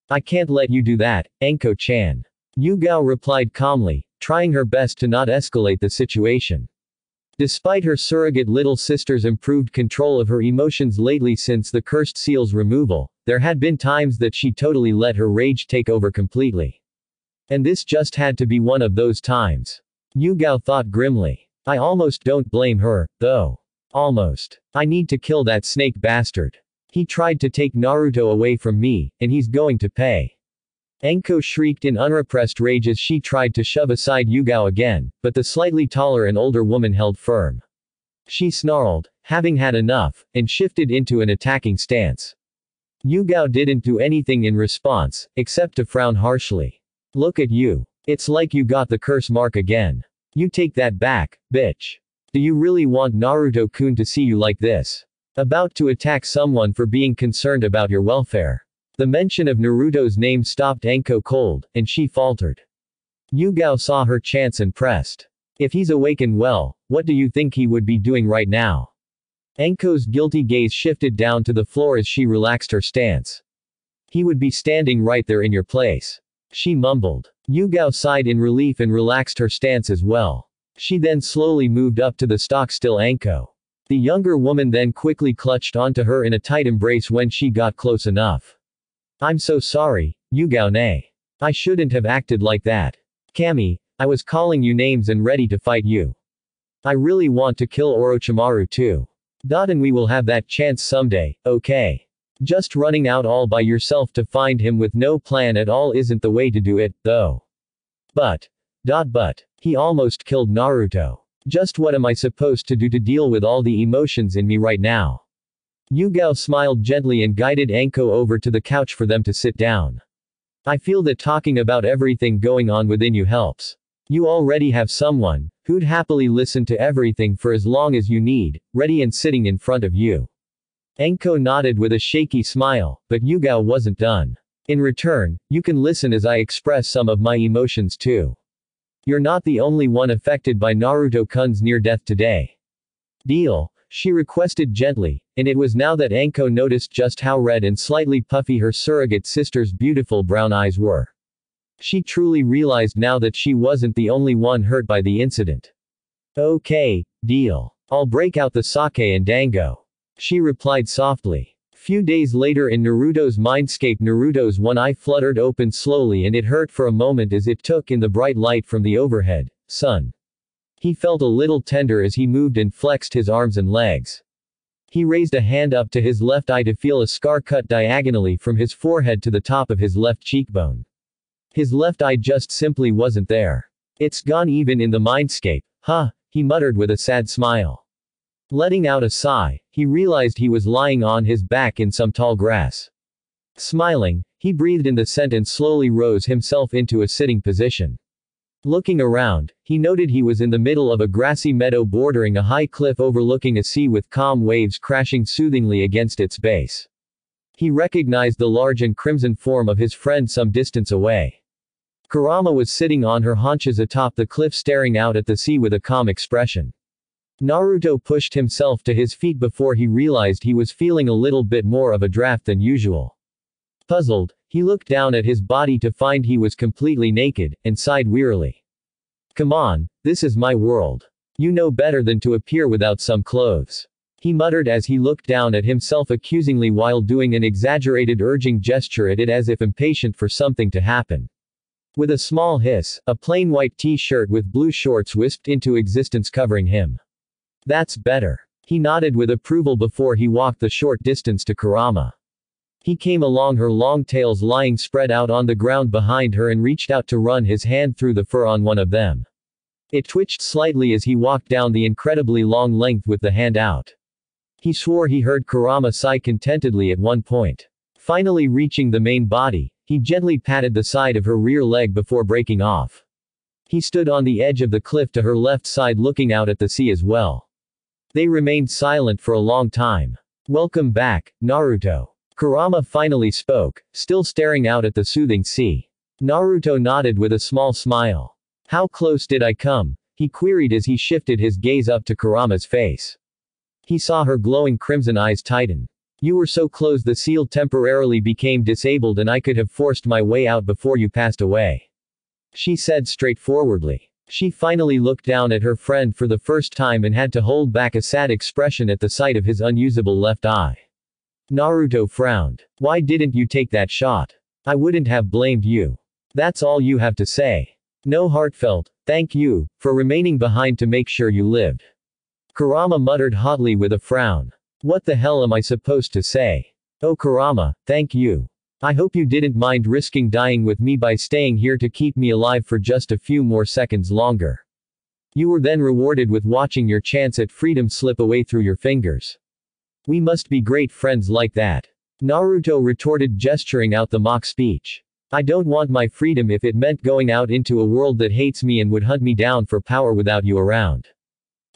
"I can't let you do that, Enko-chan." Yugao replied calmly, trying her best to not escalate the situation. Despite her surrogate little sister's improved control of her emotions lately since the cursed seal's removal, there had been times that she totally let her rage take over completely. And this just had to be one of those times. Yugao thought grimly. I almost don't blame her, though. Almost. I need to kill that snake bastard. He tried to take Naruto away from me, and he's going to pay. Enko shrieked in unrepressed rage as she tried to shove aside Yugao again, but the slightly taller and older woman held firm. She snarled, having had enough, and shifted into an attacking stance. Yugao didn't do anything in response, except to frown harshly. Look at you. It's like you got the curse mark again. You take that back, bitch. Do you really want Naruto-kun to see you like this? About to attack someone for being concerned about your welfare. The mention of Naruto's name stopped Enko cold, and she faltered. Yugao saw her chance and pressed. If he's awake and well, what do you think he would be doing right now? Enko's guilty gaze shifted down to the floor as she relaxed her stance. He would be standing right there in your place. She mumbled. Yugao sighed in relief and relaxed her stance as well. She then slowly moved up to the stock-still Enko. The younger woman then quickly clutched onto her in a tight embrace when she got close enough. I'm so sorry, Yugao-ne. I shouldn't have acted like that. Kami, I was calling you names and ready to fight you. I really want to kill Orochimaru too. And we will have that chance someday, okay? Just running out all by yourself to find him with no plan at all isn't the way to do it, though. But. He almost killed Naruto. Just what am I supposed to do to deal with all the emotions in me right now? Yugao smiled gently and guided Enko over to the couch for them to sit down. I feel that talking about everything going on within you helps. You already have someone who'd happily listen to everything for as long as you need, ready and sitting in front of you. Enko nodded with a shaky smile, but Yugao wasn't done. In return, you can listen as I express some of my emotions too. You're not the only one affected by Naruto-kun's near-death today. Deal? She requested gently, and it was now that Enko noticed just how red and slightly puffy her surrogate sister's beautiful brown eyes were. She truly realized now that she wasn't the only one hurt by the incident. Okay, deal. I'll break out the sake and dango. She replied softly. Few days later in Naruto's mindscape, Naruto's one eye fluttered open slowly and it hurt for a moment as it took in the bright light from the overhead sun. He felt a little tender as he moved and flexed his arms and legs. He raised a hand up to his left eye to feel a scar cut diagonally from his forehead to the top of his left cheekbone. His left eye just simply wasn't there. It's gone even in the mindscape, huh? He muttered with a sad smile. Letting out a sigh, he realized he was lying on his back in some tall grass. Smiling, he breathed in the scent and slowly rose himself into a sitting position. Looking around, he noted he was in the middle of a grassy meadow bordering a high cliff overlooking a sea with calm waves crashing soothingly against its base. He recognized the large and crimson form of his friend some distance away. Kurama was sitting on her haunches atop the cliff staring out at the sea with a calm expression. Naruto pushed himself to his feet before he realized he was feeling a little bit more of a draft than usual. Puzzled, he looked down at his body to find he was completely naked, and sighed wearily. Come on, this is my world. You know better than to appear without some clothes. He muttered as he looked down at himself accusingly while doing an exaggerated urging gesture at it as if impatient for something to happen. With a small hiss, a plain white t-shirt with blue shorts whisked into existence covering him. That's better. He nodded with approval before he walked the short distance to Kurama. He came along her long tails lying spread out on the ground behind her and reached out to run his hand through the fur on one of them. It twitched slightly as he walked down the incredibly long length with the hand out. He swore he heard Kurama sigh contentedly at one point. Finally reaching the main body, he gently patted the side of her rear leg before breaking off. He stood on the edge of the cliff to her left side looking out at the sea as well. They remained silent for a long time. Welcome back, Naruto. Kurama finally spoke, still staring out at the soothing sea. Naruto nodded with a small smile. How close did I come? He queried as he shifted his gaze up to Kurama's face. He saw her glowing crimson eyes tighten. You were so close the seal temporarily became disabled and I could have forced my way out before you passed away. She said straightforwardly. She finally looked down at her friend for the first time and had to hold back a sad expression at the sight of his unusable left eye. Naruto frowned. Why didn't you take that shot? I wouldn't have blamed you. That's all you have to say. No heartfelt, thank you, for remaining behind to make sure you lived. Kurama muttered hotly with a frown. What the hell am I supposed to say? Oh Kurama, thank you. I hope you didn't mind risking dying with me by staying here to keep me alive for just a few more seconds longer. You were then rewarded with watching your chance at freedom slip away through your fingers. We must be great friends like that. Naruto retorted, gesturing out the mock speech. I don't want my freedom if it meant going out into a world that hates me and would hunt me down for power without you around.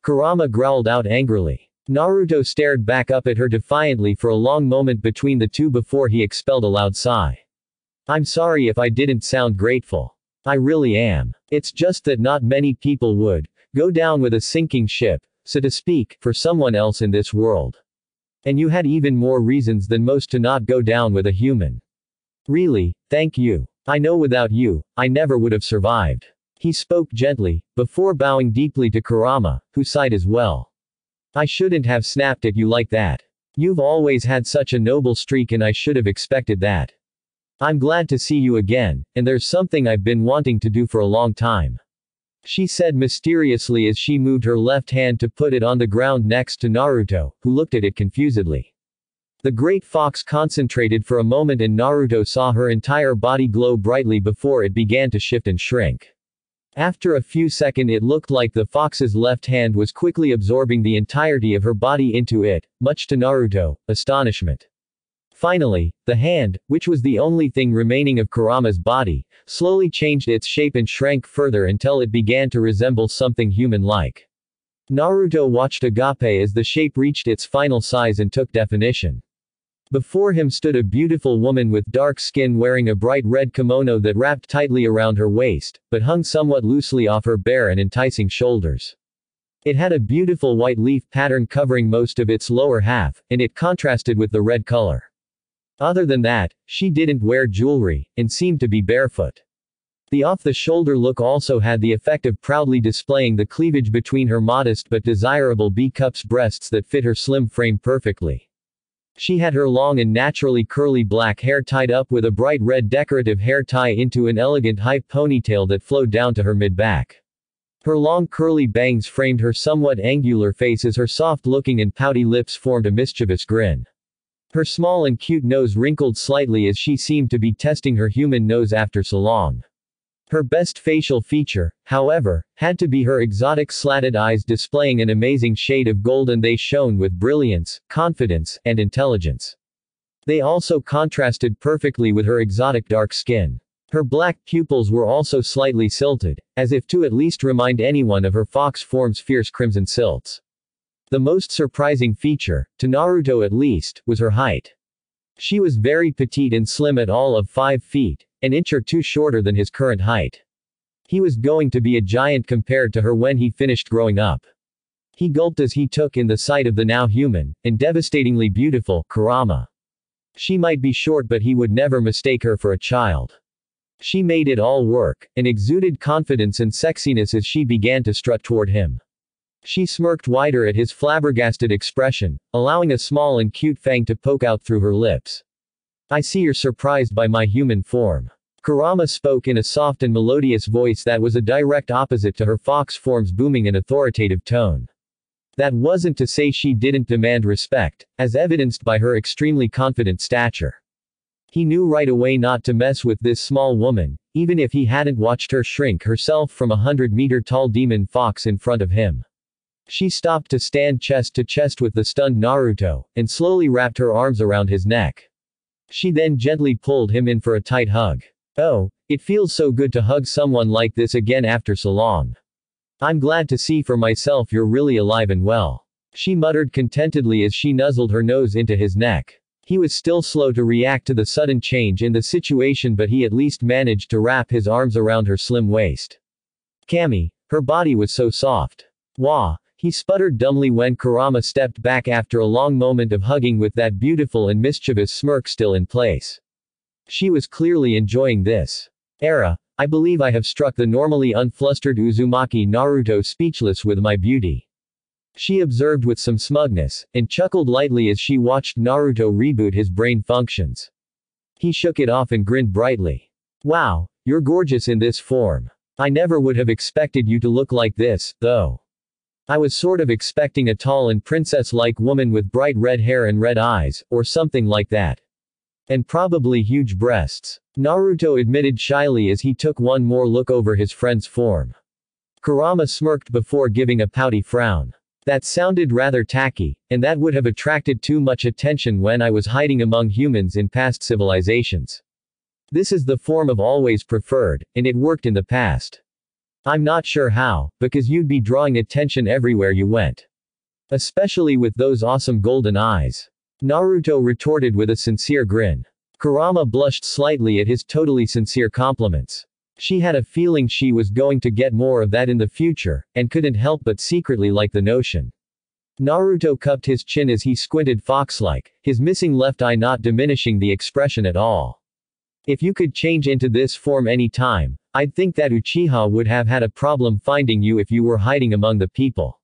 Kurama growled out angrily. Naruto stared back up at her defiantly for a long moment between the two before he expelled a loud sigh. I'm sorry if I didn't sound grateful. I really am. It's just that not many people would go down with a sinking ship, so to speak, for someone else in this world. And you had even more reasons than most to not go down with a human. Really, thank you. I know without you, I never would have survived. He spoke gently, before bowing deeply to Kurama, who sighed as well. I shouldn't have snapped at you like that. You've always had such a noble streak and I should have expected that. I'm glad to see you again, and there's something I've been wanting to do for a long time. She said mysteriously as she moved her left hand to put it on the ground next to Naruto, who looked at it confusedly. The great fox concentrated for a moment and Naruto saw her entire body glow brightly before it began to shift and shrink. After a few seconds it looked like the fox's left hand was quickly absorbing the entirety of her body into it, much to Naruto's astonishment. Finally, the hand, which was the only thing remaining of Kurama's body, slowly changed its shape and shrank further until it began to resemble something human-like. Naruto watched agape as the shape reached its final size and took definition. Before him stood a beautiful woman with dark skin wearing a bright red kimono that wrapped tightly around her waist, but hung somewhat loosely off her bare and enticing shoulders. It had a beautiful white leaf pattern covering most of its lower half, and it contrasted with the red color. Other than that, she didn't wear jewelry, and seemed to be barefoot. The off-the-shoulder look also had the effect of proudly displaying the cleavage between her modest but desirable B-cups breasts that fit her slim frame perfectly. She had her long and naturally curly black hair tied up with a bright red decorative hair tie into an elegant high ponytail that flowed down to her mid-back. Her long curly bangs framed her somewhat angular face as her soft-looking and pouty lips formed a mischievous grin. Her small and cute nose wrinkled slightly as she seemed to be testing her human nose after so long. Her best facial feature, however, had to be her exotic slatted eyes displaying an amazing shade of gold, and they shone with brilliance, confidence, and intelligence. They also contrasted perfectly with her exotic dark skin. Her black pupils were also slightly silted, as if to at least remind anyone of her fox form's fierce crimson silts. The most surprising feature, to Naruto at least, was her height. She was very petite and slim at all of 5 feet, an inch or two shorter than his current height. He was going to be a giant compared to her when he finished growing up. He gulped as he took in the sight of the now human, and devastatingly beautiful, Kurama. She might be short but he would never mistake her for a child. She made it all work, and exuded confidence and sexiness as she began to strut toward him. She smirked wider at his flabbergasted expression, allowing a small and cute fang to poke out through her lips. I see you're surprised by my human form. Kurama spoke in a soft and melodious voice that was a direct opposite to her fox form's booming and authoritative tone. That wasn't to say she didn't demand respect, as evidenced by her extremely confident stature. He knew right away not to mess with this small woman, even if he hadn't watched her shrink herself from a 100-meter-tall demon fox in front of him. She stopped to stand chest to chest with the stunned Naruto, and slowly wrapped her arms around his neck. She then gently pulled him in for a tight hug. Oh, it feels so good to hug someone like this again after so long. I'm glad to see for myself you're really alive and well. She muttered contentedly as she nuzzled her nose into his neck. He was still slow to react to the sudden change in the situation, but he at least managed to wrap his arms around her slim waist. Cammy, her body was so soft. Wah, he sputtered dumbly when Kurama stepped back after a long moment of hugging with that beautiful and mischievous smirk still in place. She was clearly enjoying this. I believe I have struck the normally unflustered Uzumaki Naruto speechless with my beauty. She observed with some smugness, and chuckled lightly as she watched Naruto reboot his brain functions. He shook it off and grinned brightly. Wow, you're gorgeous in this form. I never would have expected you to look like this, though. I was sort of expecting a tall and princess-like woman with bright red hair and red eyes, or something like that. And probably huge breasts. Naruto admitted shyly as he took one more look over his friend's form. Kurama smirked before giving a pouty frown. That sounded rather tacky, and that would have attracted too much attention when I was hiding among humans in past civilizations. This is the form I've always preferred, and it worked in the past. I'm not sure how, because you'd be drawing attention everywhere you went. Especially with those awesome golden eyes. Naruto retorted with a sincere grin. Kurama blushed slightly at his totally sincere compliments. She had a feeling she was going to get more of that in the future, and couldn't help but secretly like the notion. Naruto cupped his chin as he squinted fox-like, his missing left eye not diminishing the expression at all. If you could change into this form any time, I'd think that Uchiha would have had a problem finding you if you were hiding among the people.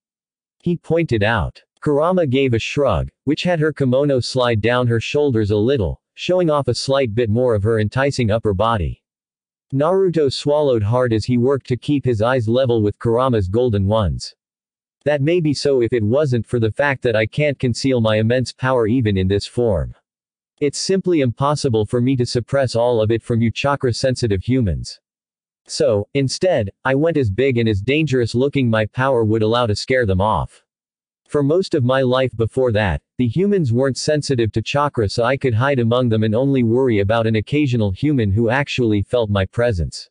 He pointed out. Kurama gave a shrug, which had her kimono slide down her shoulders a little, showing off a slight bit more of her enticing upper body. Naruto swallowed hard as he worked to keep his eyes level with Kurama's golden ones. That may be so if it wasn't for the fact that I can't conceal my immense power even in this form. It's simply impossible for me to suppress all of it from you chakra-sensitive humans. So, instead, I went as big and as dangerous looking my power would allow to scare them off. For most of my life before that, the humans weren't sensitive to chakra, so I could hide among them and only worry about an occasional human who actually felt my presence.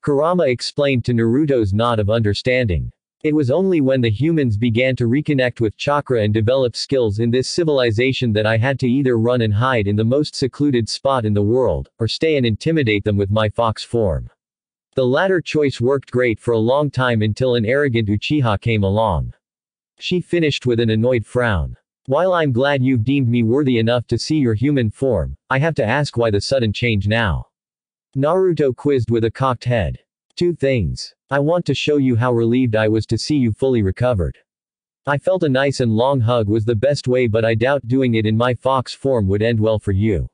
Kurama explained to Naruto's nod of understanding. It was only when the humans began to reconnect with chakra and develop skills in this civilization that I had to either run and hide in the most secluded spot in the world, or stay and intimidate them with my fox form. The latter choice worked great for a long time until an arrogant Uchiha came along. She finished with an annoyed frown. While I'm glad you've deemed me worthy enough to see your human form, I have to ask why the sudden change now. Naruto quizzed with a cocked head. 2 things. I want to show you how relieved I was to see you fully recovered. I felt a nice and long hug was the best way, but I doubt doing it in my fox form would end well for you.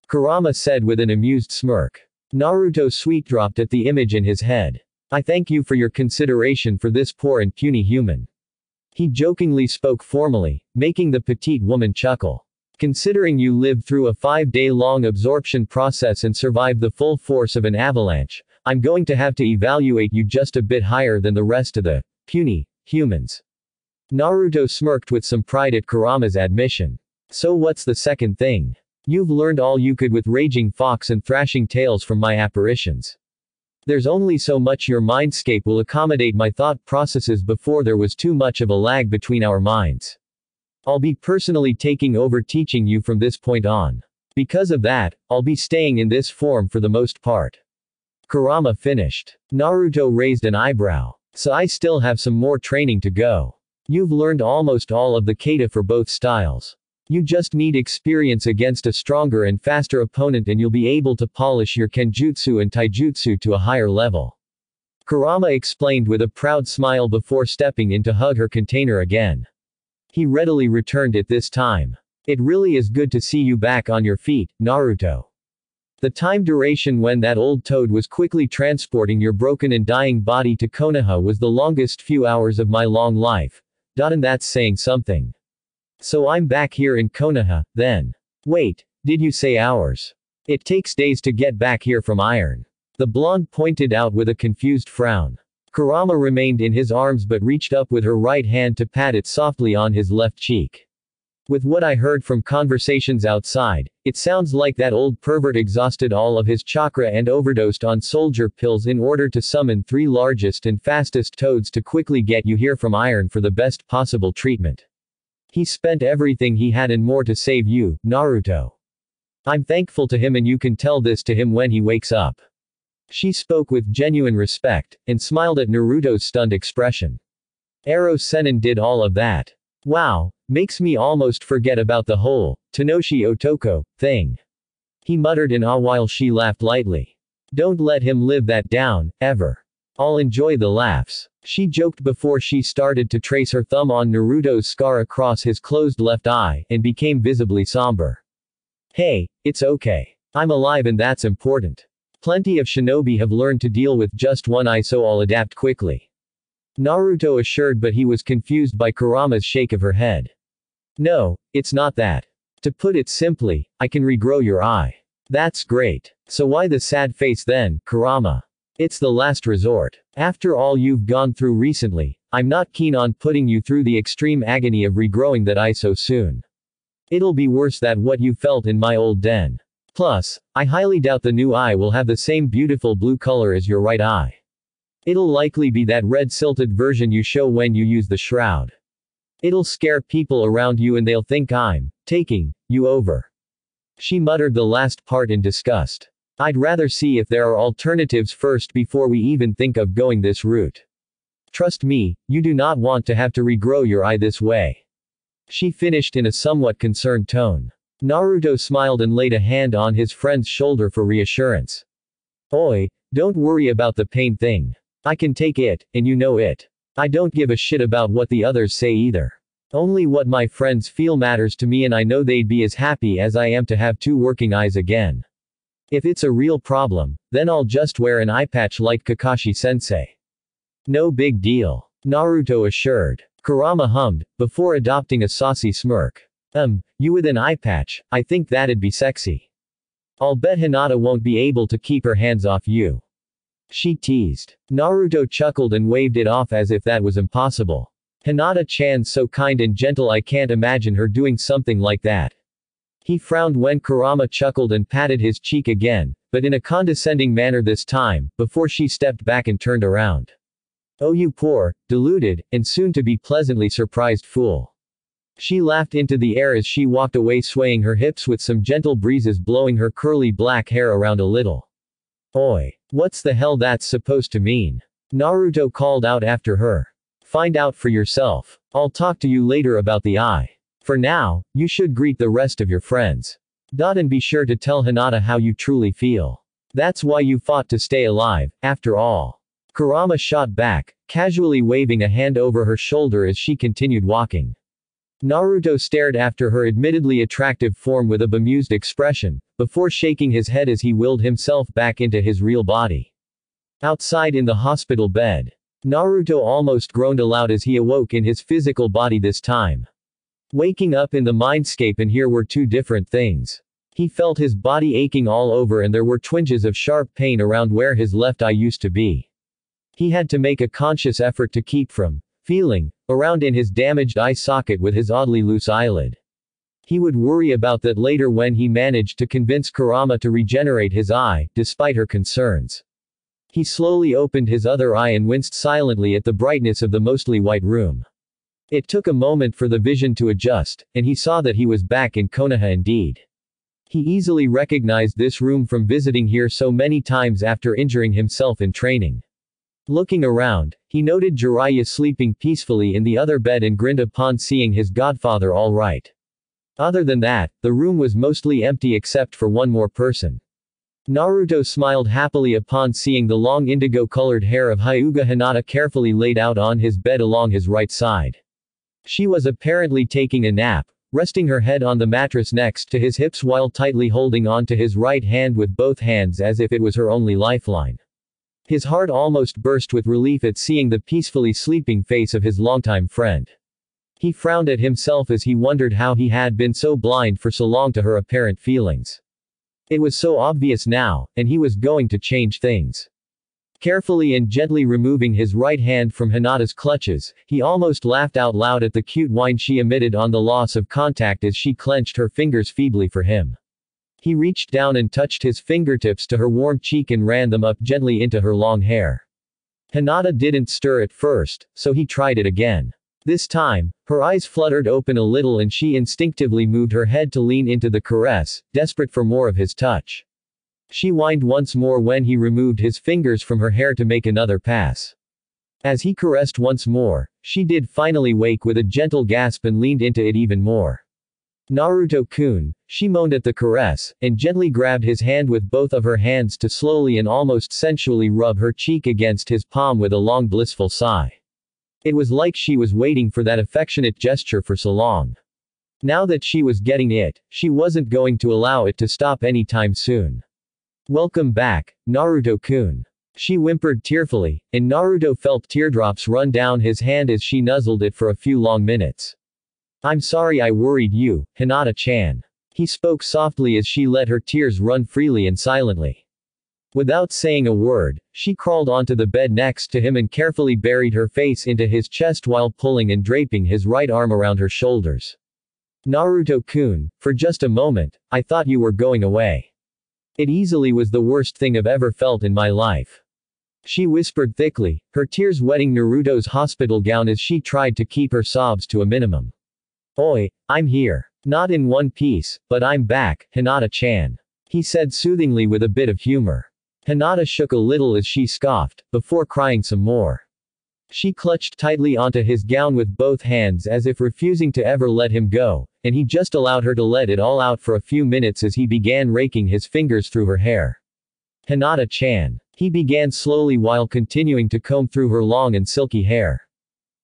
Kurama said with an amused smirk. Naruto sweet-dropped at the image in his head. I thank you for your consideration for this poor and puny human. He jokingly spoke formally, making the petite woman chuckle. Considering you lived through a 5-day-long absorption process and survived the full force of an avalanche, I'm going to have to evaluate you just a bit higher than the rest of the puny humans. Naruto smirked with some pride at Kurama's admission. So what's the second thing? You've learned all you could with Raging Fox and Thrashing Tales from my apparitions. There's only so much your mindscape will accommodate my thought processes before there was too much of a lag between our minds. I'll be personally taking over teaching you from this point on. Because of that, I'll be staying in this form for the most part. Kurama finished. Naruto raised an eyebrow. So I still have some more training to go. You've learned almost all of the kata for both styles. You just need experience against a stronger and faster opponent and you'll be able to polish your kenjutsu and taijutsu to a higher level. Kurama explained with a proud smile before stepping in to hug her container again. He readily returned it this time. It really is good to see you back on your feet, Naruto. The time duration when that old toad was quickly transporting your broken and dying body to Konoha was the longest few hours of my long life. And that's saying something. So I'm back here in Konoha, then. Wait, did you say hours? It takes days to get back here from Iron. The blonde pointed out with a confused frown. Kurama remained in his arms but reached up with her right hand to pat it softly on his left cheek. With what I heard from conversations outside, it sounds like that old pervert exhausted all of his chakra and overdosed on soldier pills in order to summon 3 largest and fastest toads to quickly get you here from Iron for the best possible treatment. He spent everything he had and more to save you, Naruto. I'm thankful to him and you can tell this to him when he wakes up. She spoke with genuine respect, and smiled at Naruto's stunned expression. Ero Sennin did all of that. Wow, makes me almost forget about the whole Tanoshi Otoko thing. He muttered in awe while she laughed lightly. Don't let him live that down, ever. I'll enjoy the laughs. She joked before she started to trace her thumb on Naruto's scar across his closed left eye, and became visibly somber. Hey, it's okay. I'm alive and that's important. Plenty of shinobi have learned to deal with just one eye, so I'll adapt quickly. Naruto assured, but he was confused by Kurama's shake of her head. No, it's not that. To put it simply, I can regrow your eye. That's great. So why the sad face then, Kurama? It's the last resort. After all you've gone through recently, I'm not keen on putting you through the extreme agony of regrowing that eye so soon. It'll be worse than what you felt in my old den. Plus, I highly doubt the new eye will have the same beautiful blue color as your right eye. It'll likely be that red silted version you show when you use the shroud. It'll scare people around you and they'll think I'm taking you over. She muttered the last part in disgust. I'd rather see if there are alternatives first before we even think of going this route. Trust me, you do not want to have to regrow your eye this way. She finished in a somewhat concerned tone. Naruto smiled and laid a hand on his friend's shoulder for reassurance. Oi, don't worry about the pain thing. I can take it, and you know it. I don't give a shit about what the others say either. Only what my friends feel matters to me, and I know they'd be as happy as I am to have 2 working eyes again. If it's a real problem, then I'll just wear an eye patch like Kakashi-sensei. No big deal. Naruto assured. Kurama hummed, before adopting a saucy smirk. You with an eye patch, I think that'd be sexy. I'll bet Hinata won't be able to keep her hands off you. She teased. Naruto chuckled and waved it off as if that was impossible. Hinata-chan's so kind and gentle, I can't imagine her doing something like that. He frowned when Kurama chuckled and patted his cheek again, but in a condescending manner this time, before she stepped back and turned around. Oh you poor, deluded, and soon to be pleasantly surprised fool. She laughed into the air as she walked away, swaying her hips with some gentle breezes blowing her curly black hair around a little. Oi, what's the hell that's supposed to mean? Naruto called out after her. Find out for yourself. I'll talk to you later about the eye. For now, you should greet the rest of your friends. And be sure to tell Hinata how you truly feel. That's why you fought to stay alive, after all. Kurama shot back, casually waving a hand over her shoulder as she continued walking. Naruto stared after her admittedly attractive form with a bemused expression, before shaking his head as he willed himself back into his real body. Outside in the hospital bed, Naruto almost groaned aloud as he awoke in his physical body this time. Waking up in the mindscape and here were 2 different things. He felt his body aching all over and there were twinges of sharp pain around where his left eye used to be. He had to make a conscious effort to keep from feeling around in his damaged eye socket with his oddly loose eyelid. He would worry about that later when he managed to convince Kurama to regenerate his eye, despite her concerns. He slowly opened his other eye and winced silently at the brightness of the mostly white room. It took a moment for the vision to adjust, and he saw that he was back in Konoha indeed. He easily recognized this room from visiting here so many times after injuring himself in training. Looking around, he noted Jiraiya sleeping peacefully in the other bed and grinned upon seeing his godfather all right. Other than that, the room was mostly empty except for one more person. Naruto smiled happily upon seeing the long indigo-colored hair of Hyuga Hinata carefully laid out on his bed along his right side. She was apparently taking a nap, resting her head on the mattress next to his hips while tightly holding on to his right hand with both hands as if it was her only lifeline. His heart almost burst with relief at seeing the peacefully sleeping face of his longtime friend. He frowned at himself as he wondered how he had been so blind for so long to her apparent feelings. It was so obvious now, and he was going to change things. Carefully and gently removing his right hand from Hinata's clutches, he almost laughed out loud at the cute whine she emitted on the loss of contact as she clenched her fingers feebly for him. He reached down and touched his fingertips to her warm cheek and ran them up gently into her long hair. Hinata didn't stir at first, so he tried it again. This time, her eyes fluttered open a little and she instinctively moved her head to lean into the caress, desperate for more of his touch. She whined once more when he removed his fingers from her hair to make another pass. As he caressed once more, she did finally wake with a gentle gasp and leaned into it even more. Naruto-kun, she moaned at the caress, and gently grabbed his hand with both of her hands to slowly and almost sensually rub her cheek against his palm with a long blissful sigh. It was like she was waiting for that affectionate gesture for so long. Now that she was getting it, she wasn't going to allow it to stop anytime soon. Welcome back, Naruto-kun. She whimpered tearfully, and Naruto felt teardrops run down his hand as she nuzzled it for a few long minutes. I'm sorry I worried you, Hinata-chan. He spoke softly as she let her tears run freely and silently. Without saying a word, she crawled onto the bed next to him and carefully buried her face into his chest while pulling and draping his right arm around her shoulders. Naruto-kun, for just a moment, I thought you were going away. It easily was the worst thing I've ever felt in my life. She whispered thickly, her tears wetting Naruto's hospital gown as she tried to keep her sobs to a minimum. Oi, I'm here. Not in one piece, but I'm back, Hinata-chan. He said soothingly with a bit of humor. Hinata shook a little as she scoffed, before crying some more. She clutched tightly onto his gown with both hands as if refusing to ever let him go, and he just allowed her to let it all out for a few minutes as he began raking his fingers through her hair. Hinata-chan. He began slowly while continuing to comb through her long and silky hair.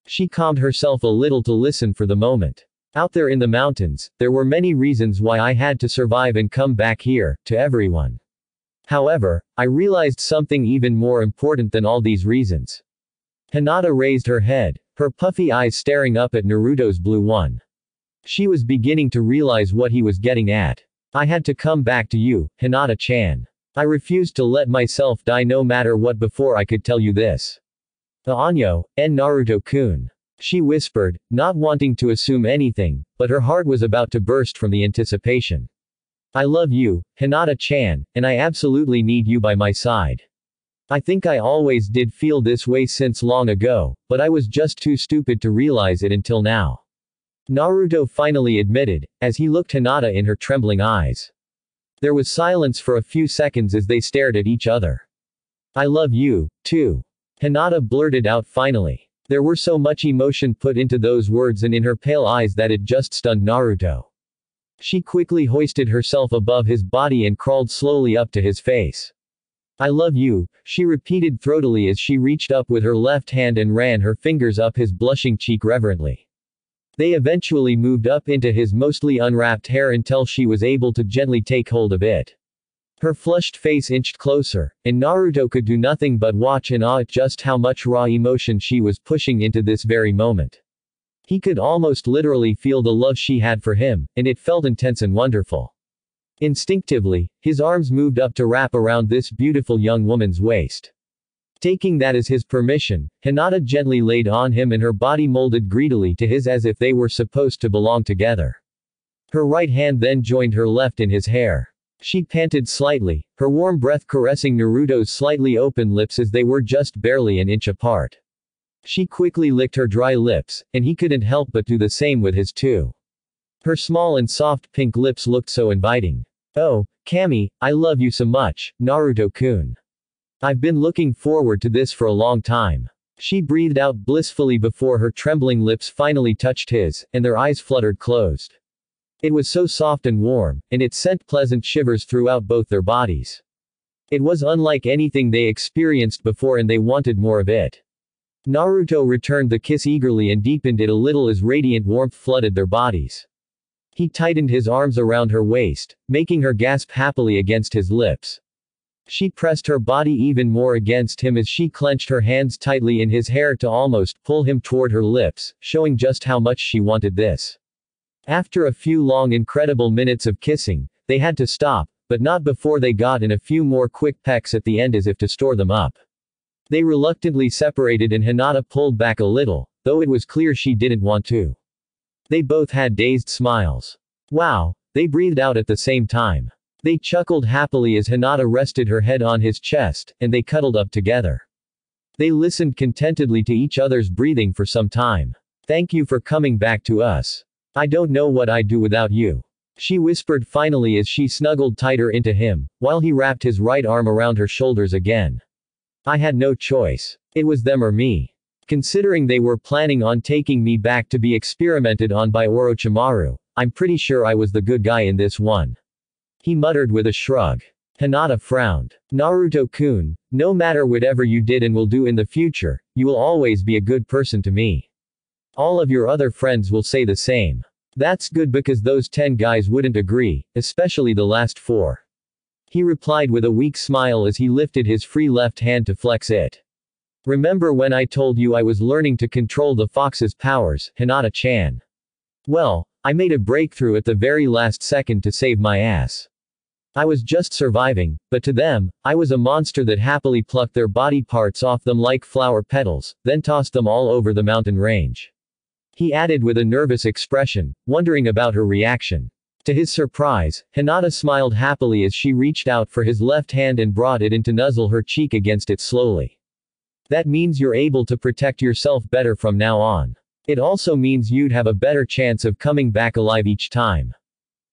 She calmed herself a little to listen for the moment. Out there in the mountains, there were many reasons why I had to survive and come back here, to everyone. However, I realized something even more important than all these reasons. Hinata raised her head, her puffy eyes staring up at Naruto's blue one. She was beginning to realize what he was getting at. I had to come back to you, Hinata-chan. I refused to let myself die no matter what before I could tell you this. Anyo, en Naruto-kun. She whispered, not wanting to assume anything, but her heart was about to burst from the anticipation. I love you, Hinata-chan, and I absolutely need you by my side. I think I always did feel this way since long ago, but I was just too stupid to realize it until now. Naruto finally admitted, as he looked Hinata in her trembling eyes. There was silence for a few seconds as they stared at each other. I love you, too. Hinata blurted out finally. There were so much emotion put into those words and in her pale eyes that it just stunned Naruto. She quickly hoisted herself above his body and crawled slowly up to his face. I love you, she repeated throatily as she reached up with her left hand and ran her fingers up his blushing cheek reverently. They eventually moved up into his mostly unwrapped hair until she was able to gently take hold of it. Her flushed face inched closer, and Naruto could do nothing but watch in awe at just how much raw emotion she was pushing into this very moment. He could almost literally feel the love she had for him, and it felt intense and wonderful. Instinctively, his arms moved up to wrap around this beautiful young woman's waist. Taking that as his permission, Hinata gently laid on him and her body molded greedily to his as if they were supposed to belong together. Her right hand then joined her left in his hair. She panted slightly, her warm breath caressing Naruto's slightly open lips as they were just barely an inch apart. She quickly licked her dry lips, and he couldn't help but do the same with his too. Her small and soft pink lips looked so inviting. Oh, Kami, I love you so much, Naruto-kun. I've been looking forward to this for a long time. She breathed out blissfully before her trembling lips finally touched his, and their eyes fluttered closed. It was so soft and warm, and it sent pleasant shivers throughout both their bodies. It was unlike anything they experienced before and they wanted more of it. Naruto returned the kiss eagerly and deepened it a little as radiant warmth flooded their bodies. He tightened his arms around her waist, making her gasp happily against his lips. She pressed her body even more against him as she clenched her hands tightly in his hair to almost pull him toward her lips, showing just how much she wanted this. After a few long incredible minutes of kissing, they had to stop, but not before they got in a few more quick pecks at the end as if to store them up. They reluctantly separated and Hinata pulled back a little, though it was clear she didn't want to. They both had dazed smiles. Wow, they breathed out at the same time. They chuckled happily as Hinata rested her head on his chest, and they cuddled up together. They listened contentedly to each other's breathing for some time. Thank you for coming back to us. I don't know what I'd do without you. She whispered finally as she snuggled tighter into him, while he wrapped his right arm around her shoulders again. I had no choice. It was them or me. Considering they were planning on taking me back to be experimented on by Orochimaru, I'm pretty sure I was the good guy in this one. He muttered with a shrug. Hinata frowned. Naruto-kun, no matter whatever you did and will do in the future, you will always be a good person to me. All of your other friends will say the same. That's good because those 10 guys wouldn't agree, especially the last 4. He replied with a weak smile as he lifted his free left hand to flex it. Remember when I told you I was learning to control the fox's powers, Hinata-chan? Well, I made a breakthrough at the very last second to save my ass. I was just surviving, but to them, I was a monster that happily plucked their body parts off them like flower petals, then tossed them all over the mountain range. He added with a nervous expression, wondering about her reaction. To his surprise, Hinata smiled happily as she reached out for his left hand and brought it in to nuzzle her cheek against it slowly. That means you're able to protect yourself better from now on. It also means you'd have a better chance of coming back alive each time.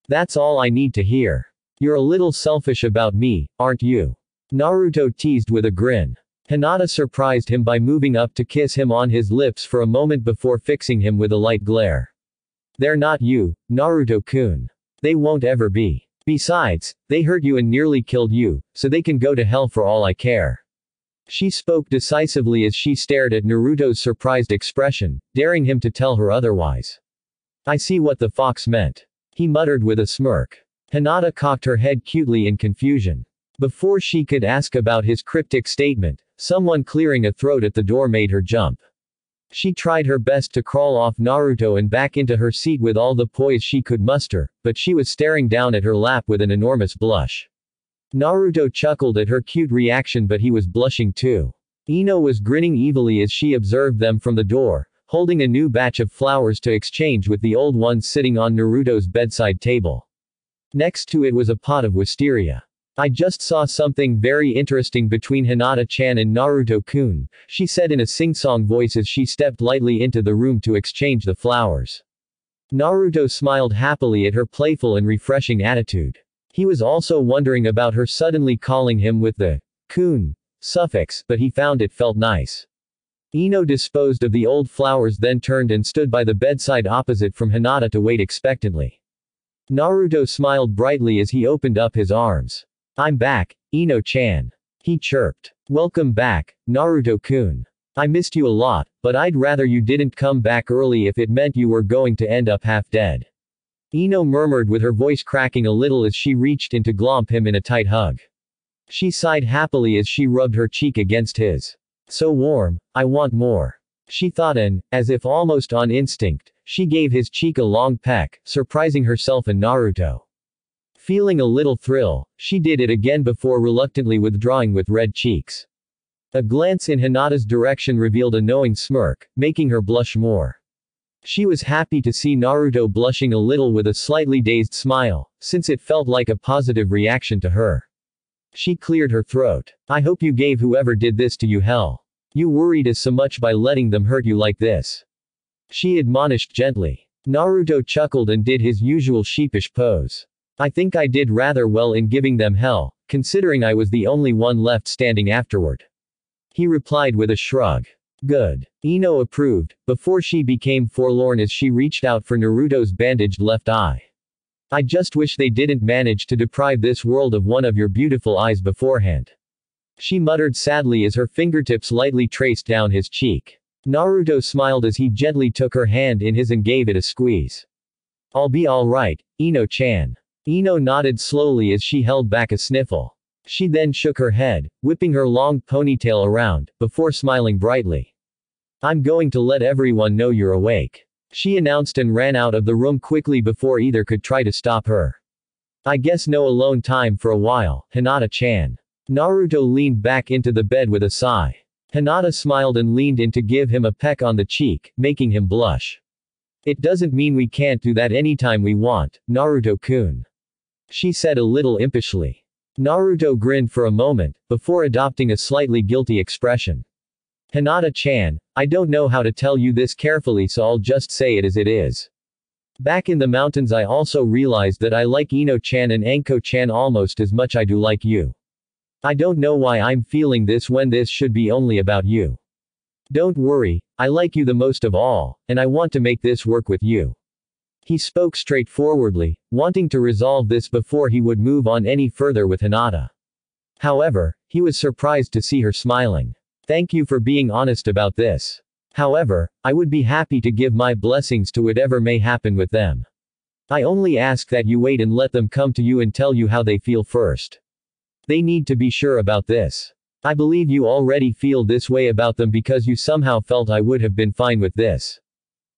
That's all I need to hear. You're a little selfish about me, aren't you? Naruto teased with a grin. Hinata surprised him by moving up to kiss him on his lips for a moment before fixing him with a light glare. They're not you, Naruto-kun. They won't ever be. Besides, they hurt you and nearly killed you, so they can go to hell for all I care. She spoke decisively as she stared at Naruto's surprised expression, daring him to tell her otherwise. I see what the fox meant. He muttered with a smirk. Hinata cocked her head cutely in confusion. Before she could ask about his cryptic statement, someone clearing a throat at the door made her jump. She tried her best to crawl off Naruto and back into her seat with all the poise she could muster, but she was staring down at her lap with an enormous blush. Naruto chuckled at her cute reaction, but he was blushing too. Ino was grinning evilly as she observed them from the door, holding a new batch of flowers to exchange with the old ones sitting on Naruto's bedside table. Next to it was a pot of wisteria. I just saw something very interesting between Hinata-chan and Naruto-kun, she said in a sing-song voice as she stepped lightly into the room to exchange the flowers. Naruto smiled happily at her playful and refreshing attitude. He was also wondering about her suddenly calling him with the kun suffix, but he found it felt nice. Ino disposed of the old flowers, then turned and stood by the bedside opposite from Hinata to wait expectantly. Naruto smiled brightly as he opened up his arms. I'm back, Ino-chan. He chirped. Welcome back, Naruto-kun. I missed you a lot, but I'd rather you didn't come back early if it meant you were going to end up half dead. Ino murmured with her voice cracking a little as she reached in to glomp him in a tight hug. She sighed happily as she rubbed her cheek against his. So warm, I want more. She thought, and, as if almost on instinct, she gave his cheek a long peck, surprising herself and Naruto. Feeling a little thrill, she did it again before reluctantly withdrawing with red cheeks. A glance in Hinata's direction revealed a knowing smirk, making her blush more. She was happy to see Naruto blushing a little with a slightly dazed smile, since it felt like a positive reaction to her. She cleared her throat. I hope you gave whoever did this to you hell. You worried us so much by letting them hurt you like this. She admonished gently. Naruto chuckled and did his usual sheepish pose. I think I did rather well in giving them hell, considering I was the only one left standing afterward. He replied with a shrug. Good. Ino approved, before she became forlorn as she reached out for Naruto's bandaged left eye. I just wish they didn't manage to deprive this world of one of your beautiful eyes beforehand. She muttered sadly as her fingertips lightly traced down his cheek. Naruto smiled as he gently took her hand in his and gave it a squeeze. I'll be alright, Ino-chan. Ino nodded slowly as she held back a sniffle. She then shook her head, whipping her long ponytail around, before smiling brightly. I'm going to let everyone know you're awake. She announced and ran out of the room quickly before either could try to stop her. I guess no alone time for a while, Hinata-chan. Naruto leaned back into the bed with a sigh. Hinata smiled and leaned in to give him a peck on the cheek, making him blush. It doesn't mean we can't do that anytime we want, Naruto-kun. She said a little impishly. Naruto grinned for a moment, before adopting a slightly guilty expression. Hinata-chan, I don't know how to tell you this carefully, so I'll just say it as it is. Back in the mountains I also realized that I like Ino-chan and Anko-chan almost as much I do like you. I don't know why I'm feeling this when this should be only about you. Don't worry, I like you the most of all, and I want to make this work with you. He spoke straightforwardly, wanting to resolve this before he would move on any further with Hinata. However, he was surprised to see her smiling. Thank you for being honest about this. However, I would be happy to give my blessings to whatever may happen with them. I only ask that you wait and let them come to you and tell you how they feel first. They need to be sure about this. I believe you already feel this way about them because you somehow felt I would have been fine with this.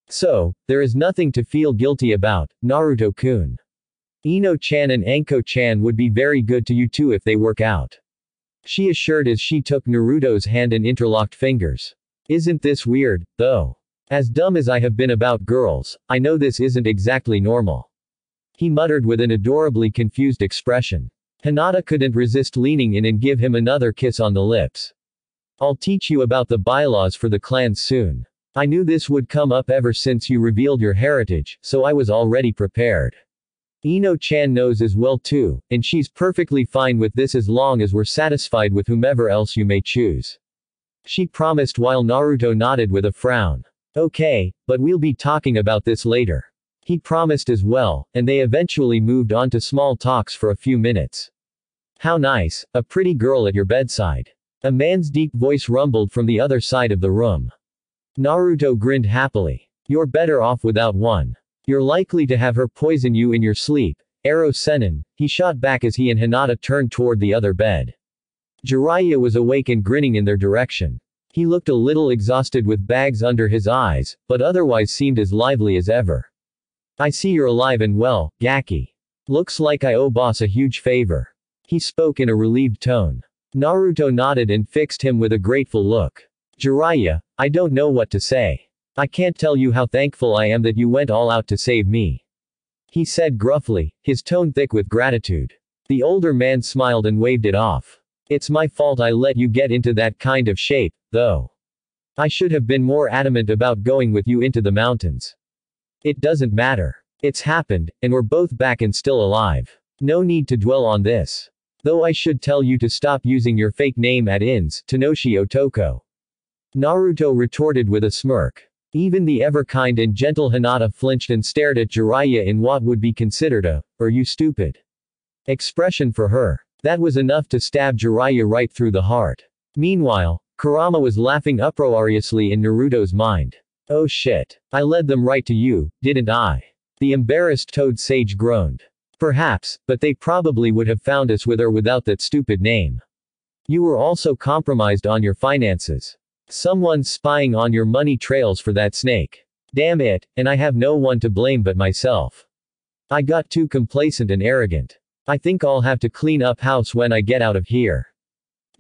So, there is nothing to feel guilty about, Naruto-kun. Ino-chan and Anko-chan would be very good to you too if they work out. She assured as she took Naruto's hand and interlocked fingers. Isn't this weird, though? As dumb as I have been about girls, I know this isn't exactly normal. He muttered with an adorably confused expression. Hinata couldn't resist leaning in and give him another kiss on the lips. I'll teach you about the bylaws for the clans soon. I knew this would come up ever since you revealed your heritage, so I was already prepared. Ino-chan knows as well too, and she's perfectly fine with this as long as we're satisfied with whomever else you may choose. She promised while Naruto nodded with a frown. Okay, but we'll be talking about this later. He promised as well, and they eventually moved on to small talks for a few minutes. How nice, a pretty girl at your bedside. A man's deep voice rumbled from the other side of the room. Naruto grinned happily. You're better off without one. You're likely to have her poison you in your sleep. Ero Sennin, he shot back as he and Hinata turned toward the other bed. Jiraiya was awake and grinning in their direction. He looked a little exhausted with bags under his eyes, but otherwise seemed as lively as ever. I see you're alive and well, Gaki. Looks like I owe boss a huge favor. He spoke in a relieved tone. Naruto nodded and fixed him with a grateful look. Jiraiya, I don't know what to say. I can't tell you how thankful I am that you went all out to save me. He said gruffly, his tone thick with gratitude. The older man smiled and waved it off. It's my fault I let you get into that kind of shape, though. I should have been more adamant about going with you into the mountains. It doesn't matter. It's happened, and we're both back and still alive. No need to dwell on this. Though I should tell you to stop using your fake name at Inns, Tanoshi Otoko. Naruto retorted with a smirk. Even the ever-kind and gentle Hinata flinched and stared at Jiraiya in what would be considered a, "Are you stupid?" expression for her. That was enough to stab Jiraiya right through the heart. Meanwhile, Kurama was laughing uproariously in Naruto's mind. Oh shit. I led them right to you, didn't I? The embarrassed Toad Sage groaned. Perhaps, but they probably would have found us with or without that stupid name. You were also compromised on your finances. Someone's spying on your money trails for that snake. Damn it, and I have no one to blame but myself. I got too complacent and arrogant. I think I'll have to clean up house when I get out of here.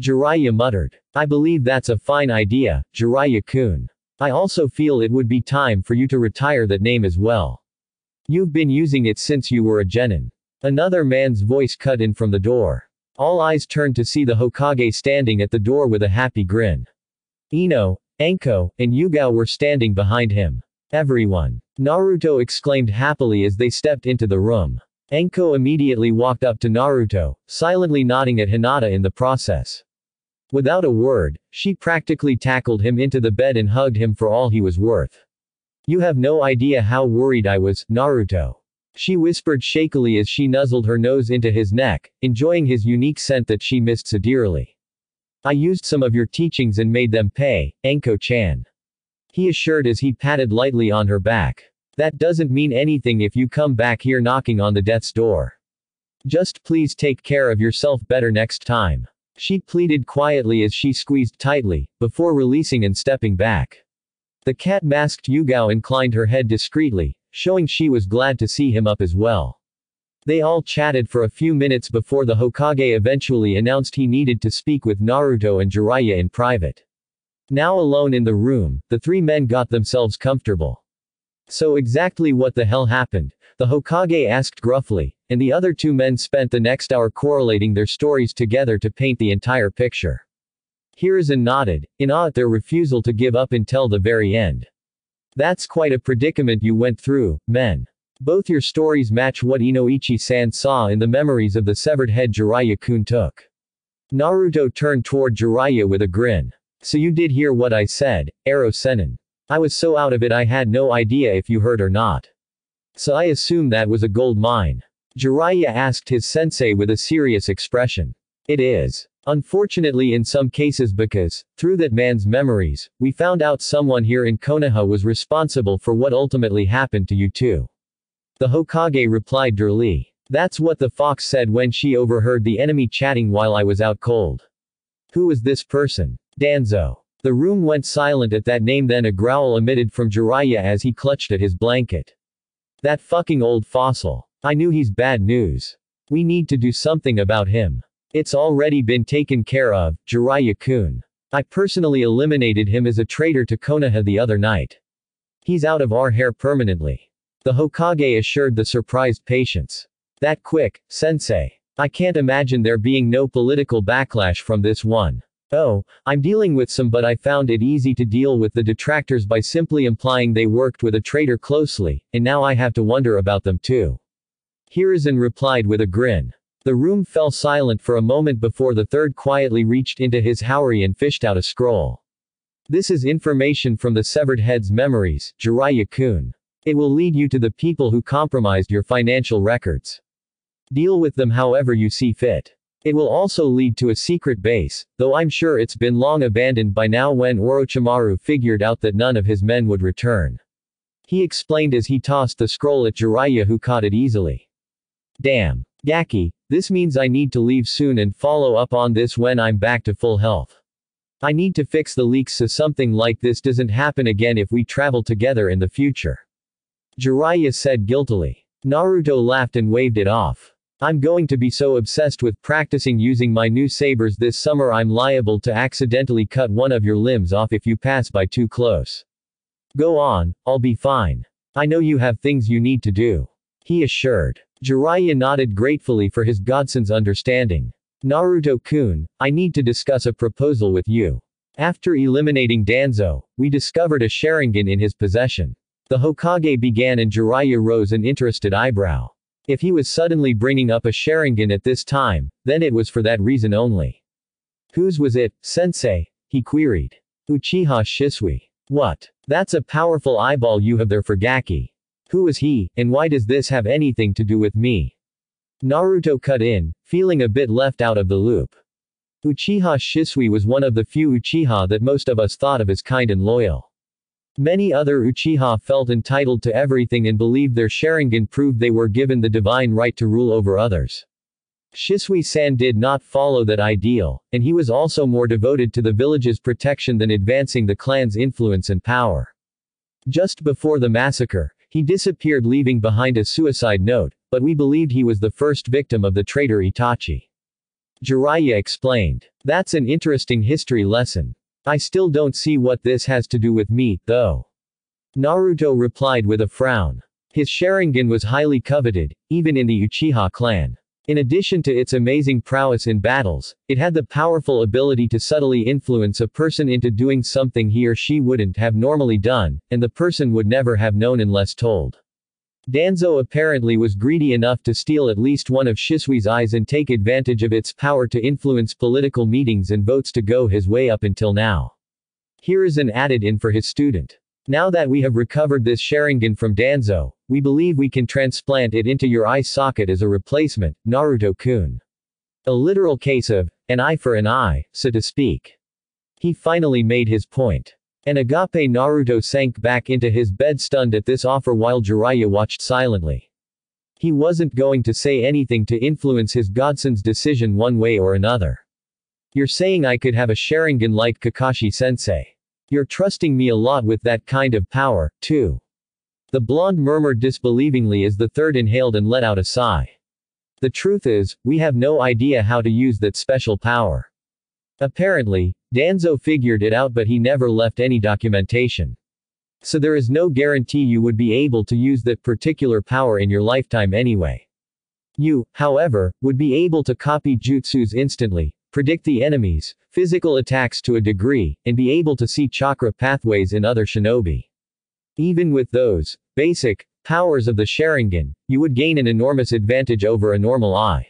Jiraiya muttered. I believe that's a fine idea, Jiraiya-kun. I also feel it would be time for you to retire that name as well. You've been using it since you were a genin. Another man's voice cut in from the door. All eyes turned to see the Hokage standing at the door with a happy grin. Ino, Anko, and Yugao were standing behind him. Everyone. Naruto exclaimed happily as they stepped into the room. Anko immediately walked up to Naruto, silently nodding at Hinata in the process. Without a word, she practically tackled him into the bed and hugged him for all he was worth. You have no idea how worried I was, Naruto. She whispered shakily as she nuzzled her nose into his neck, enjoying his unique scent that she missed so dearly. I used some of your teachings and made them pay, Anko-chan. He assured as he patted lightly on her back. That doesn't mean anything if you come back here knocking on the death's door. Just please take care of yourself better next time. She pleaded quietly as she squeezed tightly, before releasing and stepping back. The cat-masked Yugao inclined her head discreetly, showing she was glad to see him up as well. They all chatted for a few minutes before the Hokage eventually announced he needed to speak with Naruto and Jiraiya in private. Now alone in the room, the three men got themselves comfortable. So exactly what the hell happened? The Hokage asked gruffly, and the other two men spent the next hour correlating their stories together to paint the entire picture. Hiruzen nodded, in awe at their refusal to give up until the very end. That's quite a predicament you went through, men. Both your stories match what Inoichi-san saw in the memories of the severed head Jiraiya-kun took. Naruto turned toward Jiraiya with a grin. So you did hear what I said, Aro Sennin. I was so out of it I had no idea if you heard or not. So I assume that was a gold mine. Jiraiya asked his sensei with a serious expression. It is. Unfortunately in some cases because, through that man's memories, we found out someone here in Konoha was responsible for what ultimately happened to you too. The Hokage replied drily. That's what the fox said when she overheard the enemy chatting while I was out cold. Who was this person? Danzo. The room went silent at that name, then a growl emitted from Jiraiya as he clutched at his blanket. That fucking old fossil. I knew he's bad news. We need to do something about him. It's already been taken care of, Jiraiya-kun. I personally eliminated him as a traitor to Konoha the other night. He's out of our hair permanently. The Hokage assured the surprised patients. That quick, sensei. I can't imagine there being no political backlash from this one. Oh, I'm dealing with some, but I found it easy to deal with the detractors by simply implying they worked with a traitor closely, and now I have to wonder about them too. Hiruzen replied with a grin. The room fell silent for a moment before the third quietly reached into his haori and fished out a scroll. This is information from the severed head's memories, Jiraiya-kun. It will lead you to the people who compromised your financial records. Deal with them however you see fit. It will also lead to a secret base, though I'm sure it's been long abandoned by now when Orochimaru figured out that none of his men would return. He explained as he tossed the scroll at Jiraiya, who caught it easily. Damn. Gaki, this means I need to leave soon and follow up on this when I'm back to full health. I need to fix the leaks so something like this doesn't happen again if we travel together in the future. Jiraiya said guiltily. Naruto laughed and waved it off. I'm going to be so obsessed with practicing using my new sabers this summer I'm liable to accidentally cut one of your limbs off if you pass by too close. Go on, I'll be fine. I know you have things you need to do. He assured. Jiraiya nodded gratefully for his godson's understanding. Naruto-kun, I need to discuss a proposal with you. After eliminating Danzo, we discovered a Sharingan in his possession. The Hokage began and Jiraiya rose an interested eyebrow. If he was suddenly bringing up a Sharingan at this time, then it was for that reason only. Whose was it, sensei? He queried. Uchiha Shisui. What? That's a powerful eyeball you have there for Gaki. Who is he, and why does this have anything to do with me? Naruto cut in, feeling a bit left out of the loop. Uchiha Shisui was one of the few Uchiha that most of us thought of as kind and loyal. Many other Uchiha felt entitled to everything and believed their Sharingan proved they were given the divine right to rule over others. Shisui-san did not follow that ideal, and he was also more devoted to the village's protection than advancing the clan's influence and power. Just before the massacre, he disappeared, leaving behind a suicide note, but we believed he was the first victim of the traitor Itachi. Jiraiya explained. That's an interesting history lesson. I still don't see what this has to do with me, though. Naruto replied with a frown. His Sharingan was highly coveted, even in the Uchiha clan. In addition to its amazing prowess in battles, it had the powerful ability to subtly influence a person into doing something he or she wouldn't have normally done, and the person would never have known unless told. Danzo apparently was greedy enough to steal at least one of Shisui's eyes and take advantage of its power to influence political meetings and votes to go his way up until now. Hiruzen added in for his student. Now that we have recovered this Sharingan from Danzo, we believe we can transplant it into your eye socket as a replacement, Naruto-kun. A literal case of, an eye for an eye, so to speak. He finally made his point. And Agape Naruto sank back into his bed stunned at this offer while Jiraiya watched silently. He wasn't going to say anything to influence his godson's decision one way or another. You're saying I could have a Sharingan like Kakashi-sensei. You're trusting me a lot with that kind of power, too. The blonde murmured disbelievingly as the third inhaled and let out a sigh. The truth is, we have no idea how to use that special power. Apparently, Danzo figured it out, but he never left any documentation. So there is no guarantee you would be able to use that particular power in your lifetime anyway. You, however, would be able to copy jutsus instantly, predict the enemies, physical attacks to a degree, and be able to see chakra pathways in other shinobi. Even with those basic powers of the Sharingan, you would gain an enormous advantage over a normal eye.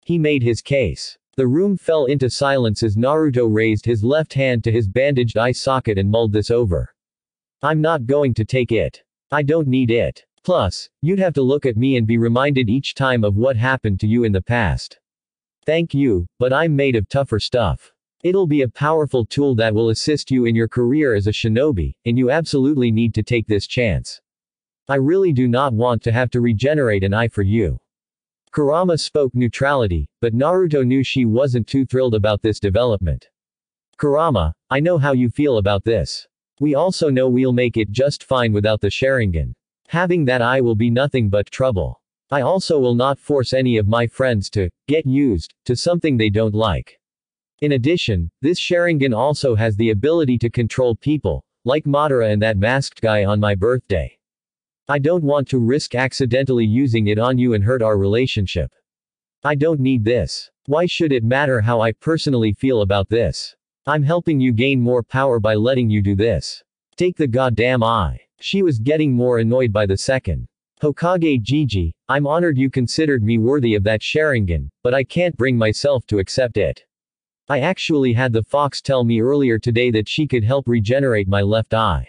He made his case. The room fell into silence as Naruto raised his left hand to his bandaged eye socket and mulled this over. I'm not going to take it. I don't need it. Plus, you'd have to look at me and be reminded each time of what happened to you in the past. Thank you, but I'm made of tougher stuff. It'll be a powerful tool that will assist you in your career as a shinobi, and you absolutely need to take this chance. I really do not want to have to regenerate an eye for you. Kurama spoke neutrality, but Naruto knew she wasn't too thrilled about this development. Kurama, I know how you feel about this. We also know we'll make it just fine without the Sharingan. Having that eye will be nothing but trouble. I also will not force any of my friends to get used to something they don't like. In addition, this Sharingan also has the ability to control people, like Madara and that masked guy on my birthday. I don't want to risk accidentally using it on you and hurt our relationship. I don't need this. Why should it matter how I personally feel about this? I'm helping you gain more power by letting you do this. Take the goddamn eye. She was getting more annoyed by the second. Hokage Gigi, I'm honored you considered me worthy of that Sharingan, but I can't bring myself to accept it. I actually had the fox tell me earlier today that she could help regenerate my left eye.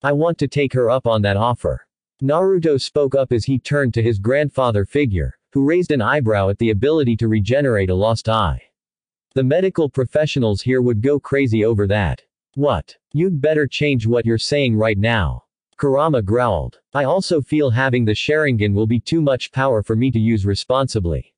I want to take her up on that offer. Naruto spoke up as he turned to his grandfather figure, who raised an eyebrow at the ability to regenerate a lost eye. The medical professionals here would go crazy over that. What? You'd better change what you're saying right now. Kurama growled. I also feel having the Sharingan will be too much power for me to use responsibly.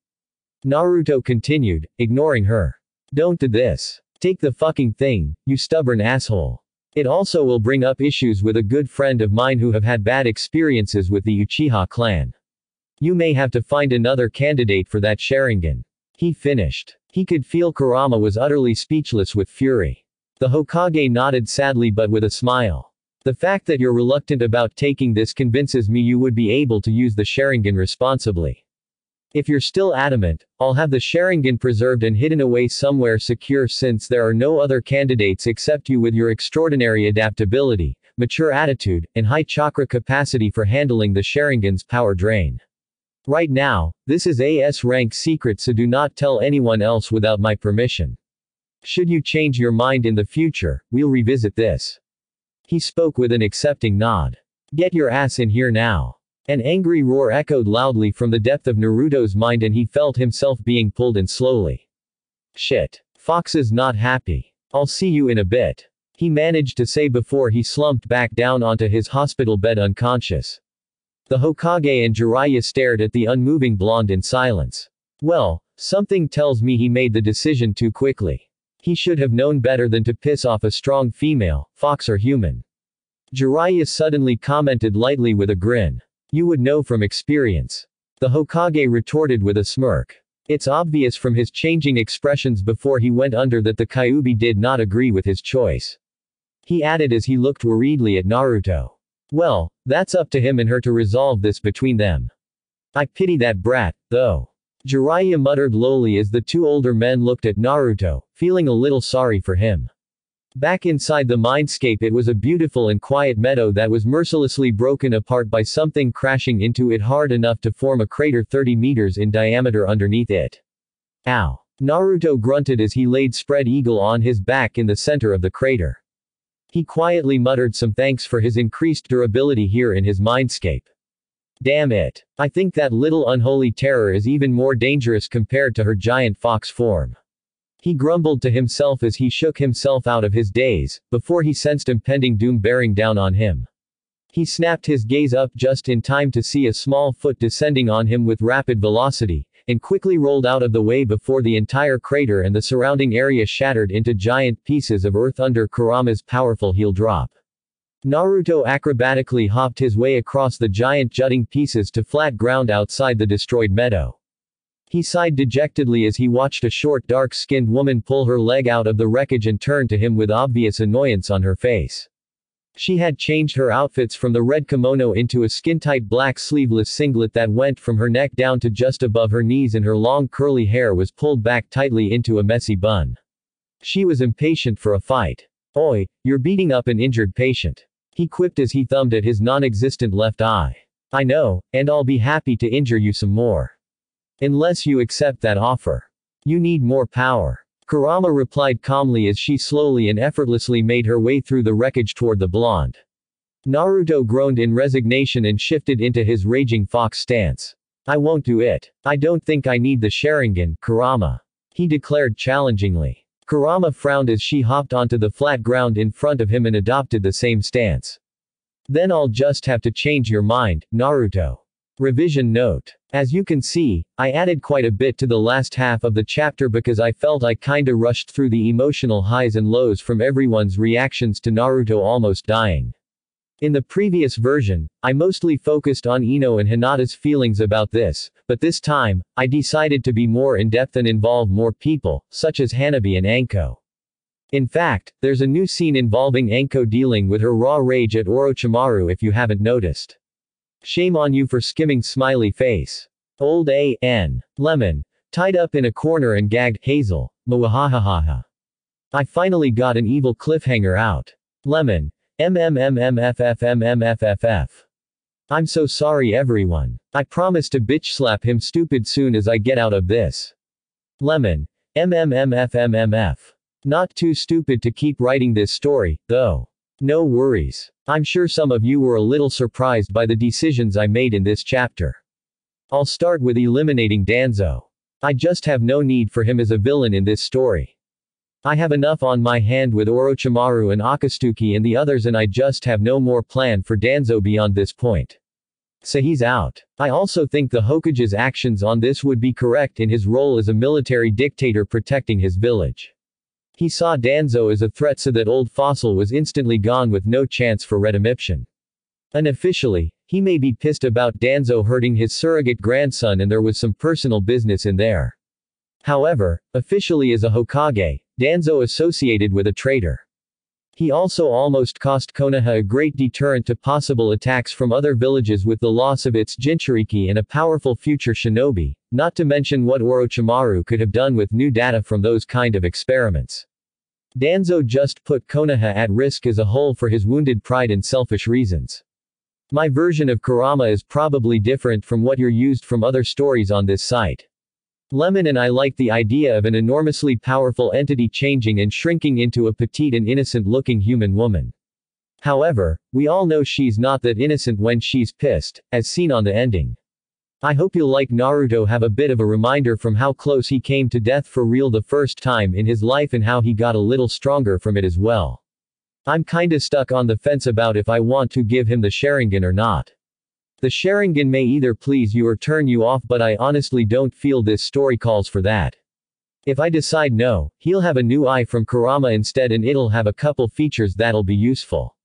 Naruto continued, ignoring her. Don't do this. Take the fucking thing, you stubborn asshole. It also will bring up issues with a good friend of mine who have had bad experiences with the Uchiha clan. You may have to find another candidate for that Sharingan. He finished. He could feel Kurama was utterly speechless with fury. The Hokage nodded sadly but with a smile. The fact that you're reluctant about taking this convinces me you would be able to use the Sharingan responsibly. If you're still adamant, I'll have the Sharingan preserved and hidden away somewhere secure since there are no other candidates except you with your extraordinary adaptability, mature attitude, and high chakra capacity for handling the Sharingan's power drain. Right now, this is a S-rank secret, so do not tell anyone else without my permission. Should you change your mind in the future, we'll revisit this. He spoke with an accepting nod. Get your ass in here now. An angry roar echoed loudly from the depth of Naruto's mind and he felt himself being pulled in slowly. Shit. Fox is not happy. I'll see you in a bit. He managed to say before he slumped back down onto his hospital bed unconscious. The Hokage and Jiraiya stared at the unmoving blonde in silence. Well, something tells me he made the decision too quickly. He should have known better than to piss off a strong female, fox or human. Jiraiya suddenly commented lightly with a grin. You would know from experience. The Hokage retorted with a smirk. It's obvious from his changing expressions before he went under that the Kyuubi did not agree with his choice. He added as he looked worriedly at Naruto. Well, that's up to him and her to resolve this between them. I pity that brat, though. Jiraiya muttered lowly as the two older men looked at Naruto, feeling a little sorry for him. Back inside the mindscape, it was a beautiful and quiet meadow that was mercilessly broken apart by something crashing into it hard enough to form a crater 30 meters in diameter underneath it. Ow. Naruto grunted as he laid spread eagle on his back in the center of the crater. He quietly muttered some thanks for his increased durability here in his mindscape. Damn it. I think that little unholy terror is even more dangerous compared to her giant fox form. He grumbled to himself as he shook himself out of his daze, before he sensed impending doom bearing down on him. He snapped his gaze up just in time to see a small foot descending on him with rapid velocity, and quickly rolled out of the way before the entire crater and the surrounding area shattered into giant pieces of earth under Kurama's powerful heel drop. Naruto acrobatically hopped his way across the giant jutting pieces to flat ground outside the destroyed meadow. He sighed dejectedly as he watched a short dark-skinned woman pull her leg out of the wreckage and turn to him with obvious annoyance on her face. She had changed her outfits from the red kimono into a skin-tight black sleeveless singlet that went from her neck down to just above her knees, and her long curly hair was pulled back tightly into a messy bun. She was impatient for a fight. "Oi, you're beating up an injured patient," he quipped as he thumbed at his non-existent left eye. "I know, and I'll be happy to injure you some more. Unless you accept that offer. You need more power." Kurama replied calmly as she slowly and effortlessly made her way through the wreckage toward the blonde. Naruto groaned in resignation and shifted into his raging fox stance. "I won't do it. I don't think I need the Sharingan, Kurama," he declared challengingly. Kurama frowned as she hopped onto the flat ground in front of him and adopted the same stance. "Then I'll just have to change your mind, Naruto." Revision note. As you can see, I added quite a bit to the last half of the chapter because I felt I kinda rushed through the emotional highs and lows from everyone's reactions to Naruto almost dying. In the previous version, I mostly focused on Ino and Hinata's feelings about this, but this time, I decided to be more in-depth and involve more people, such as Hanabi and Anko. In fact, there's a new scene involving Anko dealing with her raw rage at Orochimaru if you haven't noticed. Shame on you for skimming smiley face. Old A.N. Lemon. Tied up in a corner and gagged, Hazel. Mwahahaha. I finally got an evil cliffhanger out. Lemon. MMMMFFMMFFF. I'm so sorry everyone. I promise to bitch slap him stupid soon as I get out of this. Lemon. MMMFMMF. Not too stupid to keep writing this story, though. No worries. I'm sure some of you were a little surprised by the decisions I made in this chapter. I'll start with eliminating Danzo. I just have no need for him as a villain in this story. I have enough on my hand with Orochimaru and Akatsuki and the others, and I just have no more plan for Danzo beyond this point. So he's out. I also think the Hokage's actions on this would be correct in his role as a military dictator protecting his village. He saw Danzo as a threat, so that old fossil was instantly gone with no chance for redemption. Unofficially, he may be pissed about Danzo hurting his surrogate grandson and there was some personal business in there. However, officially as a Hokage, Danzo associated with a traitor. He also almost cost Konoha a great deterrent to possible attacks from other villages with the loss of its Jinchuriki and a powerful future shinobi, not to mention what Orochimaru could have done with new data from those kind of experiments. Danzo just put Konoha at risk as a whole for his wounded pride and selfish reasons. My version of Kurama is probably different from what you're used from other stories on this site. Lemon and I like the idea of an enormously powerful entity changing and shrinking into a petite and innocent-looking human woman. However, we all know she's not that innocent when she's pissed, as seen on the ending. I hope you'll like Naruto have a bit of a reminder from how close he came to death for real the first time in his life and how he got a little stronger from it as well. I'm kinda stuck on the fence about if I want to give him the Sharingan or not. The Sharingan may either please you or turn you off, but I honestly don't feel this story calls for that. If I decide no, he'll have a new eye from Kurama instead, and it'll have a couple features that'll be useful.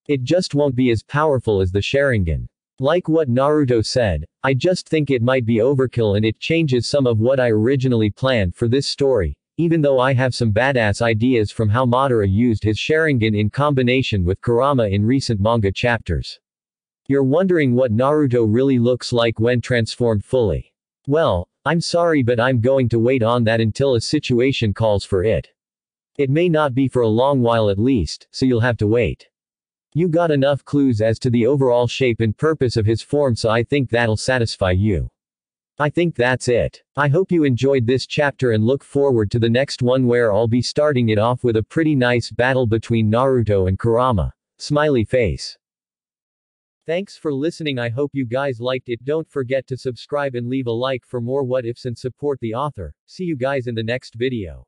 It just won't be as powerful as the Sharingan. Like what Naruto said, I just think it might be overkill and it changes some of what I originally planned for this story, even though I have some badass ideas from how Madara used his Sharingan in combination with Kurama in recent manga chapters. You're wondering what Naruto really looks like when transformed fully. Well, I'm sorry, but I'm going to wait on that until a situation calls for it. It may not be for a long while at least, so you'll have to wait. You got enough clues as to the overall shape and purpose of his form, so I think that'll satisfy you. I think that's it. I hope you enjoyed this chapter and look forward to the next one, where I'll be starting it off with a pretty nice battle between Naruto and Kurama. Smiley face. Thanks for listening. I hope you guys liked it. Don't forget to subscribe and leave a like for more what ifs and support the author. See you guys in the next video.